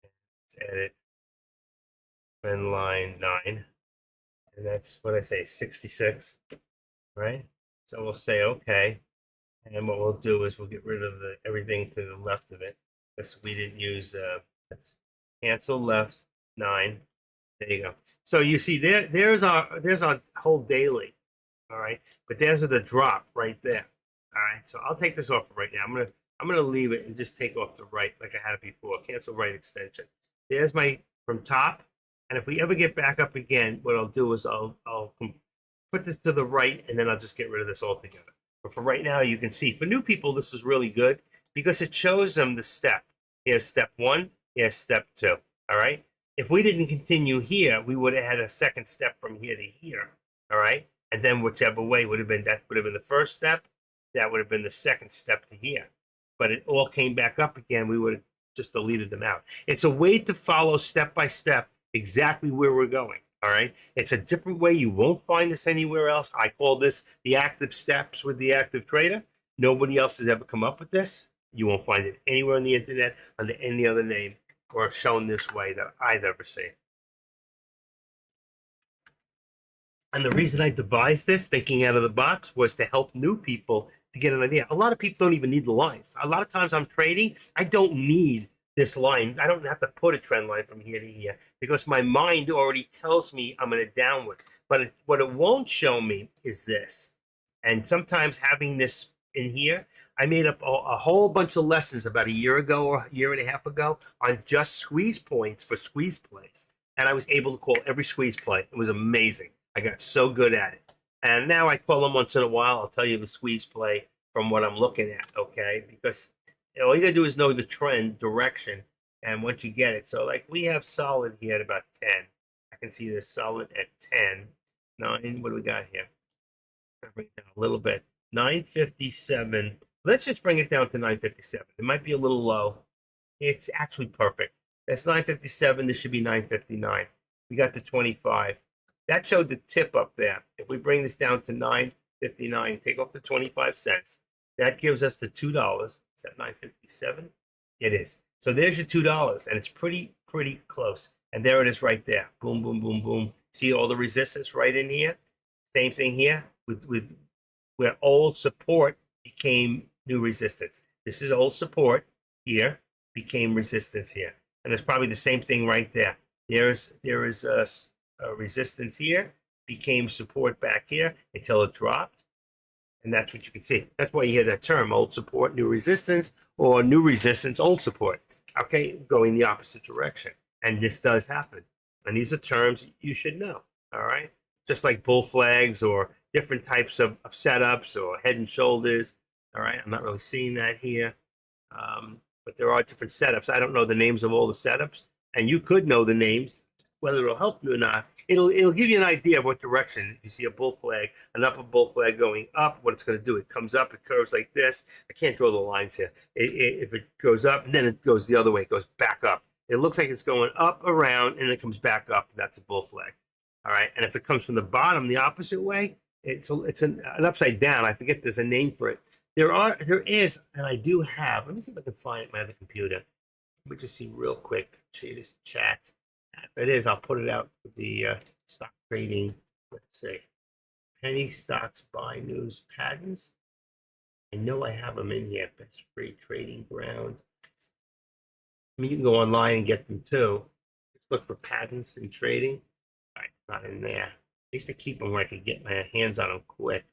Let's edit. Trend line 9. And that's what I say, 66, right? So we'll say okay. And what we'll do is we'll get rid of everything to the left of it. Because we didn't use, let's cancel left 9. There you go. So you see there's our whole daily. All right, but there's the drop right there. All right, so I'll take this off right now. I'm gonna leave it and just take off the right like I had it before. Cancel right extension. There's my from top, and if we ever get back up again, what I'll do is I'll put this to the right, and then I'll just get rid of this altogether. But for right now, you can see for new people this is really good because it shows them the step. Here's step 1. Here's step 2. All right. If we didn't continue here, we would have had a second step from here to here. All right. And then whichever way would have been, that would have been the first step. That would have been the second step to here. But it all came back up again. We would have just deleted them out. It's a way to follow step by step exactly where we're going. All right. It's a different way. You won't find this anywhere else. I call this the active steps with the active trader. Nobody else has ever come up with this. You won't find it anywhere on the internet under any other name or shown this way that I've ever seen. And the reason I devised this, thinking out of the box, was to help new people to get an idea. A lot of people don't even need the lines. A lot of times I'm trading, I don't need this line. I don't have to put a trend line from here to here because my mind already tells me I'm in a downward. But what it won't show me is this. And sometimes having this in here, I made up a whole bunch of lessons about a year ago or a year and a half ago on just squeeze points for squeeze plays. And I was able to call every squeeze play. It was amazing. I got so good at it. And now I call them once in a while. I'll tell you the squeeze play from what I'm looking at, okay? Because all you got to do is know the trend, direction, and once you get it. So, like, we have solid here at about 10. I can see this solid at 10. 9, what do we got here? I'll bring it down a little bit. 957. Let's just bring it down to 957. It might be a little low. It's actually perfect. That's 957. This should be 959. We got the 25. That showed the tip up there. If we bring this down to 959, take off the 25 cents, that gives us the $2. Is that 957? It is. So there's your $2, and it's pretty close. And there it is right there. Boom, boom, boom, boom. See all the resistance right in here? Same thing here with where old support became new resistance. This is old support here, became resistance here. And there's probably the same thing right there. There is a resistance here, became support back here until it dropped. And that's what you can see. That's why you hear that term, old support, new resistance, or new resistance, old support. Okay, going the opposite direction. And this does happen. And these are terms you should know. All right. Just like bull flags or different types of setups or head and shoulders. All right. I'm not really seeing that here. But there are different setups. I don't know the names of all the setups. And you could know the names, whether it'll help you or not. It'll give you an idea of what direction. If you see a bull flag, an upper bull flag going up, what it's going to do, it comes up, it curves like this. I can't draw the lines here. If it goes up and then it goes the other way, it goes back up. It looks like it's going up, around, and it comes back up. That's a bull flag. All right. And if it comes from the bottom the opposite way, it's an upside down. I forget there's a name for it. There is, and I do have. Let me see if I can find it on my other computer. Let me just see real quick. See this chat. If it is, I'll put it out for the stock trading. Let's see. Penny stocks buy news patterns. I know I have them in here. Best free trading ground. I mean, you can go online and get them too. Just look for patterns in trading. All right, not in there. I used to keep them where I could get my hands on them quick.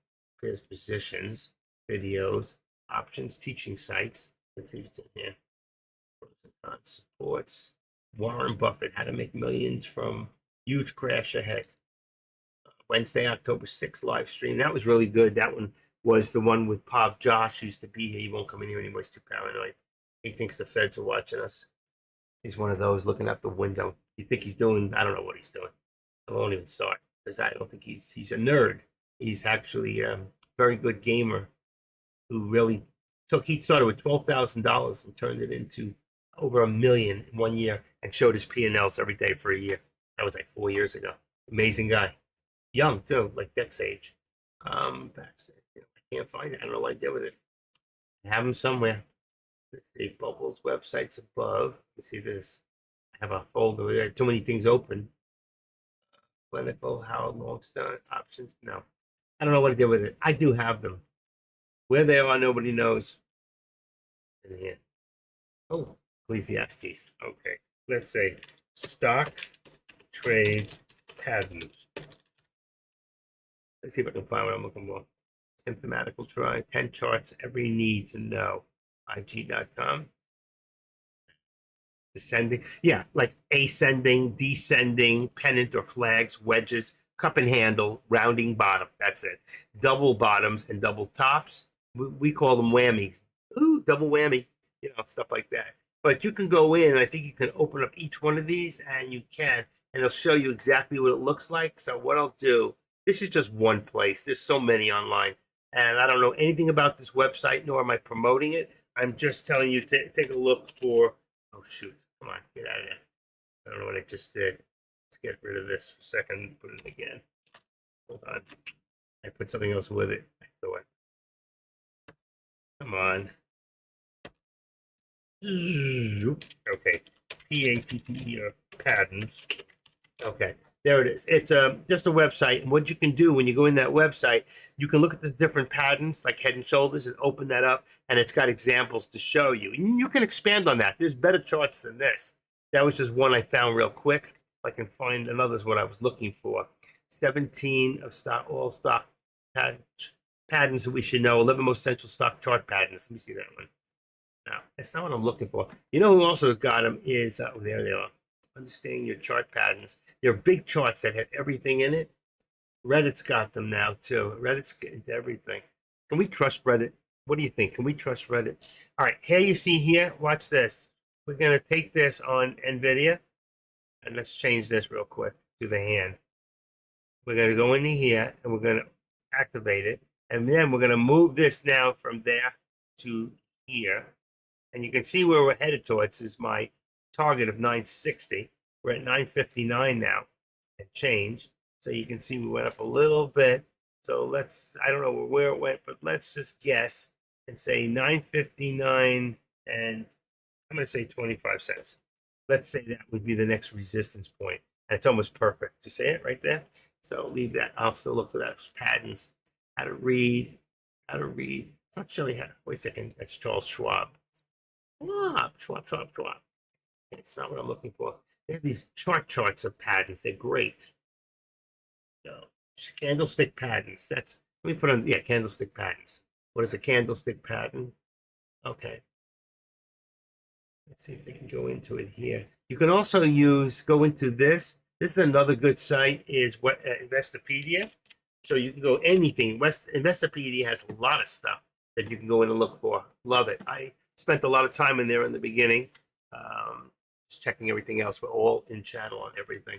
There's positions, videos, options, teaching sites. Let's see if it's in here. Supports. Warren Buffett, how to make millions from huge crash ahead. Wednesday, October 6th live stream. That was really good. That one was the one with Pav Josh, who used to be here. He won't come in here anymore. He's too paranoid. He thinks the feds are watching us. He's one of those looking out the window. You think he's doing, I don't know what he's doing. I won't even start because I don't think he's a nerd. He's actually a very good gamer who really he started with $12,000 and turned it into over $1 million in 1 year and showed his P&Ls every day for a year. That was like 4 years ago. Amazing guy. Young too, like Dex age. Backstage. I can't find it. I don't know what I did with it. I have him somewhere. Let's see. Bubbles websites above. Let's see this. I have a folder. There are too many things open. Clinical, how long done options. No. I don't know what I did with it. I do have them. Where they are, nobody knows. In here. Oh, Ecclesiastes. Okay. Let's say stock trade patterns. Let's see if I can find what I'm looking for. Symptomatical try 10 charts every need to know. IG.com. Descending. Yeah, like ascending, descending, pennant or flags, wedges, cup and handle, rounding bottom. That's it. Double bottoms and double tops. We call them whammies. Ooh, double whammy. Stuff like that. But you can go in, and I think you can open up each one of these, and you can, and it'll show you exactly what it looks like. So what I'll do, this is just one place. There's so many online, and I don't know anything about this website, nor am I promoting it. I'm just telling you to take a look for, oh, shoot. Come on, get out of there. I don't know what I just did. Let's get rid of this for a second, put it again. Hold on. I put something else with it. I thought. Come on. Okay, PATTE patterns. Okay, there it is. It's just a website, and what you can do when you go in that website, you can look at the different patterns, like head and shoulders, and open that up, and it's got examples to show you. And you can expand on that. There's better charts than this. That was just one I found real quick. If I can find another is what I was looking for. 17 of all stock patterns that we should know. 11 most essential stock chart patterns. Let me see that one. No, that's not what I'm looking for. You know who also got them is, there they are. Understanding your chart patterns. They're big charts that have everything in it. Reddit's got them now too. Reddit's into everything. Can we trust Reddit? What do you think? Can we trust Reddit? All right, here you see here, watch this. We're going to take this on NVIDIA, and let's change this real quick to the hand. We're going to go into here, and we're going to activate it. And then we're going to move this now from there to here. And you can see where we're headed towards is my target of 960. We're at 959 now and change. So you can see we went up a little bit. So I don't know where it went, but let's just guess and say 959 and I'm going to say 25 cents. Let's say that would be the next resistance point. And it's almost perfect. You see it right there? So leave that. I'll still look for those patterns. How to read. It's not showing how. Wait a second. That's Charles Schwab. Schwab. It's not what I'm looking for. They have these charts of patterns. They're great. Candlestick patterns. Let me put on, yeah, candlestick patterns. What is a candlestick pattern? Okay. Let's see if they can go into it here. You can also go into this. This is another good site, is what Investopedia. So you can go anything. Investopedia has a lot of stuff that you can go in and look for. Love it. I spent a lot of time in there in the beginning, just checking everything else. We're all in channel on everything.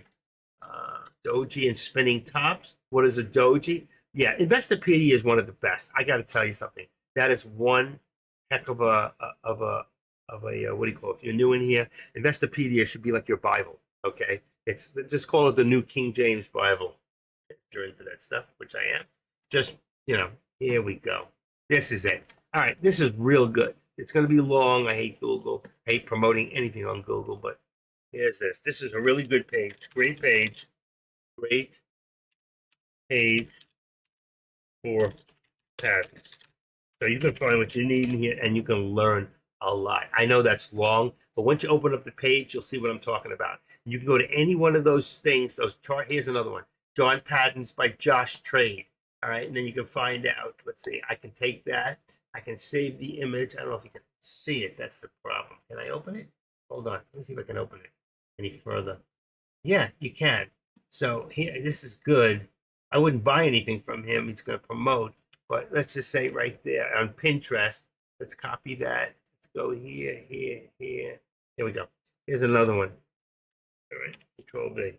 Doji and spinning tops. What is a doji? Yeah, Investopedia is one of the best. I got to tell you something. That is one heck of a what do you call it? If you're new in here, Investopedia should be like your Bible. Okay, it's just call it the New King James Bible. If you're into that stuff, which I am, just here we go. This is it. All right, this is real good. It's going to be long. I hate Google. I hate promoting anything on Google, but here's this. This is a really good page. Great page. Great page for patterns. So you can find what you need in here, and you can learn a lot. I know that's long, but once you open up the page, you'll see what I'm talking about. You can go to any one of those things. Those chart. Here's another one. John Patterns by Josh Trade. All right, and then you can find out. Let's see. I can take that. I can save the image. I don't know if you can see it. That's the problem. Can I open it? Hold on. Let me see if I can open it any further. Yeah, you can. So here, this is good. I wouldn't buy anything from him. He's going to promote. But let's just say right there on Pinterest, let's copy that. Let's go here, here, here. Here we go. Here's another one. All right, Control V.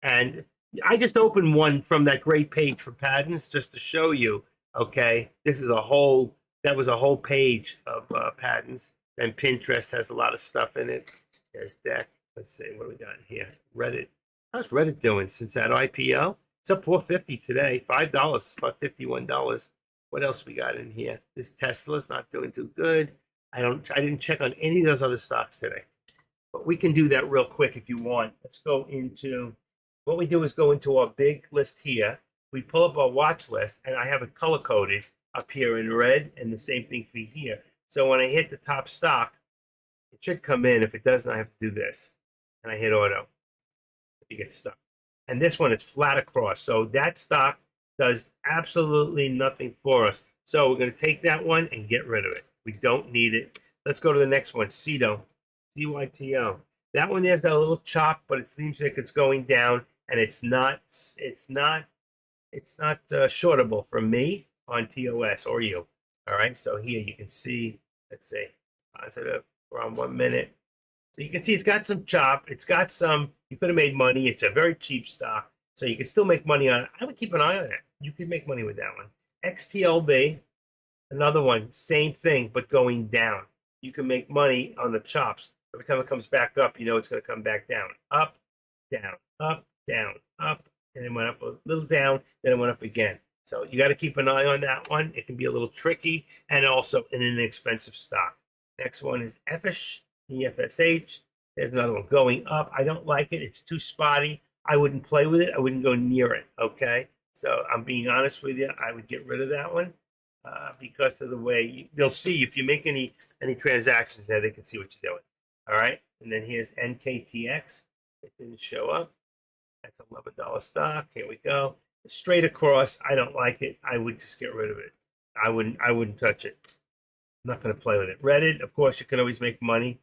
And I just opened one from that great page for patterns just to show you, okay, this is that was a whole page of patterns. And Pinterest has a lot of stuff in it. There's that. Let's see, what do we got here? Reddit. How's Reddit doing since that IPO? It's up $4.50 today, $5, $51. What else we got in here? This Tesla's not doing too good. I didn't check on any of those other stocks today. But we can do that real quick if you want. Let's go into what we do is go into our big list here. We pull up our watch list, and I have it color coded up here in red, and the same thing for here. So when I hit the top stock, it should come in. If it doesn't, I have to do this. And I hit auto. You get stuck. And this one is flat across. So that stock does absolutely nothing for us. So we're going to take that one and get rid of it. We don't need it. Let's go to the next one, CYTO. CYTO. That one there's got a little chop, but it seems like it's going down, and it's not shortable for me on TOS or you. All right. So here you can see, let's say, positive around 1 minute. So you can see it's got some chop. It's got some, you could have made money. It's a very cheap stock. So you can still make money on it. I would keep an eye on it. You could make money with that one. XTLB, another one, same thing, but going down. You can make money on the chops. Every time it comes back up, you know it's going to come back down. Up, down, up, down, up. And it went up a little down, then it went up again. So you got to keep an eye on that one. It can be a little tricky and also an inexpensive stock. Next one is EFISH. EFSH. There's another one going up. I don't like it. It's too spotty. I wouldn't play with it. I wouldn't go near it. Okay. So I'm being honest with you. I would get rid of that one because of the way they'll see if you make any transactions there, they can see what you're doing. All right. And then here's NKTX. It didn't show up. That's $11 stock. Here we go. Straight across. I don't like it. I would just get rid of it. I wouldn't touch it. I'm not going to play with it. Reddit, of course, you can always make money.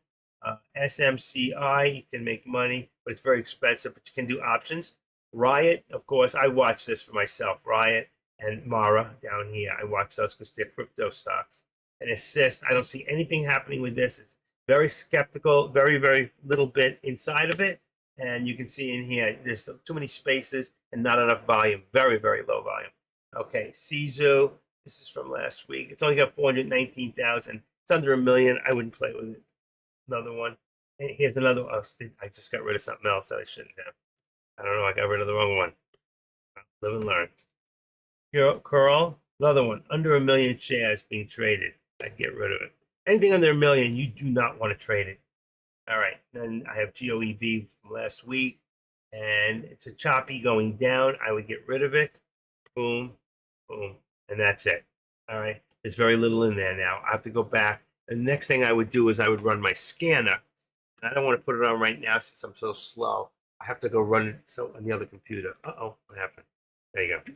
SMCI, you can make money, but it's very expensive, but you can do options. Riot, of course, I watch this for myself. Riot and Mara down here. I watch those because they're crypto stocks. And Assist, I don't see anything happening with this. It's very skeptical, very, very little bit inside of it. And you can see in here, there's too many spaces and not enough volume. Very, very low volume. Okay, Sizu, this is from last week. It's only got 419,000. It's under 1 million. I wouldn't play with it. Another one. And here's another one. Oh, I just got rid of something else that I shouldn't have. I don't know. I got rid of the wrong one. Live and learn. Here, Curl, another one. Under 1 million shares being traded. I'd get rid of it. Anything under 1 million, you do not want to trade it. All right. Then I have GOEV from last week. And it's a choppy going down. I would get rid of it. Boom. Boom. And that's it. All right. There's very little in there now. I have to go back. The next thing I would do is I would run my scanner. And I don't want to put it on right now since I'm so slow. I have to go run it on the other computer. Uh-oh, what happened? There you go.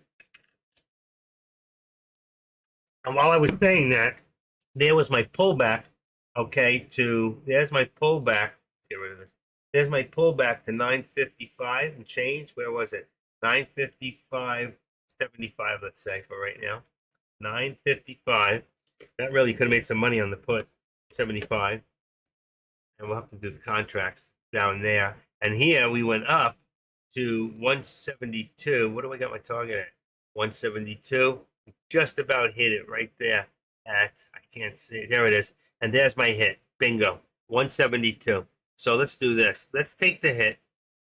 And while I was saying that, there was my pullback. Okay, there's my pullback. Get rid of this. There's my pullback to 955 and change. Where was it? 955.75, let's say, for right now. 955. That really could have made some money on the put. 75. And we'll have to do the contracts down there. And here we went up to 172. What do I got my target at? 172. Just about hit it right there at, I can't see. There it is. And there's my hit. Bingo. 172. So let's do this. Let's take the hit.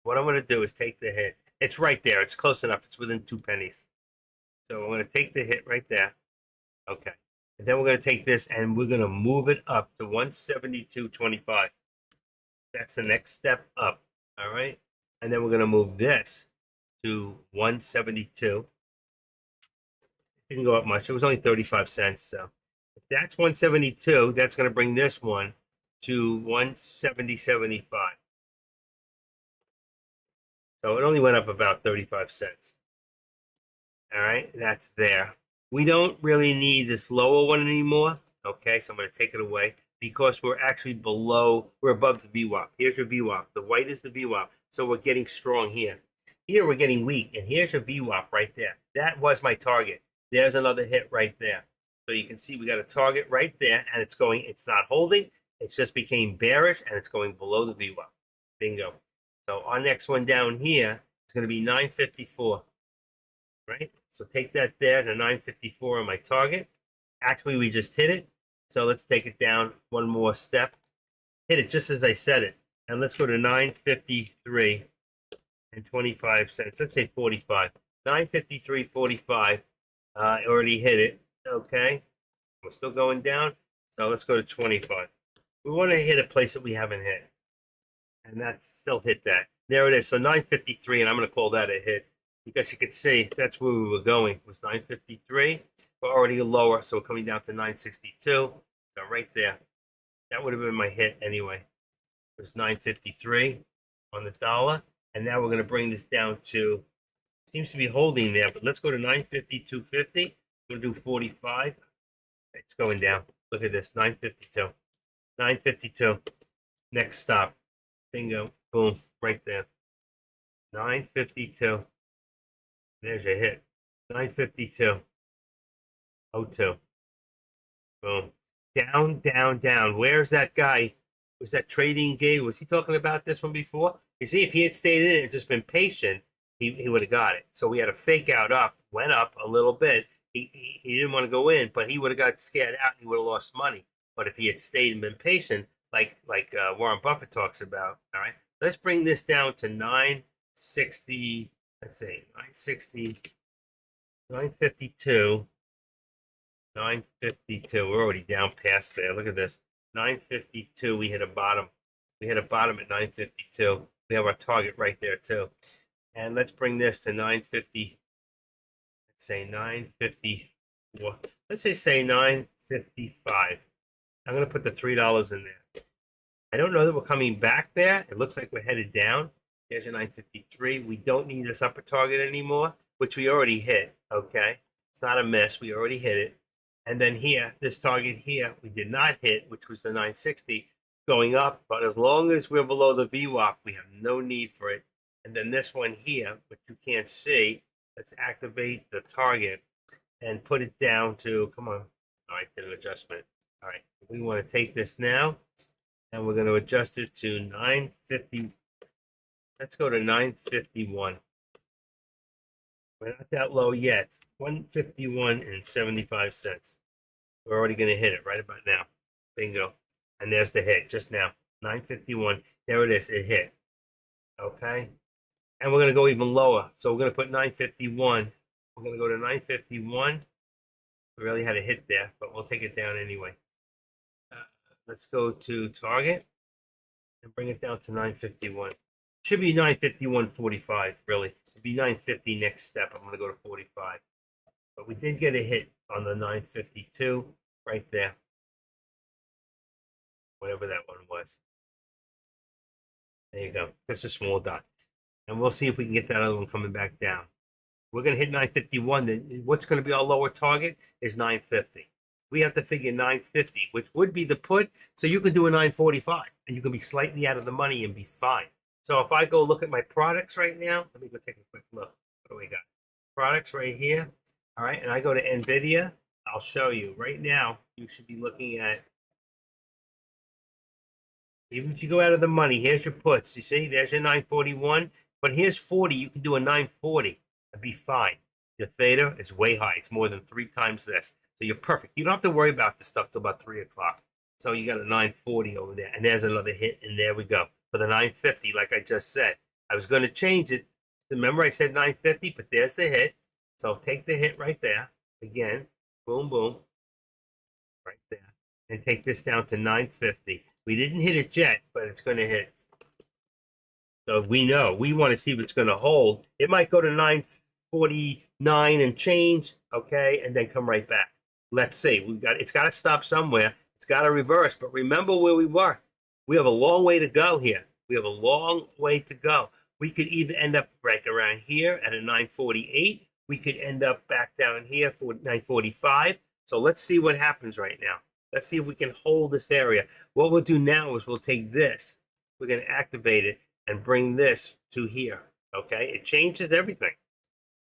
What I'm going to do is take the hit. It's right there. It's close enough. It's within 2 pennies. So I'm going to take the hit right there. Okay. And then we're going to take this and we're going to move it up to 172.25. That's the next step up. All right. And then we're going to move this to 172. It didn't go up much. It was only 35 cents. So if that's 172, that's going to bring this one to 170.75. So it only went up about 35 cents. All right. That's there. We don't really need this lower one anymore. Okay. So I'm going to take it away because we're actually we're above the VWAP. Here's your VWAP. The white is the VWAP. So we're getting strong here. Here we're getting weak. And here's your VWAP right there. That was my target. There's another hit right there. So you can see we got a target right there and it's not holding. It's just became bearish and it's going below the VWAP. Bingo. So our next one down here is going to be 954. Right? So take that there to 954 on my target. Actually, we just hit it. So let's take it down one more step. Hit it just as I said it. And let's go to 953 and 25 cents. Let's say 45. 953.45. Already hit it. Okay. We're still going down. So let's go to 25. We want to hit a place that we haven't hit. And that's still hit that. There it is. So 953, and I'm going to call that a hit. Because you could see that's where we were going. It was 953. We're already lower, so we're coming down to 962. So right there. That would have been my hit anyway. It was 953 on the dollar. And now we're going to bring this down to, seems to be holding there, but let's go to 950.250. I'm going to do 45. It's going down. Look at this, 952. 952. Next stop. Bingo. Boom. Right there. 952. There's your hit. 952. 02. Boom. Down, down, down. Where's that guy? Was that Trading Gate? Was he talking about this one before? You see, if he had stayed in it and just been patient, he would have got it. So we had a fake out up, went up a little bit. He didn't want to go in, but he would have got scared out. He would have lost money. But if he had stayed and been patient, like Warren Buffett talks about, all right, let's bring this down to 960. Let's see, 960, 952, 952. We're already down past there. Look at this. 952. We hit a bottom. We hit a bottom at 952. We have our target right there too. And let's bring this to 950. Let's say 954. Let's just say 955. I'm going to put the $3 in there. I don't know that we're coming back there. It looks like we're headed down. There's your 953. We don't need this upper target anymore, which we already hit. Okay. It's not a miss. We already hit it. And then here, this target here, we did not hit, which was the 960 going up. But as long as we're below the VWAP, we have no need for it. And then this one here, which you can't see, let's activate the target and put it down to, come on. All right, did an adjustment. All right, we want to take this now, and we're going to adjust it to 950. Let's go to 951. We're not that low yet. 151 and 75 cents. We're already going to hit it right about now. Bingo. And there's the hit just now. 951. There it is. It hit. Okay. And we're going to go even lower. So we're going to put 951. We're going to go to 951. We really had a hit there, but we'll take it down anyway. Let's go to target and bring it down to 951. Should be 951.45, really. It'd be 950 next step. I'm going to go to 45. But we did get a hit on the 952 right there. Whatever that one was. There you go. Just a small dot. And we'll see if we can get that other one coming back down. We're going to hit 951. Then what's going to be our lower target is 950. we have to figure 950, which would be the put. So you can do a 945 and you can be slightly out of the money and be fine. So if I go look at my products right now, let me go take a quick look. What do we got? Products right here. All right. And I go to NVIDIA. I'll show you right now. You should be looking at, even if you go out of the money, here's your puts. You see, there's your 941. But here's 40. You can do a 940 and be fine. Your theta is way high. It's more than 3 times this. So you're perfect. You don't have to worry about this stuff till about 3 o'clock. So you got a 940 over there. And there's another hit. And there we go. For the 950, like I just said. I was going to change it. Remember I said 950, but there's the hit. So take the hit right there. Again, boom, boom. Right there. And take this down to 950. We didn't hit it yet, but it's going to hit. So we know. We want to see if it's going to hold. It might go to 949 and change, okay, and then come right back. Let's see. It's got to stop somewhere. It's got to reverse. But remember where we were. We have a long way to go here. We have a long way to go. We could either end up right around here at a 948. We could end up back down here for 945. So let's see what happens right now. Let's see if we can hold this area. What we'll do now is we'll take this. We're going to activate it and bring this to here. Okay? It changes everything.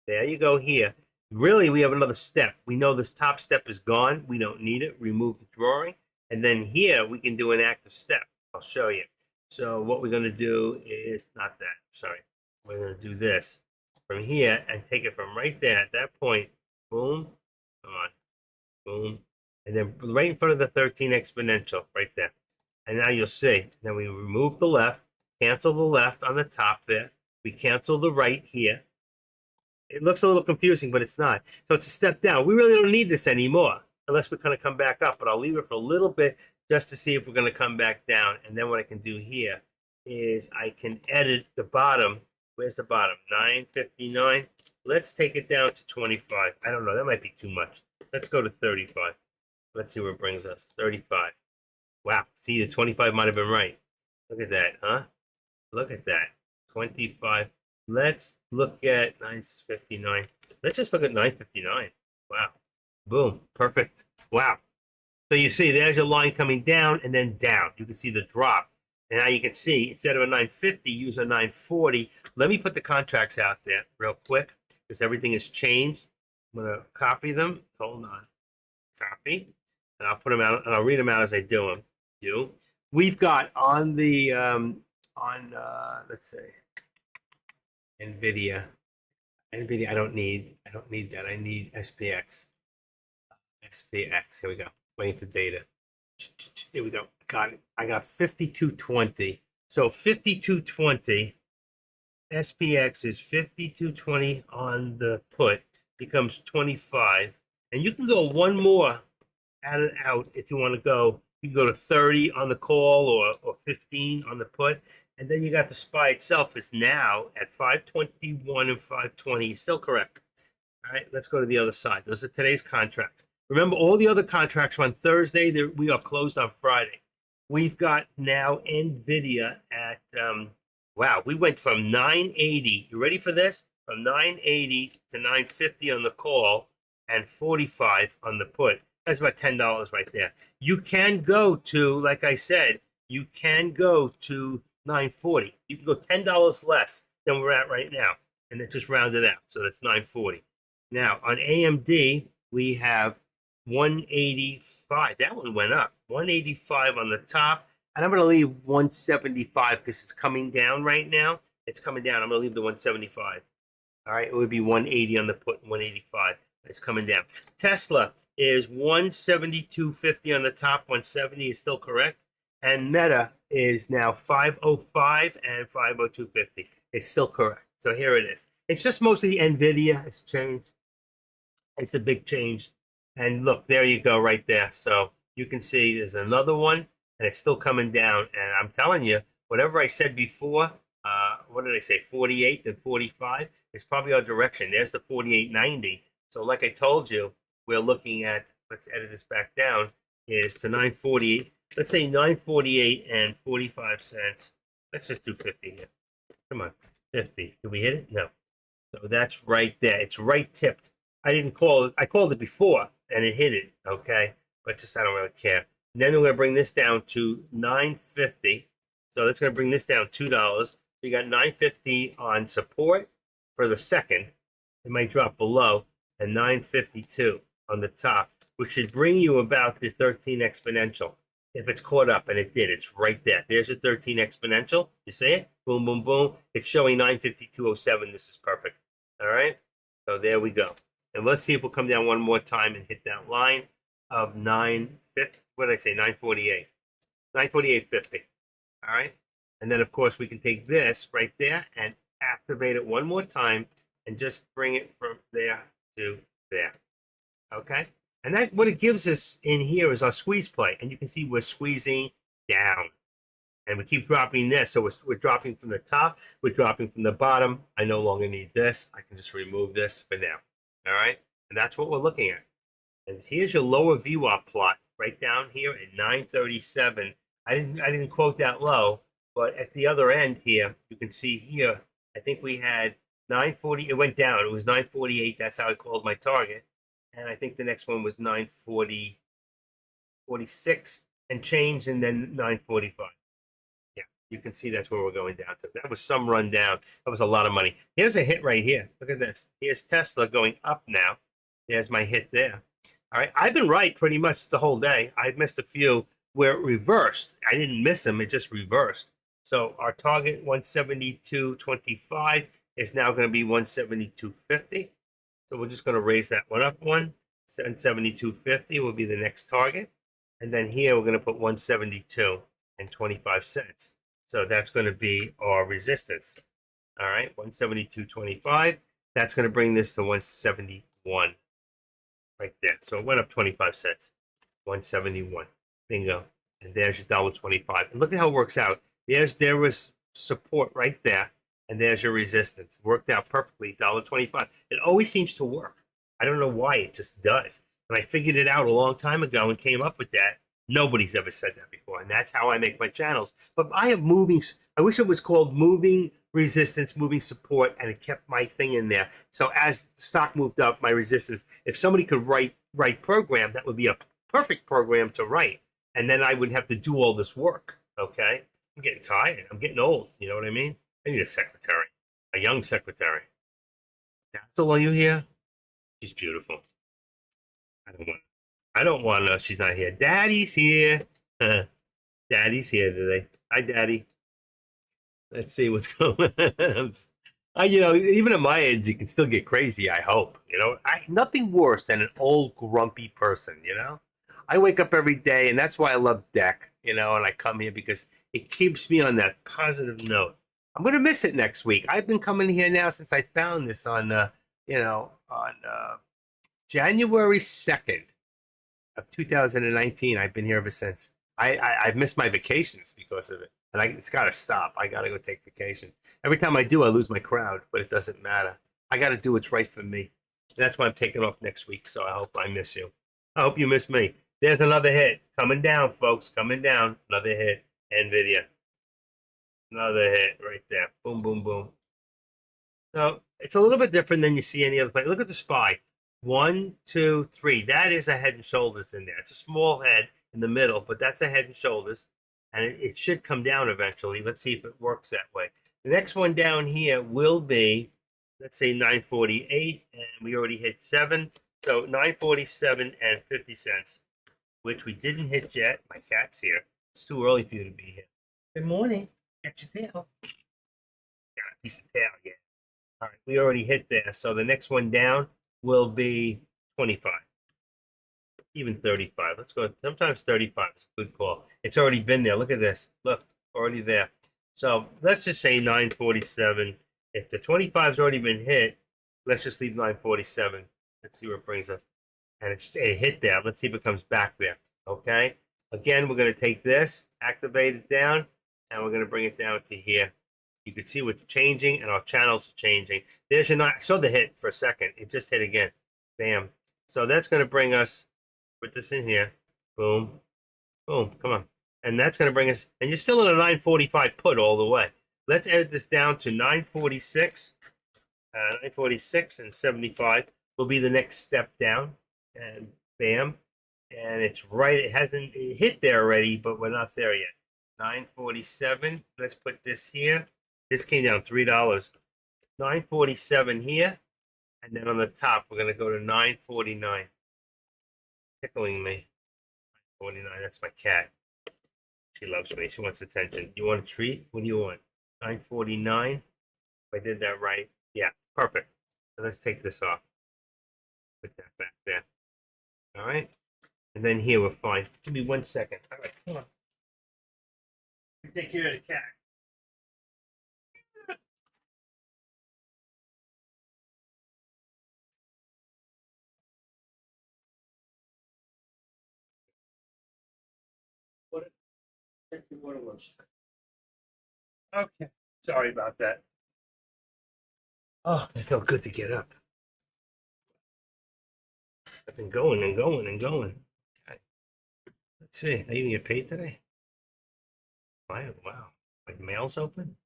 There you go here. Really, we have another step. We know this top step is gone. We don't need it. Remove the drawing. And then here, we can do an active step. I'll show you. So what we're going to do is, not that, sorry. We're going to do this from here and take it from right there at that point. Boom. Come on. Boom. And then right in front of the 13 exponential, right there. And now you'll see. Then we remove the left, cancel the left on the top there. We cancel the right here. It looks a little confusing, but it's not. So it's a step down. We really don't need this anymore, unless we're going to come back up. But I'll leave it for a little bit just to see if we're going to come back down. And then what I can do here is I can edit the bottom. Where's the bottom? 959. Let's take it down to 25. I don't know. That might be too much. Let's go to 35. Let's see where it brings us. 35. Wow. See, the 25 might have been right. Look at that, huh? Look at that. 25. Let's look at 959. Let's just look at 959. Wow. Boom. Perfect. Wow. So you see, there's your line coming down and then down. You can see the drop. And now you can see, instead of a 950, use a 940. Let me put the contracts out there real quick because everything has changed. I'm going to copy them. Hold on. Copy. And I'll put them out, and I'll read them out as I do them. We've got on the, let's see, NVIDIA. I don't need that. I need SPX. SPX. Here we go. Waiting for data. Here we go. Got it. I got 5220. So 5220. SPX is 5220 on the put. Becomes 25. And you can go one more add it out if you want to go. You can go to 30 on the call or 15 on the put. And then you got the SPY itself is now at 521 and 520. Still correct. All right, let's go to the other side. Those are today's contracts. Remember, all the other contracts are on Thursday. We are closed on Friday. We've got now NVIDIA at, wow, we went from 980. You ready for this? From 980 to 950 on the call and 45 on the put. That's about $10 right there. You can go to, like I said, you can go to 940. You can go $10 less than we're at right now. And then just round it out. So that's 940. Now, on AMD, we have 185. That one went up. 185 on the top. And I'm going to leave 175 because it's coming down right now. It's coming down. I'm going to leave the 175. All right. It would be 180 on the put, 185. It's coming down. Tesla is 172.50 on the top. 170 is still correct. And Meta is now 505 and 502.50. It's still correct. So here it is. It's just mostly NVIDIA. It's changed. It's a big change. And look, there you go right there. So you can see there's another one, and it's still coming down. And I'm telling you, whatever I said before, what did I say, 48 and 45, is probably our direction. There's the 48.90. So like I told you, we're looking at, let's edit this back down, is to 940. Let's say 948 and 45 cents. Let's just do 50 here. Come on, 50. Did we hit it? No. So that's right there. It's right tipped. I didn't call it. I called it before, and it hit it, okay? but just I don't really care. And then we're going to bring this down to $9.50. So that's going to bring this down $2. You got $9.50 on support for the second. It might drop below, and $9.52 on the top, which should bring you about the 13 exponential. If it's caught up, and it did, it's right there. There's a 13 exponential. You see it? Boom, boom, boom. It's showing 952.07. This is perfect. All right. So there we go. And let's see if we'll come down one more time and hit that line of 950. What did I say? 948. 948.50. All right. And then, of course, we can take this right there and activate it one more time and just bring it from there to there. Okay. And that what it gives us in here is our squeeze play. And you can see we're squeezing down. And we keep dropping this. So we're dropping from the top. We're dropping from the bottom. I no longer need this. I can just remove this for now. All right. And that's what we're looking at. And here's your lower VWAP plot right down here at 937. I didn't quote that low, but at the other end here, you can see here, I think we had 940. It went down. It was 948. That's how I called my target. And I think the next one was 946 and change, and then 945. Yeah, you can see that's where we're going down to. That was some run down. That was a lot of money. Here's a hit right here. Look at this. Here's Tesla going up now. There's my hit there. All right. I've been right pretty much the whole day. I've missed a few where it reversed. I didn't miss them. It just reversed. So our target 172.25 is now going to be 172.50. So we're just going to raise that one up one. 172.50 will be the next target. And then here we're going to put 172.25. So that's going to be our resistance. All right, 172.25. That's going to bring this to 171 right there. So it went up 25 cents. 171. Bingo. And there's your $1.25. And look at how it works out. There was support right there. And there's your resistance. Worked out perfectly, $1.25. It always seems to work. I don't know why, it just does. And I figured it out a long time ago and came up with that. Nobody's ever said that before. And that's how I make my channels. But I have moving, I wish it was called moving resistance, moving support, and it kept my thing in there. So as the stock moved up, my resistance, if somebody could write program, that would be a perfect program to write. And then I wouldn't have to do all this work. Okay? I'm getting tired. I'm getting old. You know what I mean? I need a secretary, a young secretary. Dazzle, are you here? She's beautiful. I don't want her. She's not here. Daddy's here. Daddy's here today. Hi, Daddy. Let's see what's going on. Even at my age, you can still get crazy, I hope. Nothing worse than an old, grumpy person, I wake up every day, and that's why I love Deck, and I come here because it keeps me on that positive note. I'm going to miss it next week. I've been coming here now since I found this on January 2nd of 2019. I've been here ever since. I've missed my vacations because of it. And it's got to stop. I got to go take vacation. Every time I do, I lose my crowd, but it doesn't matter. I got to do what's right for me. And that's why I'm taking off next week, so I hope I miss you. I hope you miss me. There's another hit. Coming down, folks. Coming down. Another hit. NVIDIA. Another hit right there. Boom, boom, boom. So it's a little bit different than you see any other place. Look at the SPY. 1, 2, 3. That is a Head and Shoulders in there. It's a small head in the middle, but that's a Head and Shoulders. And it should come down eventually. Let's see if it works that way. The next one down here will be, let's say 948, and we already hit 7. So 947.50, which we didn't hit yet. My cat's here. It's too early for you to be here. Good morning. Get your tail. Got a piece of tail again. All right, we already hit there. So the next one down will be 25. Even 35. Let's go. Sometimes 35 is a good call. It's already been there. Look at this. Look, already there. So let's just say 947. If the 25's already been hit, let's just leave 947. Let's see where it brings us. And it hit there. Let's see if it comes back there. Okay. Again, we're going to take this, activate it down, and we're going to bring it down to here. You can see what's changing, and our channels are changing. There's your, I saw the hit for a second. It just hit again. Bam. So that's going to bring us, put this in here. Boom. Boom. Come on. And that's going to bring us, and you're still in a 945 put all the way. Let's edit this down to 946. 946 and 75 will be the next step down. And bam. and it's right. It hasn't hit there already, but we're not there yet. 947. Let's put this here. This came down $3. 947 here, and then on the top we're gonna go to 949. Tickling me. 49. That's my cat. She loves me. She wants attention. You want a treat? What do you want? 949. If I did that right, yeah, perfect. So let's take this off. Put that back there. All right. And then here we're fine. Give me 1 second. All right, come on. Take care of the cat. What? Check the water was. Okay. Sorry about that. Oh, it felt good to get up. I've been going and going and going. Okay. Let's see. I even get paid today? Wow. Like mail's open?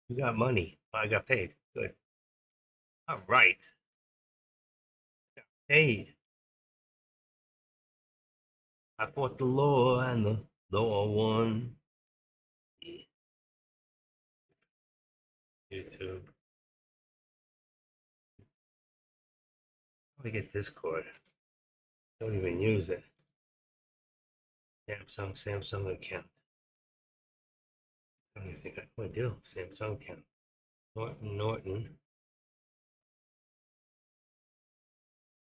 You got money. I got paid. Good. All right. Got paid. I fought the law and the law won. YouTube. Let me get Discord. Don't even use it. Samsung account. I don't even think I do. Samsung account. Norton.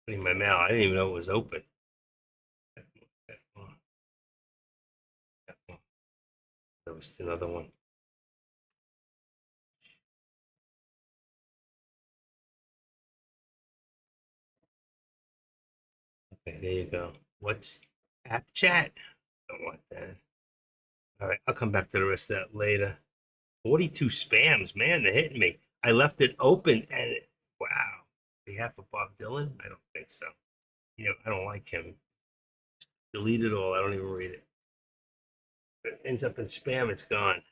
Putting my mail. I didn't even know it was open. That was another one. Okay, there you go. What's app chat? Don't want that. All right, I'll come back to the rest of that later. 42 spams, man, they're hitting me. I left it open and wow. On behalf of Bob Dylan? I don't think so. I don't like him. Delete it all. I don't even read it. If it ends up in spam, it's gone.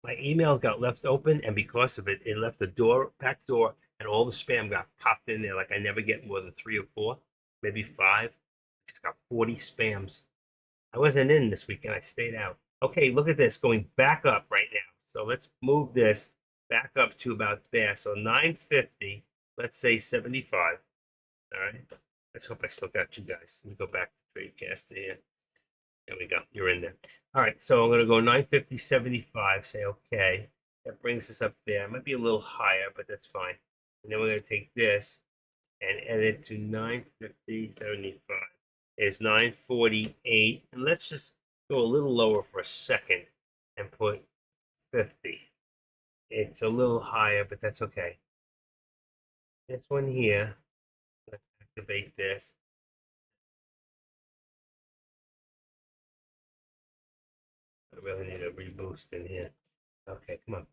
My emails got left open, and because of it, it left the back door, and all the spam got popped in there. Like I never get more than 3 or 4, maybe 5. It's got 40 spams. I wasn't in this weekend. I stayed out. Okay, look at this going back up right now. So let's move this back up to about there. So 950, let's say 75. All right. Let's hope I still got you guys. Let me go back to TradeCaster here. There we go. You're in there. All right. So I'm going to go 950.75. Say okay. That brings us up there. It might be a little higher, but that's fine. And then we're going to take this and edit to 950.75. It's 948. And let's just go a little lower for a second and put 50. It's a little higher, but that's okay. This one here. Let's activate this. I really need a reboost in here. Okay, come on.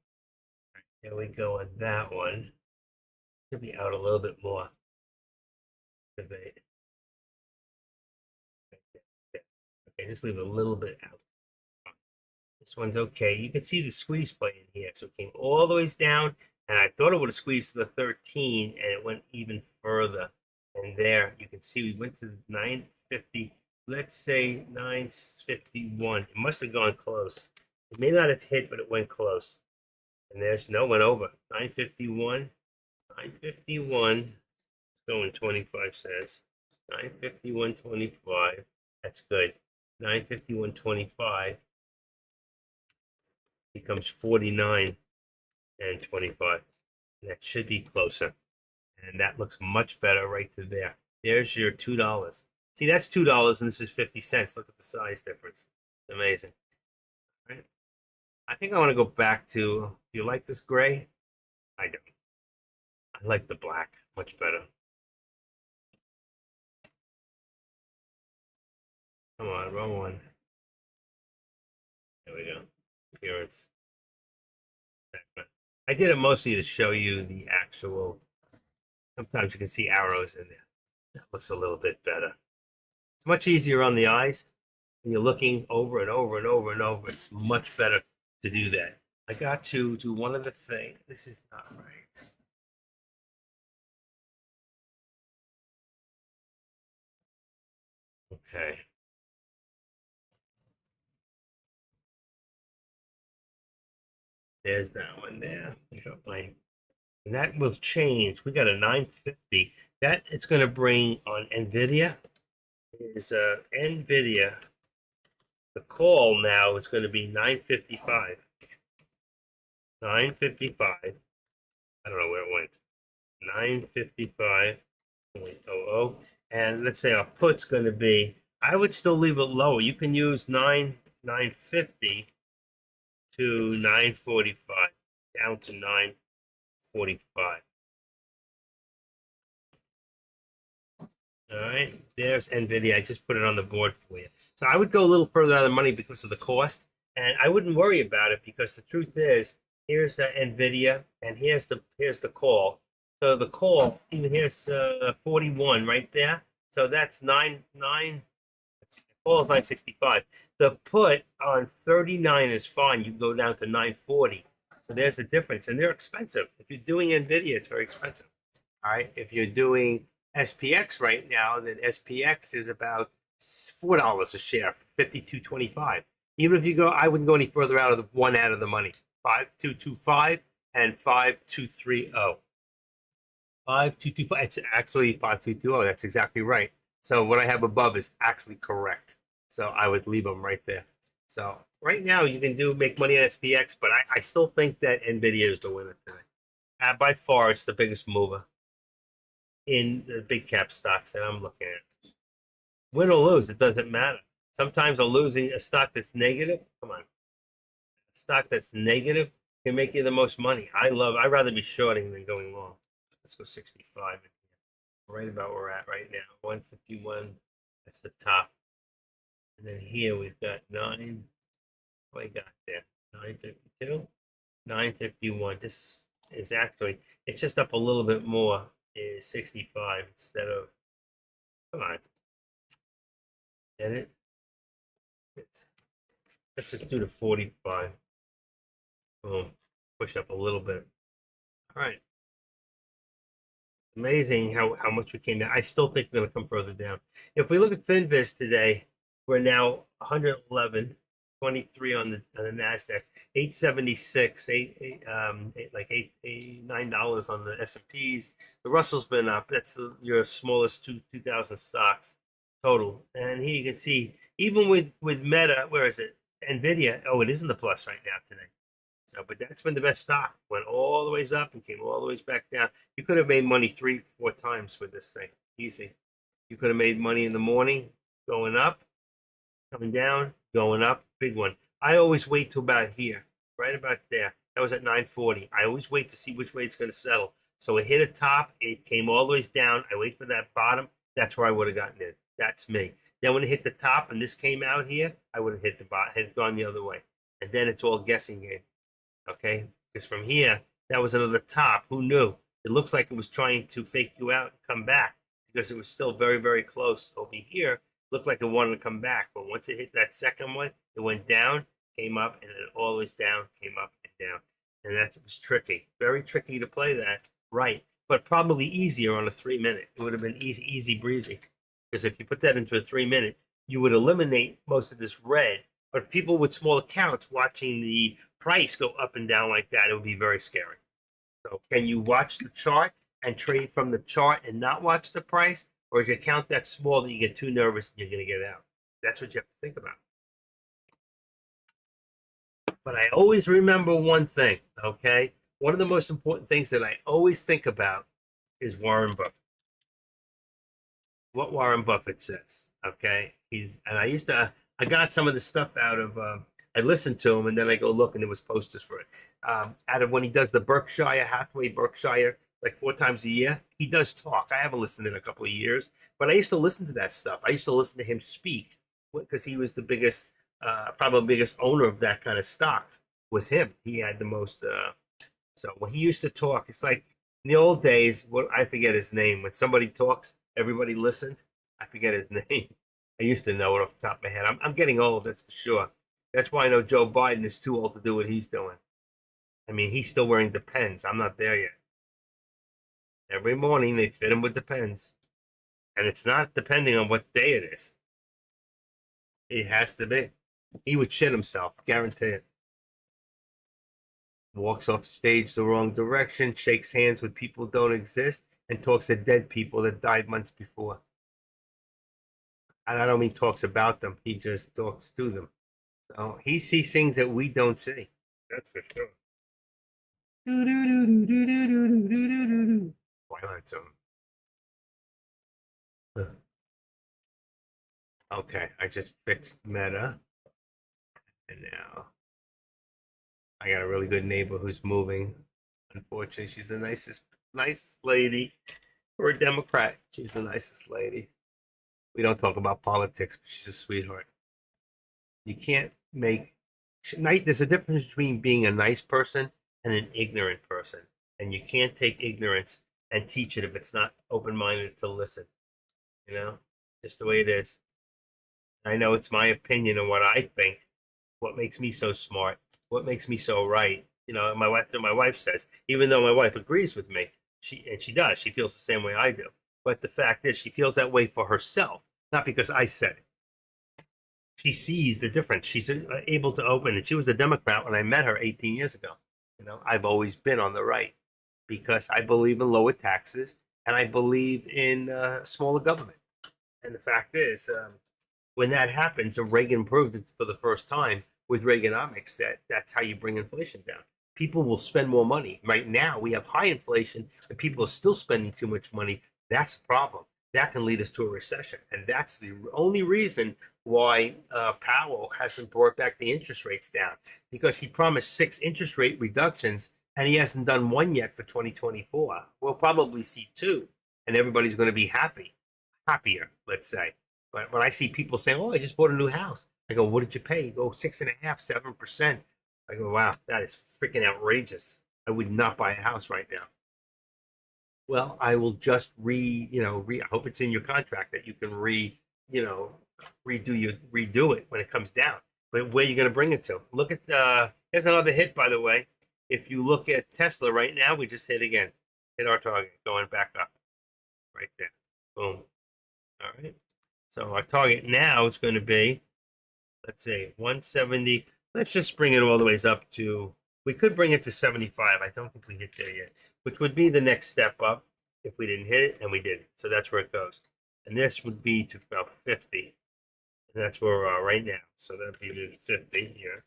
Right, here we go on that one. Should be out a little bit more. Activate. Okay, just leave a little bit out. This one's okay. You can see the squeeze plate in here. So it came all the way down, and I thought it would have squeezed to the 13, and it went even further. And there, you can see we went to 950. Let's say 951. It must have gone close. It may not have hit, but it went close. And there's no one over. 951. 951. It's going 25 cents. 951.25. That's good. 951.25 becomes 49 and 25. And that should be closer. And that looks much better right to there. There's your $2. See, that's $2 and this is 50 cents. Look at the size difference. It's amazing. All right. I think I want to go back to, do you like this gray? I don't. I like the black much better. Come on, wrong one. There we go. Appearance. I did it mostly to show you the actual. Sometimes you can see arrows in there. That looks a little bit better. It's much easier on the eyes when you're looking over and over and over and over. It's much better to do that. I got to do one other thing. This is not right. Okay. There's that one there. I got my, and that will change. We got a 950. That it's going to bring on NVIDIA is NVIDIA. The call now is going to be 955. 955. I don't know where it went. 955.00. And let's say our put's going to be, I would still leave it lower. You can use 950 to 945, down to 945. All right, there's NVIDIA. I just put it on the board for you. So I would go a little further out of the money because of the cost, and I wouldn't worry about it because the truth is, here's NVIDIA, and here's the call. So the call, even here's 41 right there. So that's call is 965. The put on 39 is fine. You can go down to 940. So there's the difference, and they're expensive. If you're doing NVIDIA, it's very expensive. All right, if you're doing SPX right now, then SPX is about $4 a share, 52.25. Even if you go, I wouldn't go any further out of the one out of the money. 5225 and 5230. 5225. It's actually 5220. That's exactly right. So what I have above is actually correct. So I would leave them right there. So right now you can make money on SPX, but I still think that NVIDIA is the winner today. By far, it's the biggest mover in the big cap stocks that I'm looking at. Win or lose, it doesn't matter. Sometimes losing a stock that's negative, come on, a stock that's negative can make you the most money. I'd rather be shorting than going long. Let's go 65. Right about where we're at right now. 151. That's the top. And then here we've got 9. What I got there? 952. 951. This is actually, it's just up a little bit more. Is 65 instead of, come on. Get it? Let's just do the 45. Boom. Push up a little bit. All right. Amazing how much we came down. I still think we're going to come further down. If we look at Finviz today, we're now 111, 23 on the Nasdaq, 876, $9 on the S&Ps. The Russell's been up. That's your smallest 2,000 stocks total. And here you can see, even with Meta, where is it? NVIDIA. Oh, it is in the plus right now today. So, but that's been the best stock. Went all the ways up and came all the ways back down. You could have made money 3-4 times with this thing. Easy. You could have made money in the morning, going up, coming down, going up. Big one. I always wait till about here, right about there. That was at 940. I always wait to see which way it's going to settle. So it hit a top. It came all the ways down. I wait for that bottom. That's where I would have gotten in. That's me. Then when it hit the top and this came out here, I would have hit the bottom, had gone the other way. And then it's all guessing game. Okay, because from here, that was another top. Who knew? It looks like it was trying to fake you out and come back because it was still very, very close over here. It looked like it wanted to come back, but once it hit that second one, it went down, came up, and then always down, came up and down. And that was tricky. Very tricky to play that right, but probably easier on a 3-minute. It would have been easy breezy. Because if you put that into a 3-minute, you would eliminate most of this red. But people with small accounts watching the price go up and down like that, it would be very scary. So can you watch the chart and trade from the chart and not watch the price? Or is your account that small that you get too nervous and you're going to get out? That's what you have to think about. But I always remember one thing, okay? One of the most important things that I always think about is Warren Buffett. What Warren Buffett says, okay? I got some of the stuff out of, I listened to him and then I go look and there was posters for it. Out of when he does the Berkshire Hathaway, like 4 times a year, he does talk. I haven't listened in a couple of years, but I used to listen to that stuff. I used to listen to him speak because he was the biggest, probably biggest owner of that kind of stock was him. He had the most, so when he used to talk, it's like in the old days, I forget his name. When somebody talks, everybody listened. I forget his name. I used to know it off the top of my head. I'm getting old, that's for sure. That's why I know Joe Biden is too old to do what he's doing. I mean, he's still wearing Depends. I'm not there yet. Every morning they fit him with Depends. And it's not depending on what day it is. It has to be. He would shit himself, guarantee it. Walks off stage the wrong direction, shakes hands with people who don't exist, and talks to dead people that died months before. And I don't mean talks about them, he just talks to them. So he sees things that we don't see. That's for sure. Twilight Zone. Okay, I just fixed Meta. And now I got a really good neighbor who's moving. Unfortunately, she's the nicest lady. For a Democrat, she's the nicest lady. We don't talk about politics, but she's a sweetheart. You can't make there's a difference between being a nice person and an ignorant person. And you can't take ignorance and teach it if it's not open minded to listen. You know? Just the way it is. I know it's my opinion and what I think, what makes me so smart, what makes me so right. You know, my wife says, even though my wife agrees with me, she does, she feels the same way I do. But the fact is, she feels that way for herself, not because I said it. She sees the difference. She's able to open, and she was a Democrat when I met her 18 years ago. You know, I've always been on the right because I believe in lower taxes and I believe in smaller government. And the fact is, when that happens, and Reagan proved it for the first time with Reaganomics, that's how you bring inflation down. People will spend more money. Right now, we have high inflation, and people are still spending too much money. That's the problem. That can lead us to a recession, and that's the only reason why Powell hasn't brought back the interest rates down, because he promised 6 interest rate reductions, and he hasn't done one yet for 2024. We'll probably see 2, and everybody's going to be happier, let's say. But when I see people saying, "Oh, I just bought a new house," I go, "What did you pay?" You go, 6.5, 7%. I go, "Wow, that is freaking outrageous. I would not buy a house right now." Well, I will just I hope it's in your contract that you can redo it when it comes down. But where are you going to bring it to? Look at here's another hit, by the way. If you look at Tesla right now, we just hit again, hit our target, going back up, right there, boom. All right. So our target now is going to be, let's see, 170. Let's just bring it all the ways up to, we could bring it to 75. I don't think we hit there yet, which would be the next step up if we didn't hit it, and we didn't. So that's where it goes. And this would be to about 50. And that's where we are right now. So that'd be 50 here.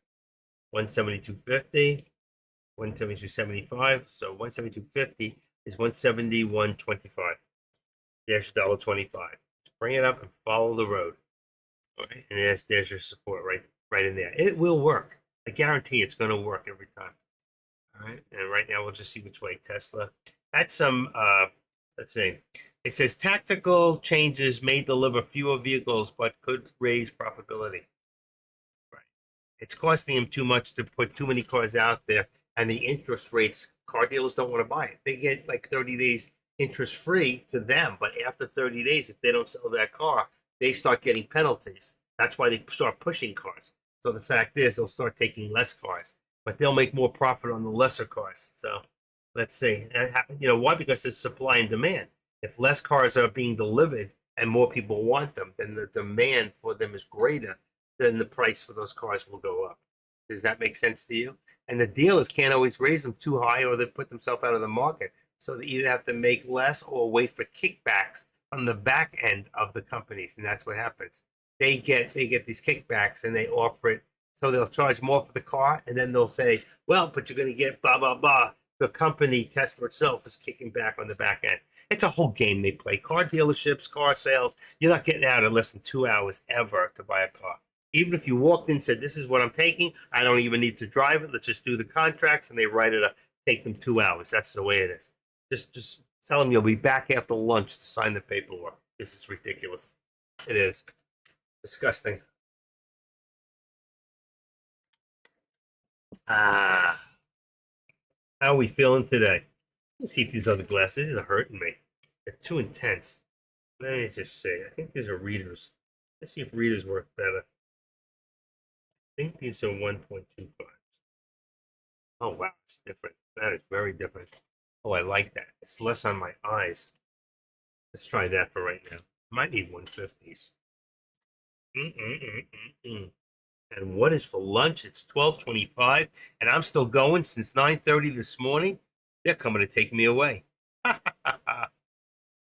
172.50, 172.75. So 172.50 is 171.25. There's $1.25. Bring it up and follow the road. All right, and there's your support right in there. It will work. I guarantee it's going to work every time. All right, and right now we'll just see which way Tesla had some. Let's see. It says tactical changes may deliver fewer vehicles, but could raise profitability. Right, it's costing them too much to put too many cars out there, and the interest rates. Car dealers don't want to buy it. They get like 30 days interest free to them, but after 30 days, if they don't sell that car, they start getting penalties. That's why they start pushing cars. So the fact is, they'll start taking less cars, but they'll make more profit on the lesser cars. So let's see. You know why? Because there's supply and demand. If less cars are being delivered and more people want them, then the demand for them is greater. Then the price for those cars will go up. Does that make sense to you? And the dealers can't always raise them too high, or they put themselves out of the market. So they either have to make less or wait for kickbacks from the back end of the companies, and that's what happens. They get these kickbacks, and they offer it, so they'll charge more for the car, and then they'll say, "Well, but you're going to get blah blah blah." The company Tesla itself is kicking back on the back end. It's a whole game they play. Car dealerships, car sales. You're not getting out in less than 2 hours ever to buy a car. Even if you walked in and said, "This is what I'm taking. I don't even need to drive it. Let's just do the contracts," and they write it up. Take them 2 hours. That's the way it is. Just tell them you'll be back after lunch to sign the paperwork. This is ridiculous. It is disgusting. How are we feeling today? Let's see if these other glasses are hurting me. They're too intense. Let me just say, I think these are readers. Let's see if readers work better. I think these are 1.25. Oh, wow, it's different. That is very different. Oh, I like that. It's less on my eyes. Let's try that for right now. Might need 150s. Mm-mm-mm-mm-mm. And what is for lunch? It's 12:25, and I'm still going since 9:30 this morning. They're coming to take me away. This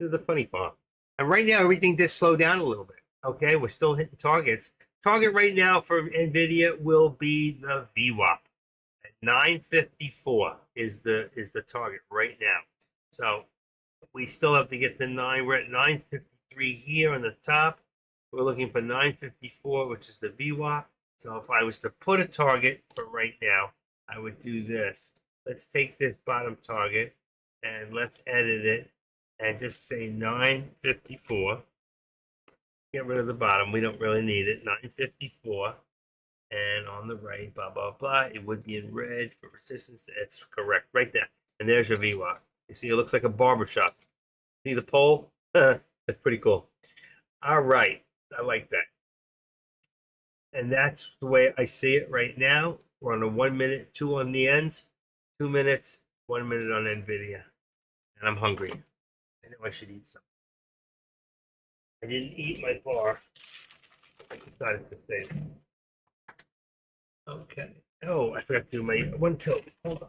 is the funny part. And right now, everything did slow down a little bit. Okay, we're still hitting targets. Target right now for NVIDIA will be the VWAP. At 954 is the target right now. So we still have to get to 9. We're at 953 here on the top. We're looking for 954, which is the VWAP. So if I was to put a target for right now, I would do this. Let's take this bottom target and let's edit it and just say 954. Get rid of the bottom. We don't really need it. 954. And on the right, blah, blah, blah. It would be in red for resistance. It's correct right there. And there's your VWAP. You see, it looks like a barbershop. See the pole? That's pretty cool. All right. I like that. And that's the way I see it right now. We're on a 1 minute, 2 on the ends, 2 minutes, 1 minute on NVIDIA. And I'm hungry. I know I should eat something. I didn't eat my bar. I decided to save it. Okay. Oh, I forgot to do my one tilt. Hold on.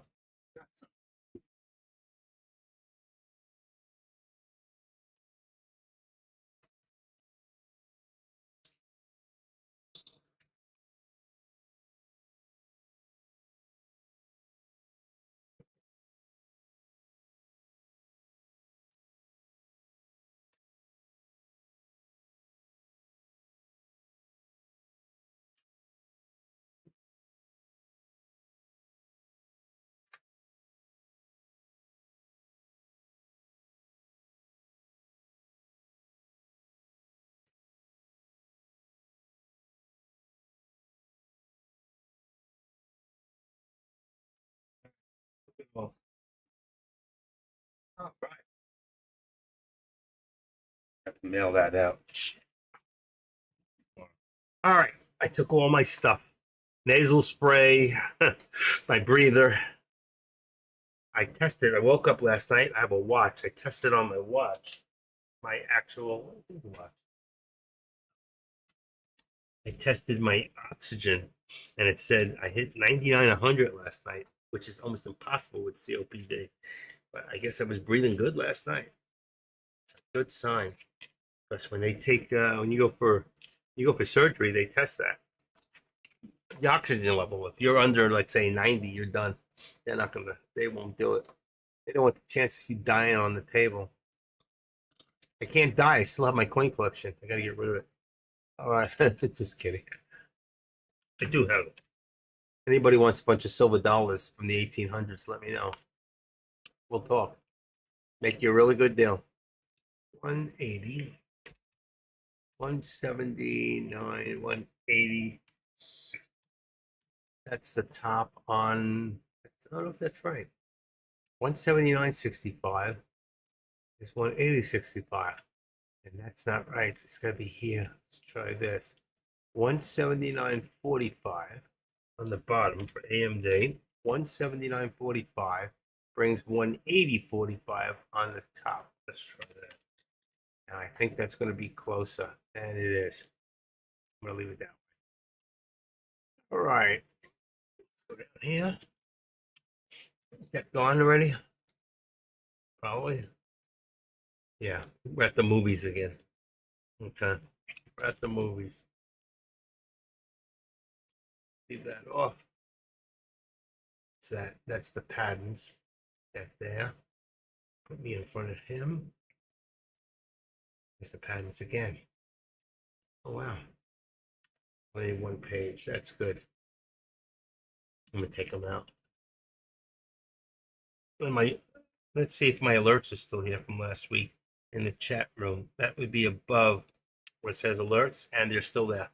Well, all right. I have to mail that out. All right. I took all my stuff. Nasal spray, my breather. I tested. I woke up last night. I have a watch. I tested on my watch. My actual watch. I tested my oxygen, and it said I hit 99/100 last night, which is almost impossible with COPD. But I guess I was breathing good last night. It's a good sign because when they take when you go for surgery, they test that the oxygen level. If you're under, like say 90, you're done. They're not gonna. They won't do it. They don't want the chance of you dying on the table. I can't die. I still have my coin collection. I gotta get rid of it. All right, just kidding. I do have it. Anybody wants a bunch of silver dollars from the 1800s, let me know. We'll talk. Make you a really good deal. 180, 179, 180. That's the top on, I don't know if that's right. 179.65 is 180.65. And that's not right. It's got to be here. Let's try this. 179.45 on the bottom for AMD. 179.45 brings 180.45 on the top. Let's try that. And I think that's going to be closer than it is. I'm going to leave it that way. All right. Go down here. Is that gone already? Probably. Yeah, we're at the movies again. Okay. We're at the movies. Leave that off. So that's the patterns. That there. Put me in front of him. There's the patterns again. Oh wow. Only one page. That's good. I'm gonna take them out. And let's see if my alerts are still here from last week in the chat room. That would be above where it says alerts, and they're still there.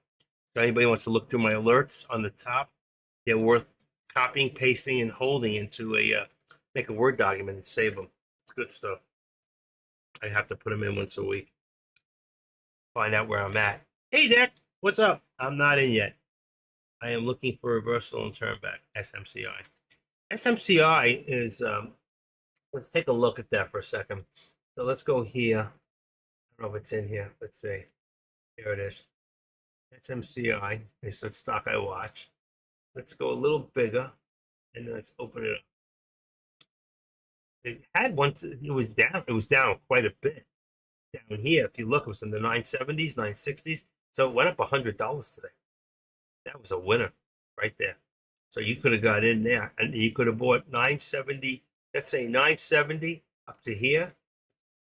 So anybody wants to look through my alerts on the top, they're worth copying, pasting, and holding into a make a Word document and save them. It's good stuff. I have to put them in once a week. Find out where I'm at. Hey, Dick, what's up? I'm not in yet. I am looking for reversal and turn back. SMCI. SMCI is. Let's take a look at that for a second. So let's go here. I don't know if it's in here. Let's see. Here it is. SMCI is the stock I watch. Let's go a little bigger, and then let's open it up. It had once, it was down. It was down quite a bit. Down here, if you look, it was in the 970s, 960s. So it went up $100 today. That was a winner right there. So you could have got in there and you could have bought 970, let's say 970 up to here,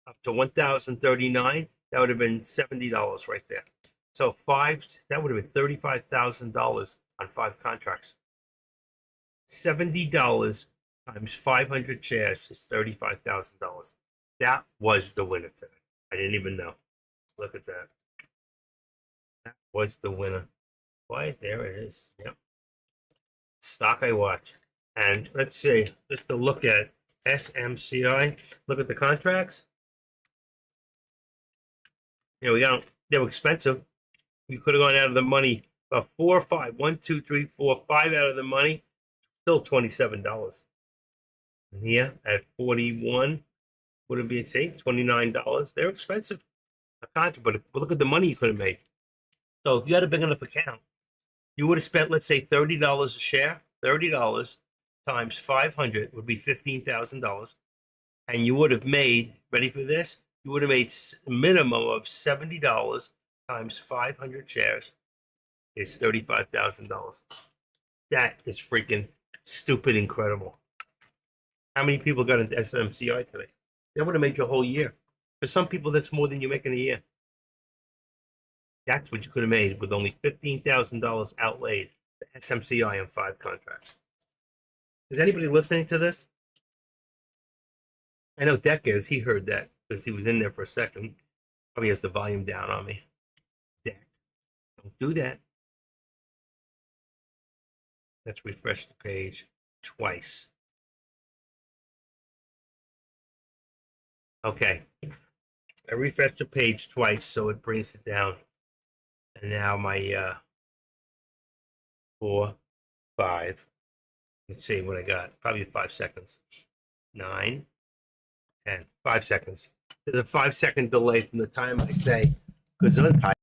up to 1039. That would have been $70 right there. So that would have been $35,000 on 5 contracts. $70 times 500 shares is $35,000. That was the winner today. I didn't even know. Look at that. That was the winner. Why is there it is? Yep. Stock I watch. And let's see, just to look at SMCI, look at the contracts. Here we go. They were expensive. We could have gone out of the money about 4 or 5. 1, 2, 3, 4, 5 out of the money. Still $27. And here at 41, would it be, say, $29? They're expensive. But look at the money you could have made. So if you had a big enough account, you would have spent, let's say, $30 a share. $30 times 500 would be $15,000. And you would have made, ready for this? You would have made a minimum of $70 times 500 shares is $35,000. That is freaking stupid incredible. How many people got into SMCI today? That would have made your whole year. For some people, that's more than you make in a year. That's what you could have made with only $15,000 outlaid for SMCI on 5 contracts. Is anybody listening to this? I know Deck is. He heard that because he was in there for a second. Probably has the volume down on me. Deck, don't do that. Let's refresh the page twice. Okay. I refreshed the page twice, so it brings it down. And now my 4, 5. Let's see what I got. Probably 5 seconds. 9, 10. 5 seconds. There's a 5-second delay from the time I say Gesundheit.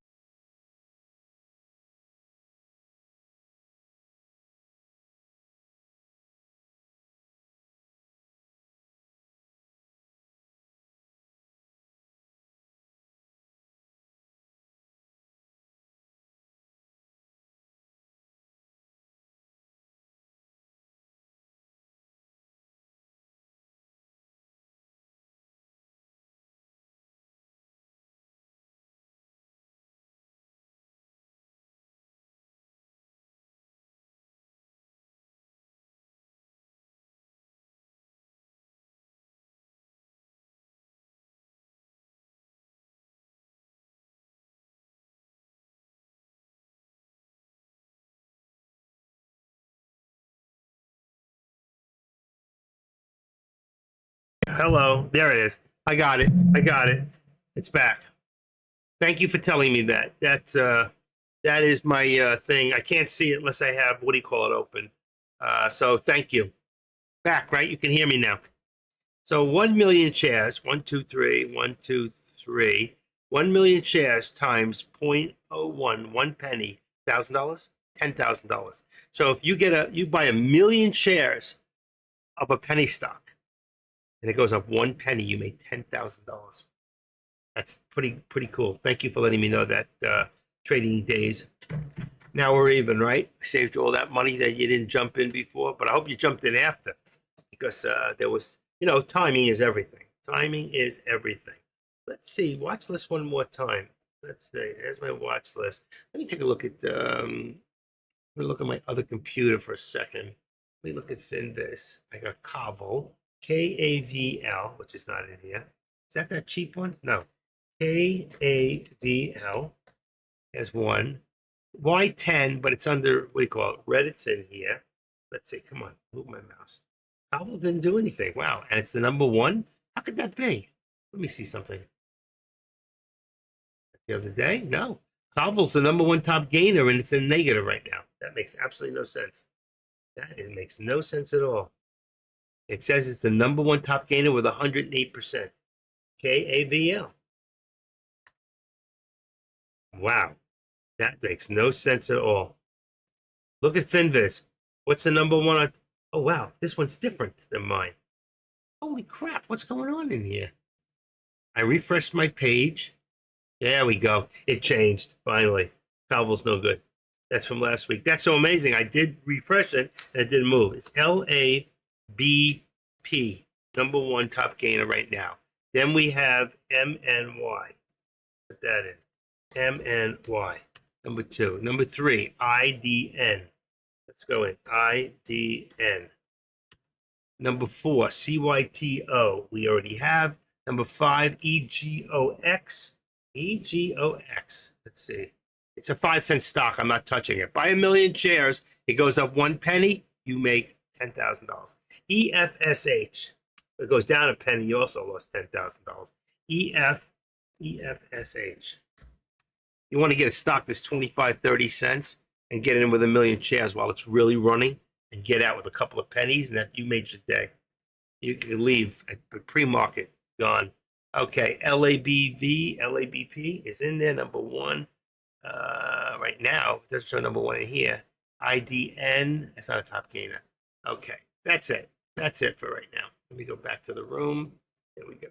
Hello. There it is. I got it. It's back. Thank you for telling me that. That is my thing. I can't see it unless I have, what do you call it, open. So thank you. Back, right? You can hear me now. So 1 million shares, 1, 2, 3, 1, 2, 3. 1 million shares times 0.01, 1 penny, $1,000, $10,000. So if you buy 1 million shares of a penny stock, and it goes up 1 penny, you made $10,000. That's pretty cool. Thank you for letting me know that, trading days. Now we're even, right? I saved you all that money that you didn't jump in before, but I hope you jumped in after because there was, timing is everything. Timing is everything. Let's see, watch list one more time. Let's see, there's my watch list. Let me take a look at, let me look at my other computer for a second. Let me look at Finviz. I got Kaval, KAVL, which is not in here. Is that cheap one? No. KAVL has one. Y10, but it's under, what do you call it? Reddit's in here. Let's see, come on, move my mouse. Kaval didn't do anything. Wow, and it's the number 1? How could that be? Let me see something. The other day? No. Kaval's the number 1 top gainer, and it's in negative right now. That makes absolutely no sense. It makes no sense at all. It says it's the number 1 top gainer with 108%. KAVL. Wow. That makes no sense at all. Look at Finviz. What's the number one on? Oh, wow. This one's different than mine. Holy crap. What's going on in here? I refreshed my page. There we go. It changed finally. Palvel's no good. That's from last week. That's so amazing. I did refresh it and it didn't move. It's LABP, number one top gainer right now. Then we have MNY. Put that in. MNY. Number two. Number three, IDN. Let's go in. IDN. Number four, CYTO. We already have. Number five, EGOX. EGOX. Let's see. It's a 5-cent stock. I'm not touching it. Buy 1 million shares. It goes up 1 penny. You make $10,000. EFSH. It goes down a penny. You also lost $10,000. EFSH. You want to get a stock that's 25, 30 cents and get in with 1 million shares while it's really running and get out with a couple of pennies, and that you made your day. You can leave at the pre-market. Gone. Okay, LABP is in there, number one. Right now, it doesn't show number one in here. IDN, it's not a top gainer. Okay, that's it. That's it for right now. Let me go back to the room. There we go.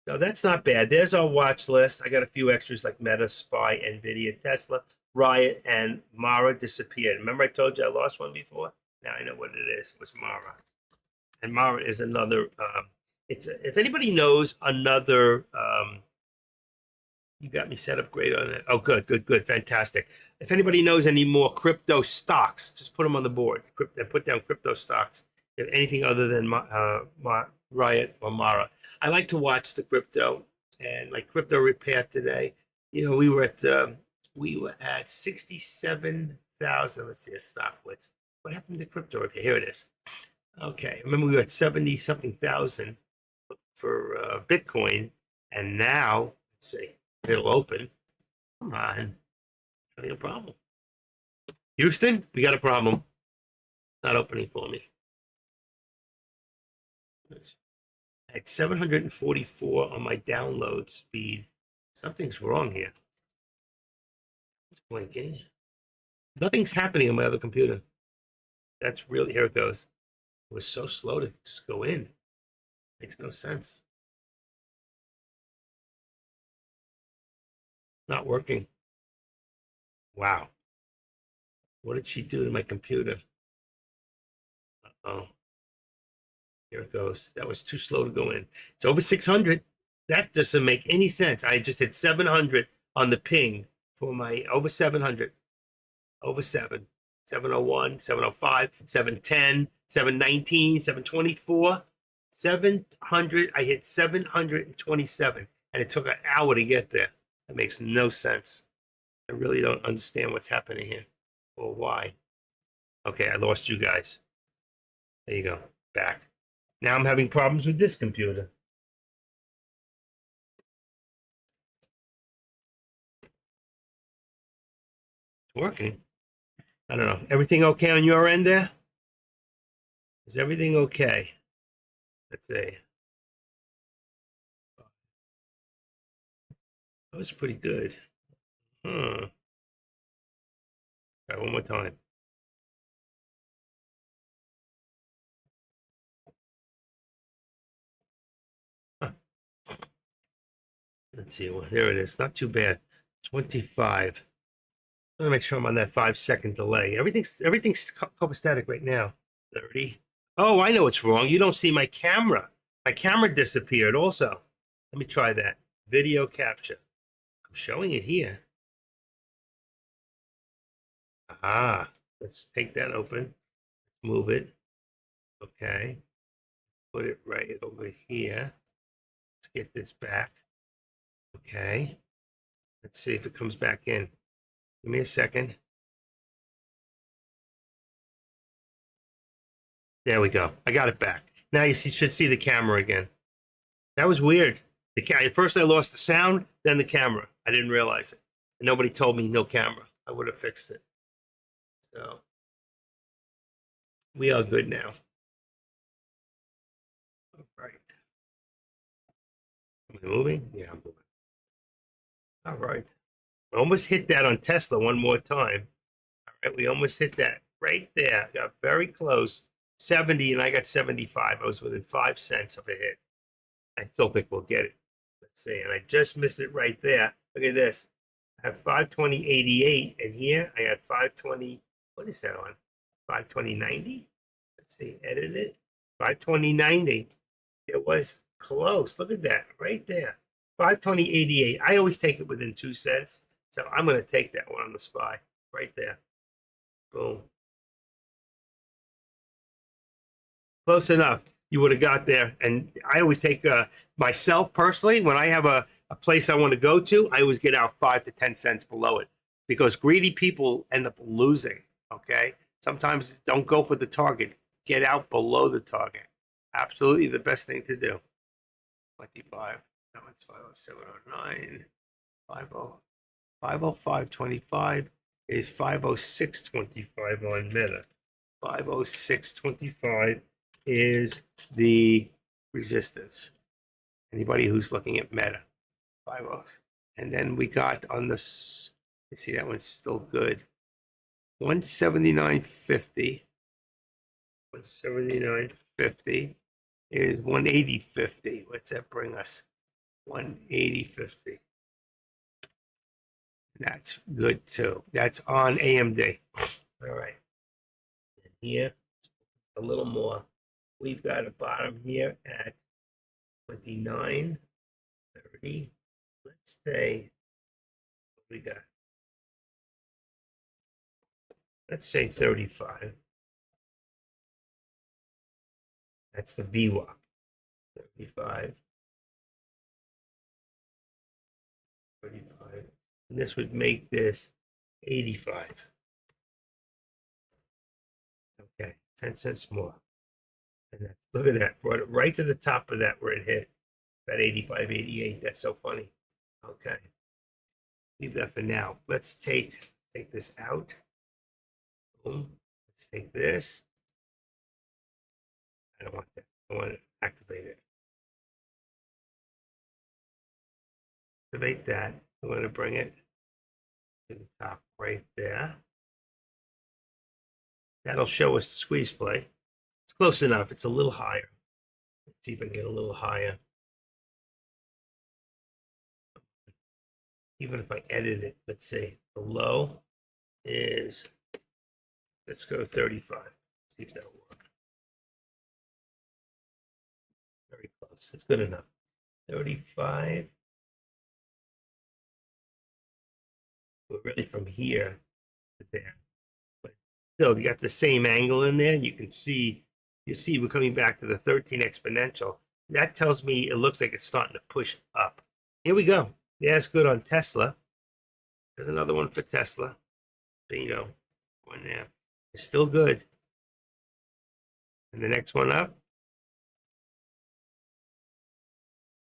So that's not bad. There's our watch list. I got a few extras like Meta, Spy, NVIDIA, Tesla, Riot, and Mara disappeared. Remember I told you I lost one before? Now I know what it is. It was Mara. And Mara is another... if anybody knows another, you got me set up great on it. Oh, good, fantastic. If anybody knows any more crypto stocks, just put them on the board and put down crypto stocks. If anything other than Riot or Mara, I like to watch the crypto and like Crypto Repair today. You know, we were at 67,000. Let's see a stock blitz. What happened to Crypto Repair? Here it is. Okay, remember we were at 70 something thousand for Bitcoin, and now let's see, it'll open. Come on, having a problem. Houston, we got a problem. Not opening for me. I had 744 on my download speed. Something's wrong here. It's blinking. Nothing's happening on my other computer. That's really, here it goes. It was so slow to just go in. Makes no sense. Not working. Wow. What did she do to my computer? Uh-oh. Here it goes. That was too slow to go in. It's over 600. That doesn't make any sense. I just hit 700 on the ping for my over 700. Over 701, 705, 710, 719, 724. 700. I hit 727, and it took an hour to get there. That makes no sense. I really don't understand what's happening here or why. Okay, I lost you guys. There you go. Back. Now I'm having problems with this computer. It's working. I don't know. Everything okay on your end there? Is everything okay? Let's see. That was pretty good. All right, one more time. Huh. Let's see. Well, there it is. Not too bad. 25. I'm gonna make sure I'm on that 5-second delay. Everything's copacetic right now. 30. Oh, I know what's wrong. You don't see my camera. My camera disappeared also. Let me try that. Video capture. I'm showing it here. Ah, let's take that open. Move it. Okay. Put it right over here. Let's get this back. Okay. Let's see if it comes back in. Give me a second. There we go. I got it back. Now you should see the camera again. That was weird. At first I lost the sound, then the camera. I didn't realize it. And nobody told me no camera. I would have fixed it. So we are good now. All right. Am I moving? Yeah, I'm moving. All right. Almost hit that on Tesla one more time. All right, we almost hit that right there. Got very close. 70 and I got 75. I was within 5 cents of a hit. I still think we'll get it. Let's see. And I just missed it right there. Look at this. I have 520.88, and here I got 520. What is that on? 520.90? Let's see. Edit it. 520.90. It was close. Look at that right there. 520.88. I always take it within 2 cents. So I'm going to take that one on the SPY right there. Boom. Close enough. You would have got there. And I always take myself personally, when I have a place I want to go to, I always get out 5 to 10 cents below it because greedy people end up losing. Okay. Sometimes don't go for the target, get out below the target. Absolutely the best thing to do. 25. That one's 507.09. 505.25 is 506.25 on Meta. 506.25 is the resistance. Anybody who's looking at Meta, 50. And then we got on this, you see that one's still good. 179.50. 179.50 is 180.50. What's that bring us? 180.50. That's good too. That's on AMD. All right. And here, a little more. We've got a bottom here at 29.30. Let's say we got. Let's say 35. That's the VWAP. 35. 35. And this would make this 85. Okay, 10 cents more. And that, look at that, brought it right to the top of that where it hit. That 85, 88. That's so funny. Okay. Leave that for now. Let's take this out. Boom. Let's take this. I don't want that. I want to activate it. Activate that. I'm going to bring it to the top right there. That'll show us the squeeze play. It's close enough. It's a little higher. Let's see if I can get a little higher. Even if I edit it, let's say the low is, let's go 35. See if that'll work. Very close. It's good enough. 35. We're really from here to there. But still, you got the same angle in there. You can see, we're coming back to the 13 exponential. That tells me it looks like it's starting to push up. Here we go. Yeah, it's good on Tesla. There's another one for Tesla. Bingo. One there. It's still good. And the next one up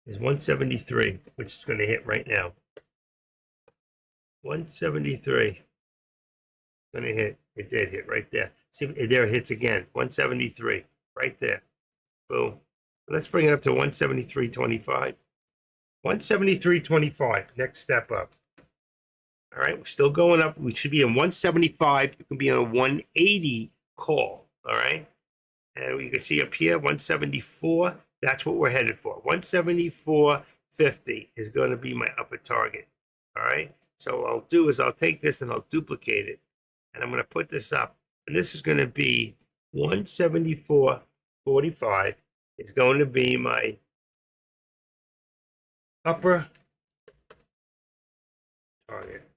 is 173, which is going to hit right now. 173. Going to hit. It did hit right there. See, there it hits again. 173. Right there. Boom. Let's bring it up to 173.25. 173.25. Next step up. All right. We're still going up. We should be in 175. You can be on a 180 call. All right. And you can see up here, 174. That's what we're headed for. 174.50 is going to be my upper target. All right. So what I'll do is I'll take this and I'll duplicate it. And I'm going to put this up. And this is going to be 174.45. It's going to be my upper target.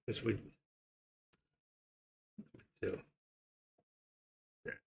This would do.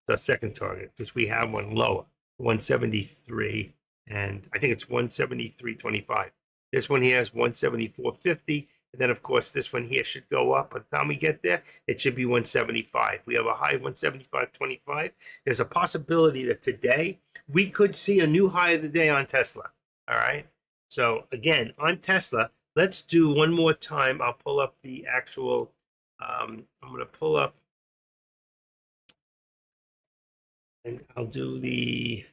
The second target, because we have one lower, 173, and I think it's 173.25. This one here is 174.50, and then of course this one here should go up. By the time we get there, it should be 175. We have a high of 175.25. There's a possibility that today we could see a new high of the day on Tesla. All right. So again, on Tesla, let's do one more time. I'll pull up the actual. I'm going to pull up. And I'll do the,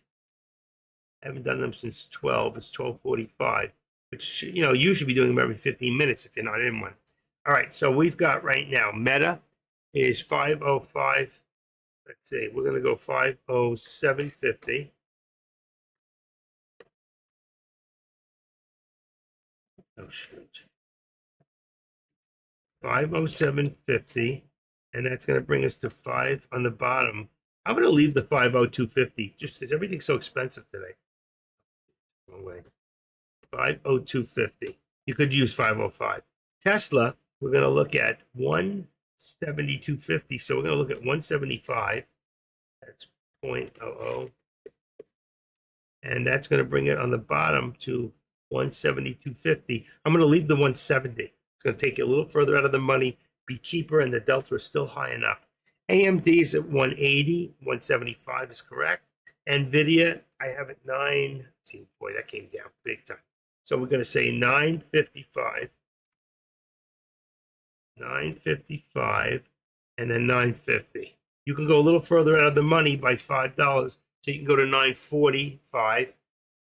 I haven't done them since 12. It's 12:45. which, you know, you should be doing them every 15 minutes if you're not in one. All right, so we've got right now, Meta is 505. Let's see, we're going to go 507.50. Oh, shoot. 507.50. And that's going to bring us to 5 on the bottom. I'm going to leave the 502.50 just because everything's so expensive today. Wrong way. 502.50. You could use 505. Tesla, we're going to look at 172.50. So we're going to look at 175. That's 0.00. And that's going to bring it on the bottom to 172.50. I'm going to leave the 170. It's going to take you a little further out of the money, be cheaper, and the delta is still high enough. AMD is at 180, 175 is correct. NVIDIA, I have it 9. Let's see, boy, that came down big time. So we're going to say 955, 955, and then 950. You can go a little further out of the money by $5. So you can go to 945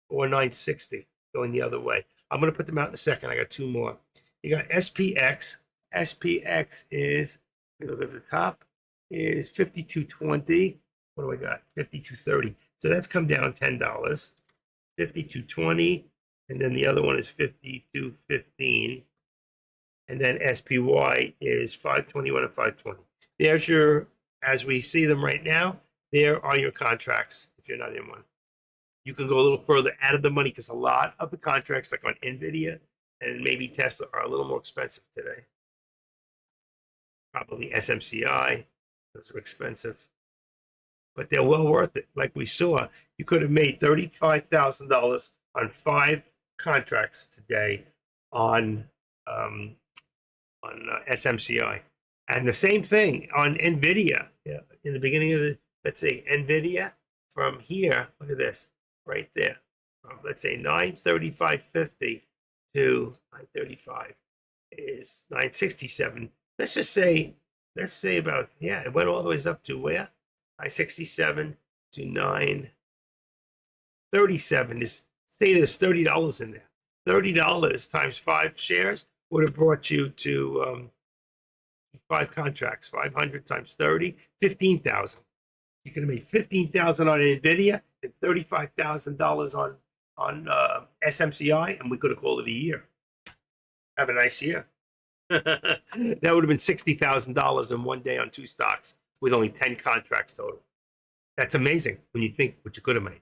or 960, going the other way. I'm going to put them out in a second. I got two more. You got SPX. SPX is, if you look at the top, is 52.20. What do I got? 52.30. So that's come down $10. 52.20. And then the other one is 52.15. And then SPY is 521 and 520. There's your, as we see them right now, there are your contracts if you're not in one. You can go a little further out of the money because a lot of the contracts, like on NVIDIA and maybe Tesla, are a little more expensive today. Probably SMCI, those are expensive, but they're well worth it. Like we saw, you could have made $35,000 on 5 contracts today on SMCI, and the same thing on NVIDIA. Yeah, in the beginning of the, let's say NVIDIA from here, look at this right there. From, let's say 935.50 to 935 is 967. Let's just say, let's say about, yeah, it went all the way up to where? 967 to 937 is, say there's $30 in there. $30 times 5 shares would have brought you to 5 contracts. 500 times 30, 15,000. You could have made 15,000 on NVIDIA and $35,000 on SMCI, and we could have called it a year. Have a nice year. That would have been $60,000 in one day on 2 stocks with only 10 contracts total. That's amazing when you think what you could have made.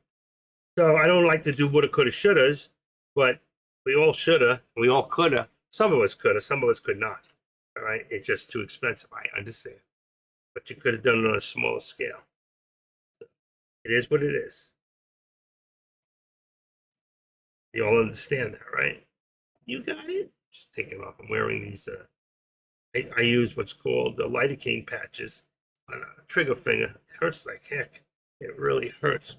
So I don't like to do woulda, coulda, shouldas, but we all shoulda, we all coulda. Some of us coulda, some of us could not. All right, it's just too expensive. I understand, but you could have done it on a smaller scale. So it is what it is. You all understand that, right? You got it. Just take it off. I'm wearing these. I use what's called the lidocaine patches on a trigger finger. It hurts like heck. It really hurts.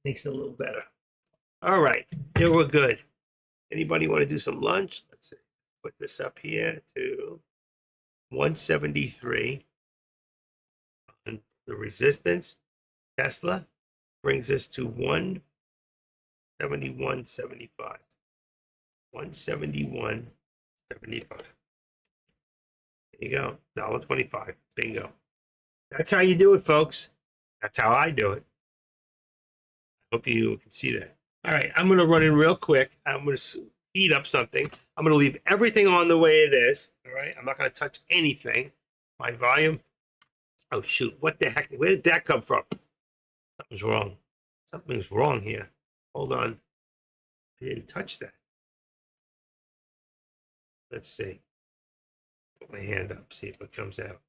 Makes it a little better. All right, here we're good. Anybody want to do some lunch? Let's see. Put this up here to 173. And the resistance, Tesla, brings us to 171.75. 171.75. There you go. $1.25. Bingo. That's how you do it, folks. That's how I do it. Hope you can see that. All right, I'm going to run in real quick. I'm going to heat up something. I'm going to leave everything on the way it is. All right, I'm not going to touch anything. My volume. Oh, shoot. What the heck? Where did that come from? Something's wrong. Something's wrong here. Hold on. I didn't touch that. Let's see. Put my hand up, see if it comes out.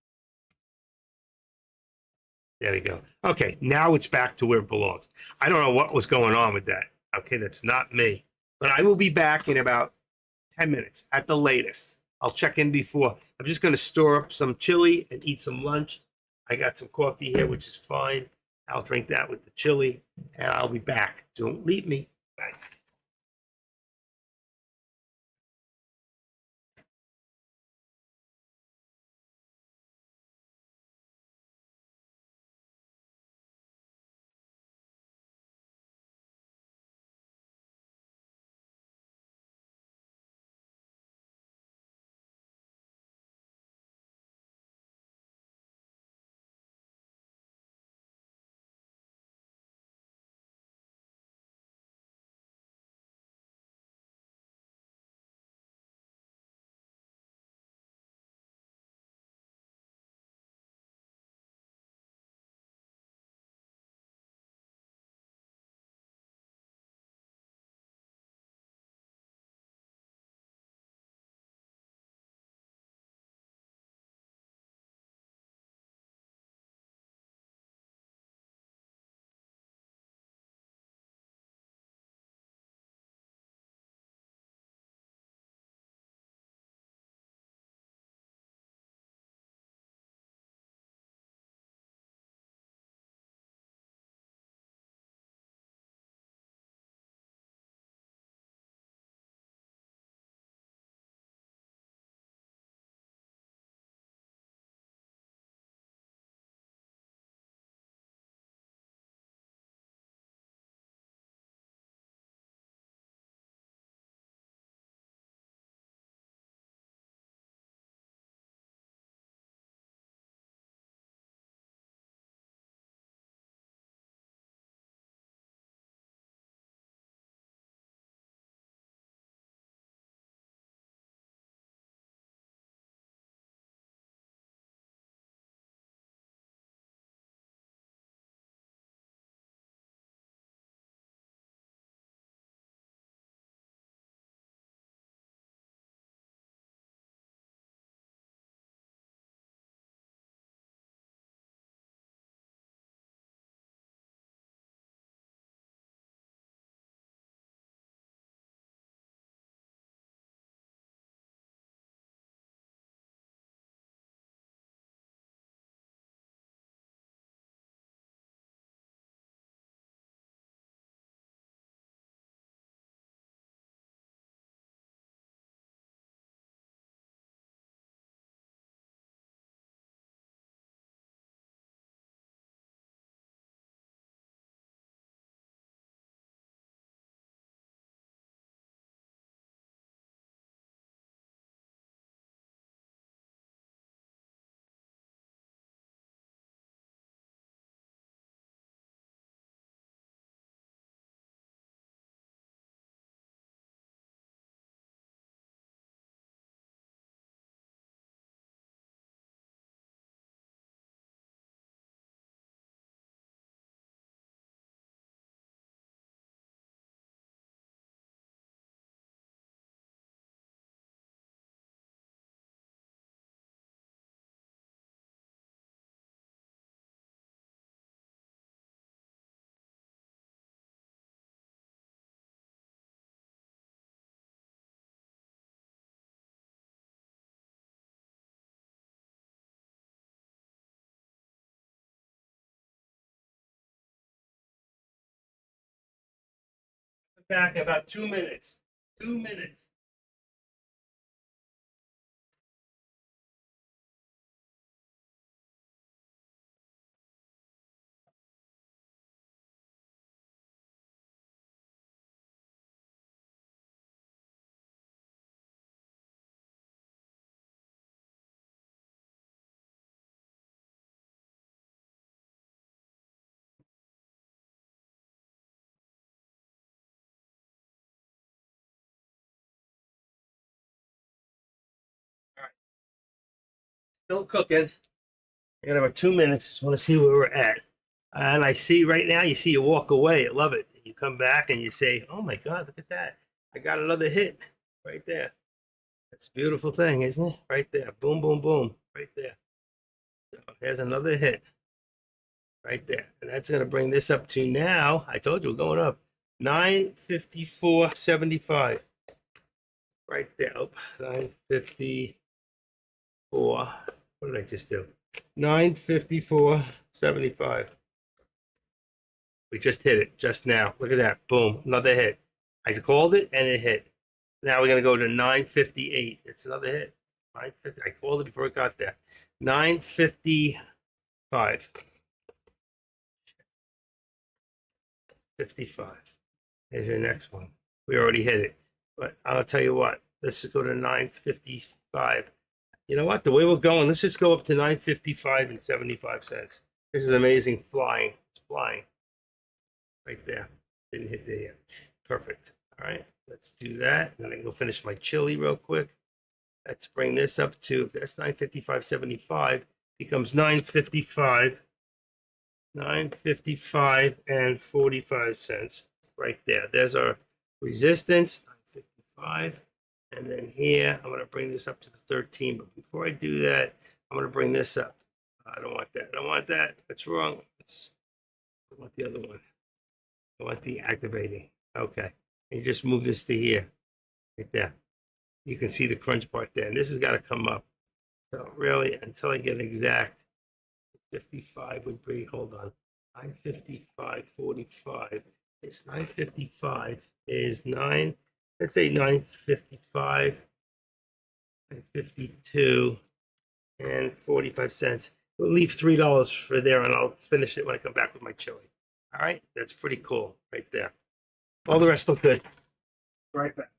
There we go. Okay, now it's back to where it belongs. I don't know what was going on with that. Okay, that's not me. But I will be back in about 10 minutes at the latest. I'll check in before. I'm just going to store up some chili and eat some lunch. I got some coffee here, which is fine. I'll drink that with the chili, and I'll be back. Don't leave me. Bye. back in about 2 minutes. 2 minutes. All right. Still cooking. I got about 2 minutes. Just want to see where we're at. And I see right now, you see you walk away. I love it. You come back and you say, oh my God, look at that. I got another hit right there. That's a beautiful thing, isn't it? Right there. Boom, boom, boom. Right there. So there's another hit right there. And that's going to bring this up to now. I told you we're going up. 954.75. Right there. Oh, 954. What did I just do? 954.75. We just hit it just now. Look at that. Boom. Another hit. I called it and it hit. Now we're going to go to 958. It's another hit. 950. I called it before it got there. 955. 55. Here's your next one. We already hit it. But I'll tell you what. Let's just go to 955. You know what? The way we're going, let's just go up to 955 and 75 cents. This is amazing flying. It's flying. Right there. Didn't hit there yet. Perfect. All right. Let's do that. And then I can go finish my chili real quick. Let's bring this up to, if that's 955.75, becomes 955. 955 and 45 cents. Right there. There's our resistance. 955. And then here, I'm going to bring this up to the 13. But before I do that, I'm going to bring this up. I don't want that. I don't want that. That's wrong. I want the other one. I want the activating. Okay. And you just move this to here. Right there. You can see the crunch part there. And this has got to come up. So really, until I get exact, 55 would be, hold on, 955.45. It's 955 is 9, let's say 955, 952, and 45 cents. We'll leave $3 for there, and I'll finish it when I come back with my chili. All right, that's pretty cool right there. All the rest look good. Right back.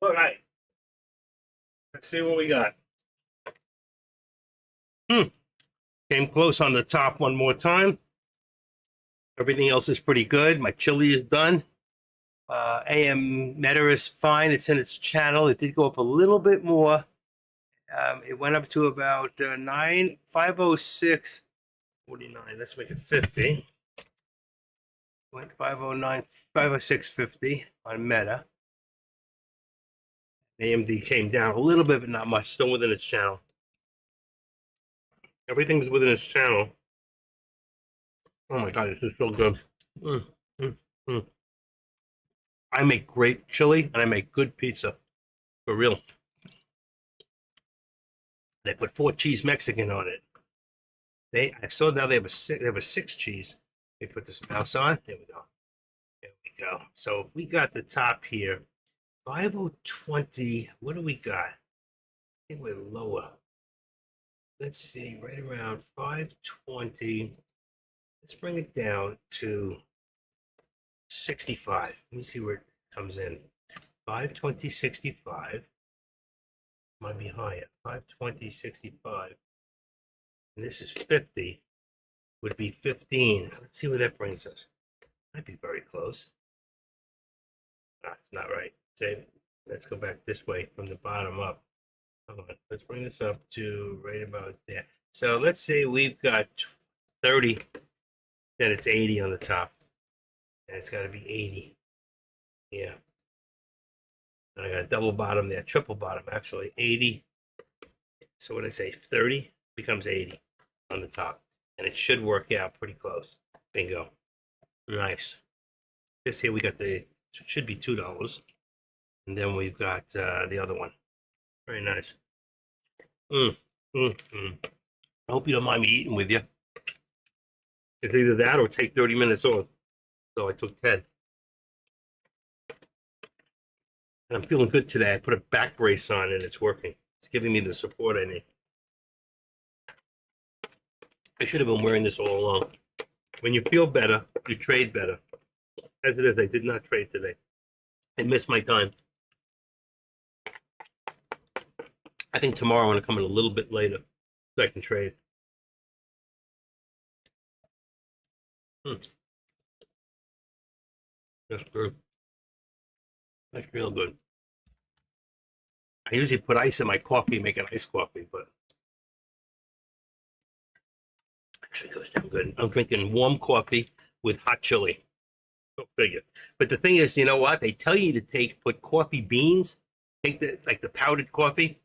All right. Let's see what we got. Came close on the top one more time. Everything else is pretty good. My chili is done. AM Meta is fine. It's in its channel. It did go up a little bit more. It went up to about 506.49. Let's make it 50. Went 509, 506.50 on Meta. AMD came down a little bit, but not much. Still within its channel. Everything's within its channel. Oh my God, this is so good. Mm, mm, mm. I make great chili and I make good pizza. For real. They put 4 cheese Mexican on it. I saw now they have a 6 cheese. They put this mouse on. There we go. There we go. So if we got the top here, 5020. What do we got? I think we're lower. Let's see, right around 520. Let's bring it down to 65. Let me see where it comes in. 520.65. Might be higher. 520.65. And this is 50. Would be 15. Let's see where that brings us. Might be very close. It's not right. Say, let's go back this way from the bottom up. Hold on. Let's bring this up to right about there. So let's say we've got 30. Then it's 80 on the top. And it's got to be 80. Yeah. And I got a double bottom there, triple bottom actually, 80. So what did I say? 30 becomes 80 on the top. And it should work out pretty close. Bingo. Nice. This here we got should be $2. And then we've got the other one. Very nice. I hope you don't mind me eating with you. It's either that or take 30 minutes off. So I took 10. And I'm feeling good today. I put a back brace on and it's working. It's giving me the support I need. I should have been wearing this all along. When you feel better, you trade better. As it is, I did not trade today. I missed my time. I think tomorrow I'm going to come in a little bit later so I can trade. That's good. That's real good. I usually put ice in my coffee, make an iced coffee, but actually goes down good. I'm drinking warm coffee with hot chili. Go figure. But the thing is, you know what? They tell you to put coffee beans, take the powdered coffee,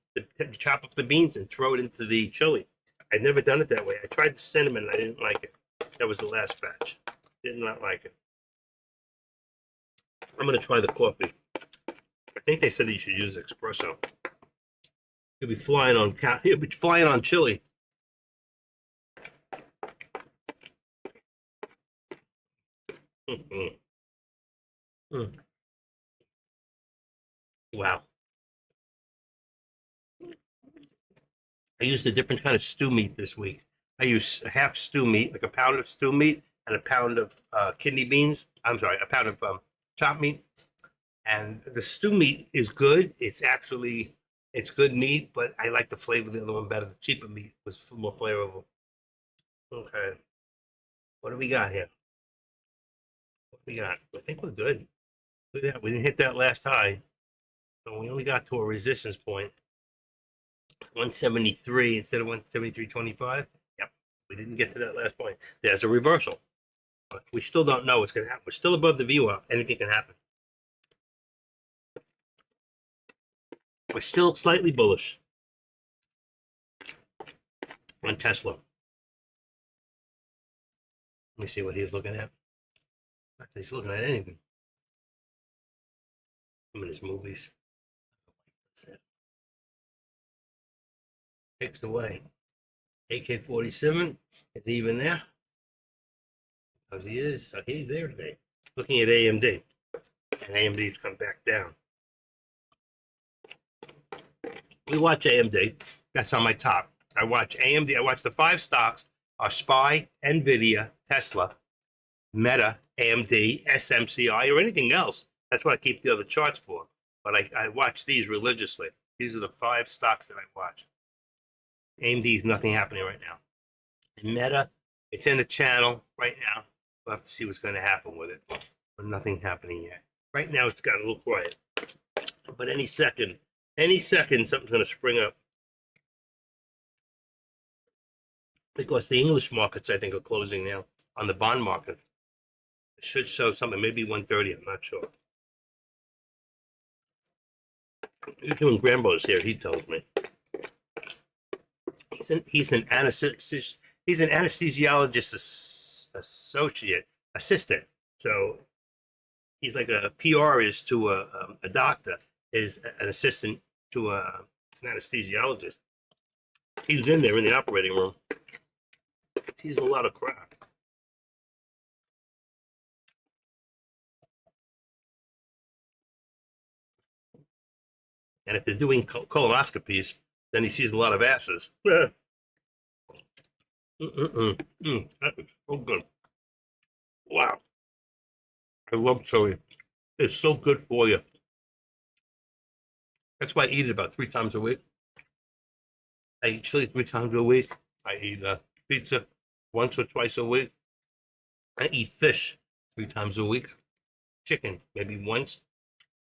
chop up the beans and throw it into the chili. I'd never done it that way. I tried the cinnamon. I didn't like it. That was the last batch. Did not like it. I'm going to try the coffee. I think they said you should use espresso. You'll be flying on chili. Wow. I used a different kind of stew meat this week. I used half stew meat, like a pound of stew meat and a pound of kidney beans. I'm sorry, a pound of chopped meat. And the stew meat is good. It's good meat, but I like the flavor of the other one better. The cheaper meat was more flavorful. Okay. What do we got here? What do we got? I think we're good. Look at that. We didn't hit that last high. So we only got to a resistance point. 173 instead of 173.25. Yep. We didn't get to that last point. There's a reversal. But we still don't know what's going to happen. We're still above the VWAP. Anything can happen. We're still slightly bullish on Tesla. Let me see what he's looking at. He's looking at anything. Some of his movies. Fixed away. AK-47 is even there. As he is, so he's there today. Looking at AMD. And AMD's come back down. We watch AMD. That's on my top. I watch AMD. I watch the 5 stocks are SPY, NVIDIA, Tesla, Meta, AMD, SMCI, or anything else. That's what I keep the other charts for. but I watch these religiously. These are the 5 stocks that I watch. AMD's nothing happening right now. And Meta, it's in the channel right now. We'll have to see what's going to happen with it. But nothing happening yet. Right now, it's got a little quiet. But any second, something's going to spring up. Because the English markets, I think, are closing now on the bond market. It should show something, maybe 130, I'm not sure. You're doing Grambo's here, he told me. He's an anesthesiologist assistant. So he's like a PR is to a doctor, is an assistant to an anesthesiologist. He's in there in the operating room. He's a lot of crap. And if they're doing colonoscopies, then he sees a lot of asses. That is so good. Wow. I love chili. It's so good for you. That's why I eat it about 3 times a week. I eat chili 3 times a week. I eat pizza once or twice a week. I eat fish 3 times a week. Chicken maybe once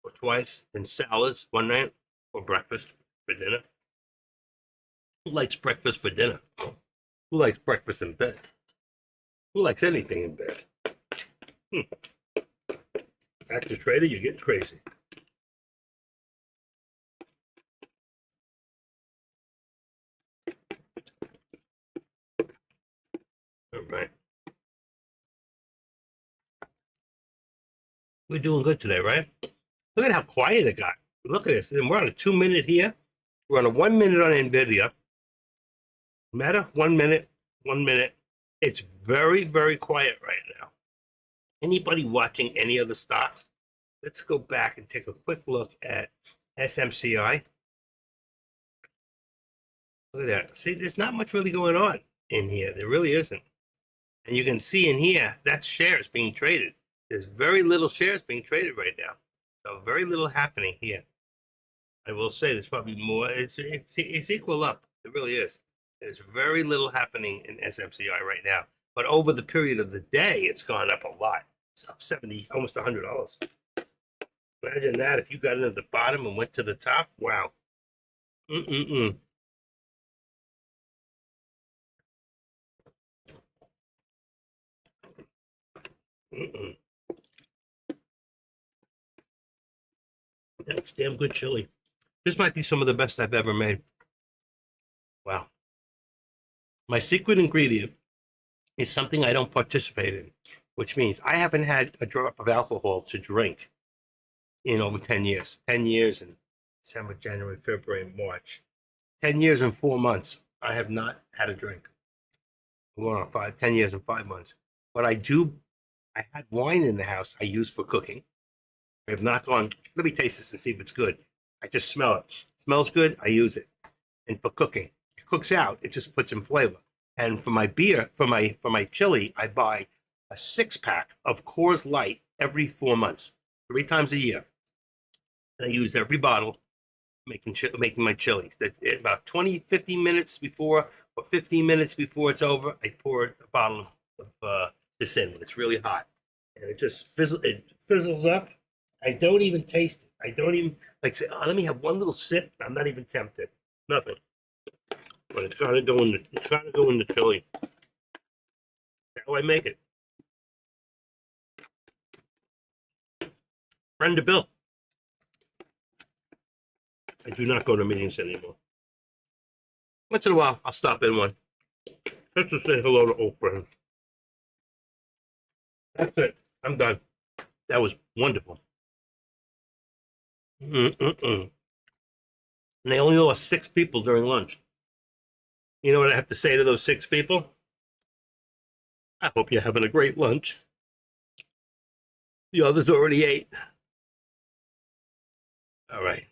or twice. And salads one night for breakfast, for dinner. Who likes breakfast for dinner? Who likes breakfast in bed? Who likes anything in bed? Active trader, you're getting crazy. All right. We're doing good today, right? Look at how quiet it got. Look at this. And we're on a 2-minute here. We're on a 1 minute on NVIDIA. Meta, 1 minute, 1 minute. It's very, very quiet right now. Anybody watching any other stocks? Let's go back and take a quick look at SMCI. Look at that. See, there's not much really going on in here. There really isn't. And you can see in here, that's shares being traded. There's very little shares being traded right now. So very little happening here. I will say there's probably more. It's equal up. It really is. There's very little happening in SMCI right now. But over the period of the day, it's gone up a lot. It's up 70, almost $100. Imagine that if you got in at the bottom and went to the top. Wow. Mm-mm-mm. Mm-mm. That's damn good chili. This might be some of the best I've ever made. Wow. My secret ingredient is something I don't participate in, which means I haven't had a drop of alcohol to drink in over 10 years. 10 years in December, January, February, March. 10 years and 4 months, I have not had a drink. We're on 10 years and 5 months. But I had wine in the house I use for cooking. I have not gone, let me taste this and see if it's good. I just smell it. It smells good, I use it. And for cooking, it cooks out, it just puts in flavor. And for my beer, for my chili, I buy a 6-pack of Coors Light every 4 months, 3 times a year. And I use every bottle making my chilies. That's it, about 20, 50 minutes before, or 15 minutes before it's over, I pour a bottle of this in when it's really hot. And it just fizzles up. I don't even taste it. I don't even say, oh, let me have one little sip. I'm not even tempted. Nothing. But it's gotta go in the chili. That's how I make it. Friend to Bill. I do not go to meetings anymore. Once in a while, I'll stop in one. Just to say hello to old friends. That's it. I'm done. That was wonderful. And they only lost 6 people during lunch. You know what I have to say to those 6 people? I hope you're having a great lunch. The others already ate. All right.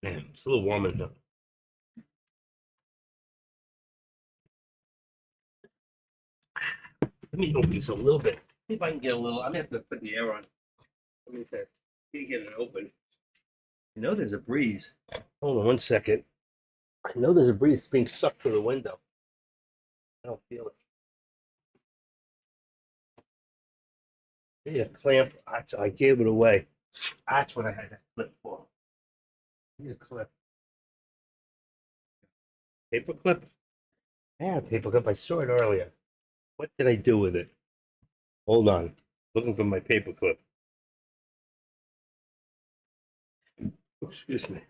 Man, it's a little warm in here. Let me open this a little bit. See if I can get a little. I'm gonna have to put the air on. Let me see. Can you get it open? I know there's a breeze. Hold on 1 second. I know there's a breeze being sucked through the window. I don't feel it. Yeah, clamp. I gave it away. That's what I had that clip for. Need a clip. Paper clip? I had a paper clip. I saw it earlier. What did I do with it? Hold on. Looking for my paper clip. Excuse me.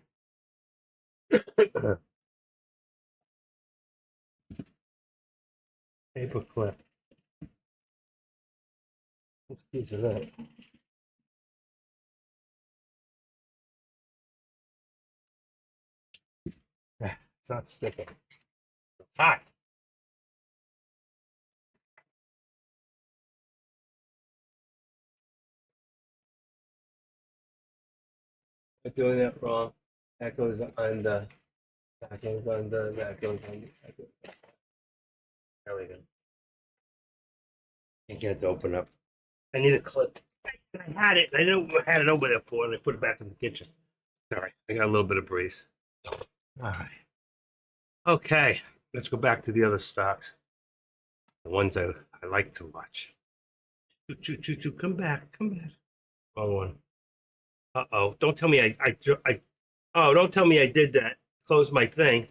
Paper clip. What's a piece of that? It's not sticking. It's hot. I'm doing that wrong. That goes on the. That goes on the. That goes on the. That goes on. There we go. Can't get it to open up. I need a clip. I had it. I didn't had it over there for, and I put it back in the kitchen. Sorry, I got a little bit of breeze. All right. Okay, let's go back to the other stocks. The ones I like to watch. Choo. Come back. Wrong one. Uh-oh. Don't tell me oh, don't tell me I did that. Close my thing.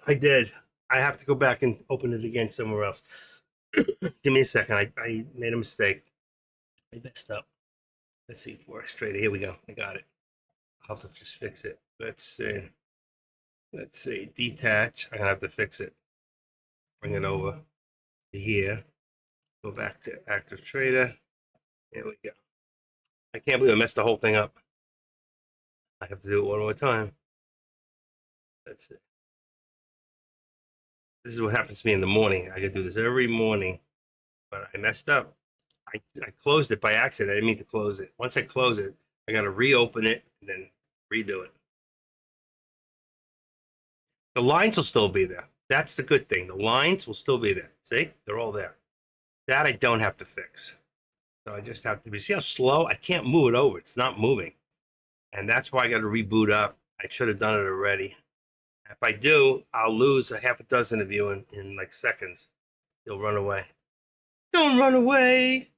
I did. I have to go back and open it again somewhere else. Give me a second. I made a mistake. I messed up. Let's see. Straight. Here we go. I got it. I'll have to just fix it. Let's see. Detach. I'm gonna have to fix it. Bring it over to here. Go back to active trader. There we go. I can't believe I messed the whole thing up. I have to do it one more time. That's it. This is what happens to me in the morning. I gotta do this every morning, but I messed up. I closed it by accident. I didn't mean to close it. Once I close it, I gotta reopen it and then redo it. The lines will still be there. That's the good thing. The lines will still be there. See? They're all there. That I don't have to fix. So I just have to see how slow? I can't move it over. It's not moving. And that's why I got to reboot up. I should have done it already. If I do, I'll lose a half a dozen of you in like seconds. You'll run away. Don't run away.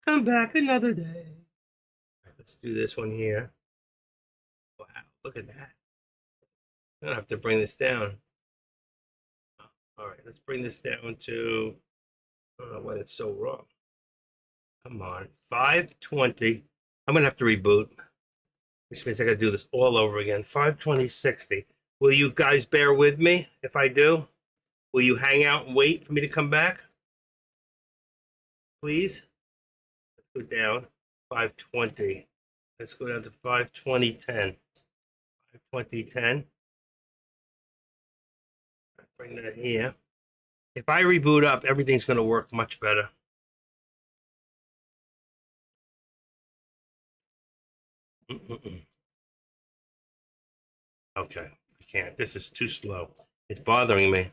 Come back another day. Right, let's do this one here. Wow, look at that. I'm gonna have to bring this down. All right, let's bring this down to. I don't know why it's so wrong. Come on, 520. I'm gonna have to reboot, which means I gotta do this all over again. 520.60. Will you guys bear with me if I do? Will you hang out and wait for me to come back? Please? Let's go down. 520. Let's go down to 520.10. 520.10. Bring that here. If I reboot up, everything's going to work much better. Okay, I can't. This is too slow. It's bothering me.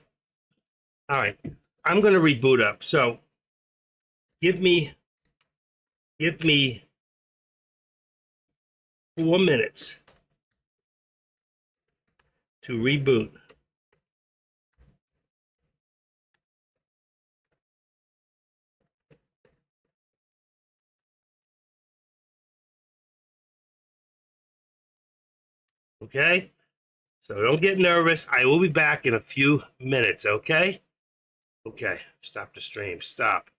All right, I'm going to reboot up. So give me 4 minutes to reboot. Okay? So don't get nervous. I will be back in a few minutes, okay? Okay, stop the stream. Stop.